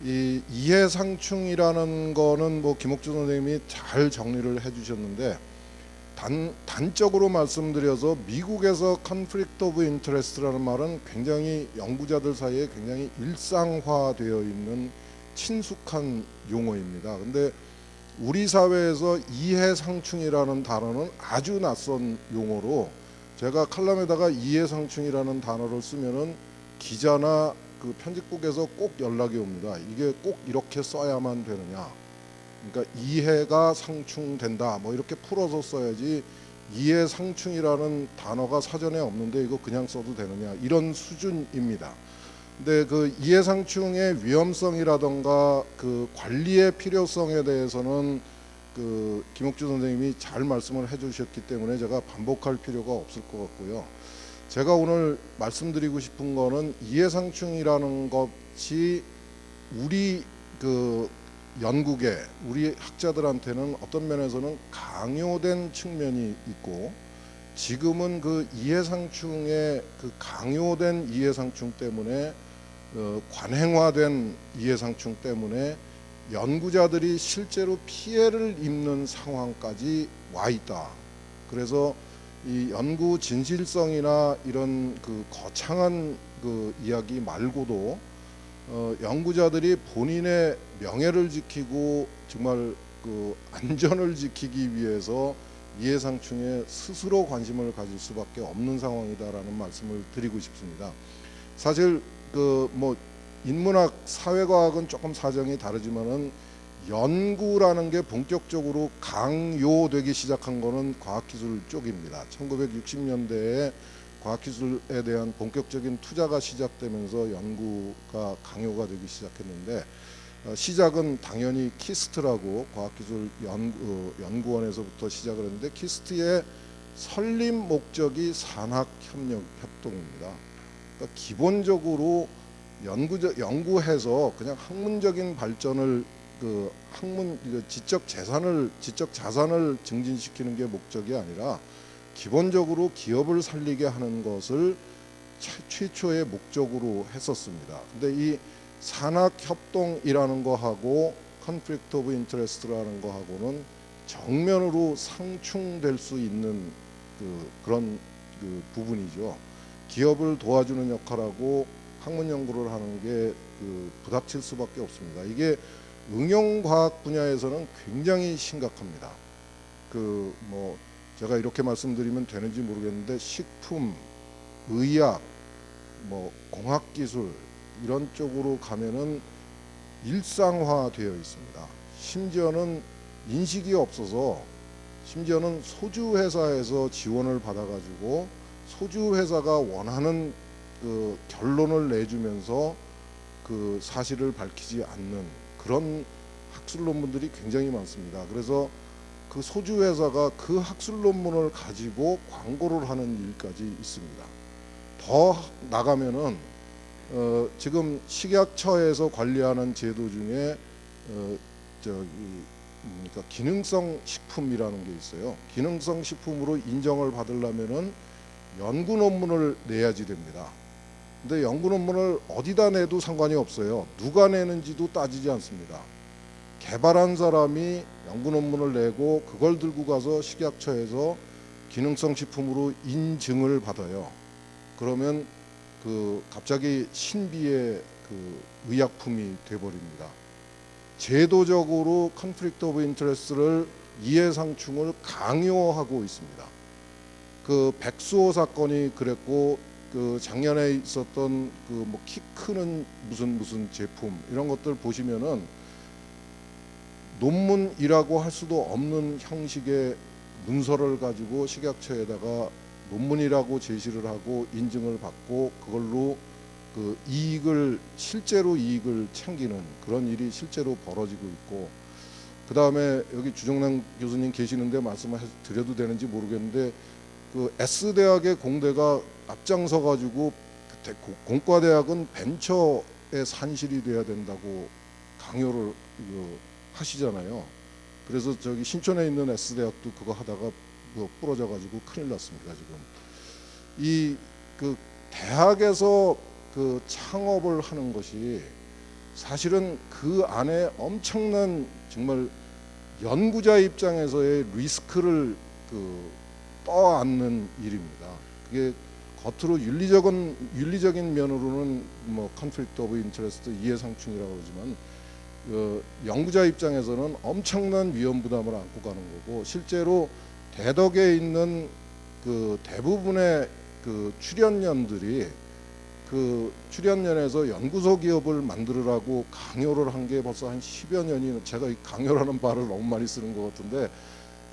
이 이해상충이라는 거는 뭐 김옥주 선생님이 잘 정리를 해주셨는데 단적으로 말씀드려서 미국에서 conflict of interest라는 말은 굉장히 연구자들 사이에 굉장히 일상화되어 있는 친숙한 용어입니다. 근데 우리 사회에서 이해상충이라는 단어는 아주 낯선 용어로 제가 칼럼에다가 이해상충이라는 단어를 쓰면은 기자나 그 편집국에서 꼭 연락이 옵니다. 이게 꼭 이렇게 써야만 되느냐? 그러니까 이해가 상충된다. 뭐 이렇게 풀어서 써야지 이해상충이라는 단어가 사전에 없는데 이거 그냥 써도 되느냐? 이런 수준입니다. 근데 그 이해상충의 위험성이라던가 그 관리의 필요성에 대해서는 그 김옥주 선생님이 잘 말씀을 해주셨기 때문에 제가 반복할 필요가 없을 것 같고요. 제가 오늘 말씀드리고 싶은 거는 이해상충이라는 것이 우리 그 연구계, 우리 학자들한테는 어떤 면에서는 강요된 측면이 있고 지금은 그 이해상충의 그 강요된 이해상충 때문에 관행화된 이해상충 때문에 연구자들이 실제로 피해를 입는 상황까지 와 있다. 그래서 이 연구 진실성이나 이런 그 거창한 그 이야기 말고도 연구자들이 본인의 명예를 지키고 정말 그 안전을 지키기 위해서 이해상충에 스스로 관심을 가질 수밖에 없는 상황이다라는 말씀을 드리고 싶습니다. 사실 그 뭐 인문학, 사회과학은 조금 사정이 다르지만은 연구라는 게 본격적으로 강요되기 시작한 거는 과학기술 쪽입니다. 1960년대에 과학기술에 대한 본격적인 투자가 시작되면서 연구가 강요가 되기 시작했는데 시작은 당연히 키스트라고 과학기술 연구원에서부터 시작을 했는데 키스트의 설립 목적이 산학협동입니다. 그러니까 기본적으로 연구해서 그냥 학문적인 발전을 그 지적 자산을 증진시키는 게 목적이 아니라 기본적으로 기업을 살리게 하는 것을 최초의 목적으로 했었습니다. 근데 이 산학협동이라는 거하고 conflict of interest라는 거하고는 정면으로 상충될 수 있는 그런 부분이죠. 기업을 도와주는 역할하고 학문 연구를 하는 게 부닥칠 수밖에 없습니다. 이게 응용과학 분야에서는 굉장히 심각합니다. 뭐 제가 이렇게 말씀드리면 되는지 모르겠는데 식품, 의학, 뭐 공학기술 이런 쪽으로 가면은 일상화되어 있습니다. 심지어는 인식이 없어서 심지어는 소주 회사에서 지원을 받아가지고 소주 회사가 원하는 그 결론을 내주면서 그 사실을 밝히지 않는 그런 학술 논문들이 굉장히 많습니다. 그래서 그 소주 회사가 그 학술 논문을 가지고 광고를 하는 일까지 있습니다. 더 나가면은 지금 식약처에서 관리하는 제도 중에 그러니까 기능성 식품이라는 게 있어요. 기능성 식품으로 인정을 받으려면은 연구 논문을 내야지 됩니다. 근데 연구 논문을 어디다 내도 상관이 없어요. 누가 내는지도 따지지 않습니다. 개발한 사람이 연구 논문을 내고 그걸 들고 가서 식약처에서 기능성 식품으로 인증을 받아요. 그러면 갑자기 신비의 의약품이 돼버립니다. 제도적으로 conflict of interest를 이해상충을 강요하고 있습니다. 백수호 사건이 그랬고 작년에 있었던 뭐 키 크는 무슨 제품 이런 것들 보시면은 논문이라고 할 수도 없는 형식의 문서를 가지고 식약처에다가 논문이라고 제시를 하고 인증을 받고 그걸로 그 실제로 이익을 챙기는 그런 일이 실제로 벌어지고 있고, 그 다음에 여기 주정남 교수님 계시는데 말씀을 드려도 되는지 모르겠는데, 그 S대학의 공대가 앞장서 가지고 공과대학은 벤처에 산실이 돼야 된다고 강요를 하시잖아요. 그래서 저기 신촌에 있는 S대학도 그거 하다가 부러져 가지고 큰일 났습니다. 지금 이 그 대학에서 그 창업을 하는 것이 사실은 그 안에 엄청난 정말 연구자 입장에서의 리스크를 떠안는 일입니다. 그게 겉으로 윤리적인 면으로는 뭐 컨플릭트 오브 인터레스트 이해상충이라고 그러지만 연구자 입장에서는 엄청난 위험 부담을 안고 가는 거고, 실제로 대덕에 있는 그 대부분의 그 출연연들이 그 출연연에서 연구소 기업을 만들으라고 강요를 한 게 벌써 한 10여 년이, 제가 이 강요라는 말을 너무 많이 쓰는 것 같은데,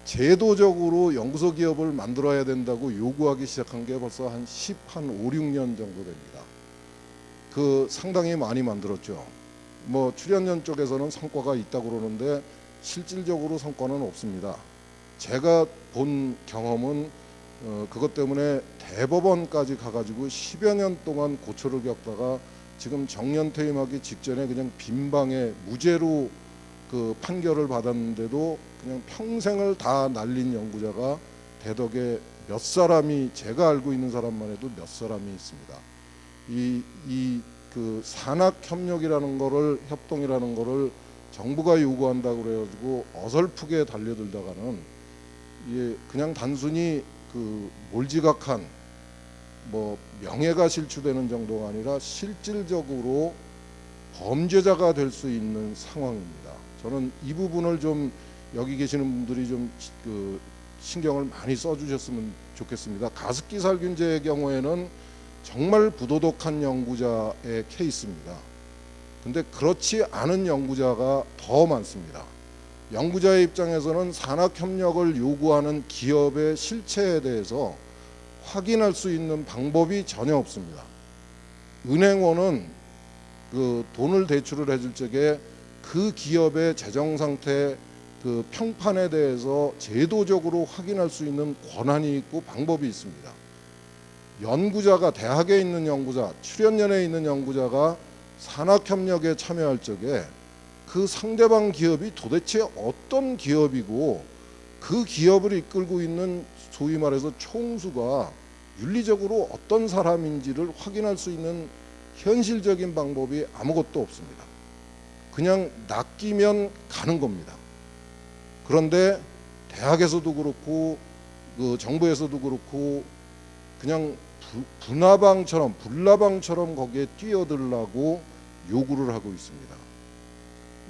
제도적으로 연구소 기업을 만들어야 된다고 요구하기 시작한 게 벌써 한 5, 6년 정도 됩니다. 그 상당히 많이 만들었죠. 뭐 출연연 쪽에서는 성과가 있다고 그러는데 실질적으로 성과는 없습니다. 제가 본 경험은 그것 때문에 대법원까지 가가지고 10여 년 동안 고초를 겪다가 지금 정년 퇴임하기 직전에 그냥 빈방에 무죄로 그 판결을 받았는데도 그냥 평생을 다 날린 연구자가 대덕에 몇 사람이, 제가 알고 있는 사람만 해도 몇 사람이 있습니다. 그 산학협력이라는 거를, 협동이라는 거를 정부가 요구한다고 그래가지고 어설프게 달려들다가는 이게 그냥 단순히 그 몰지각한 뭐 명예가 실추되는 정도가 아니라 실질적으로 범죄자가 될 수 있는 상황입니다. 저는 이 부분을 좀 여기 계시는 분들이 좀 그 신경을 많이 써주셨으면 좋겠습니다. 가습기 살균제의 경우에는 정말 부도덕한 연구자의 케이스입니다. 근데 그렇지 않은 연구자가 더 많습니다. 연구자의 입장에서는 산학협력을 요구하는 기업의 실체에 대해서 확인할 수 있는 방법이 전혀 없습니다. 은행원은 그 돈을 대출을 해줄 적에 그 기업의 재정 상태, 그 평판에 대해서 제도적으로 확인할 수 있는 권한이 있고 방법이 있습니다. 연구자가, 대학에 있는 연구자, 출연연에 있는 연구자가 산학협력에 참여할 적에 그 상대방 기업이 도대체 어떤 기업이고 그 기업을 이끌고 있는 소위 말해서 총수가 윤리적으로 어떤 사람인지를 확인할 수 있는 현실적인 방법이 아무것도 없습니다. 그냥 낚이면 가는 겁니다. 그런데 대학에서도 그렇고 그 정부에서도 그렇고 그냥 불나방처럼 거기에 뛰어들라고 요구를 하고 있습니다.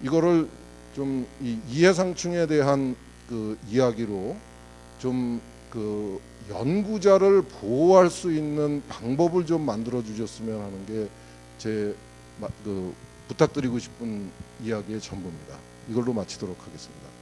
이거를 좀 이 이해상충에 대한 그 이야기로 좀 그 연구자를 보호할 수 있는 방법을 좀 만들어 주셨으면 하는 게 제 부탁드리고 싶은 이야기의 전부입니다. 이걸로 마치도록 하겠습니다.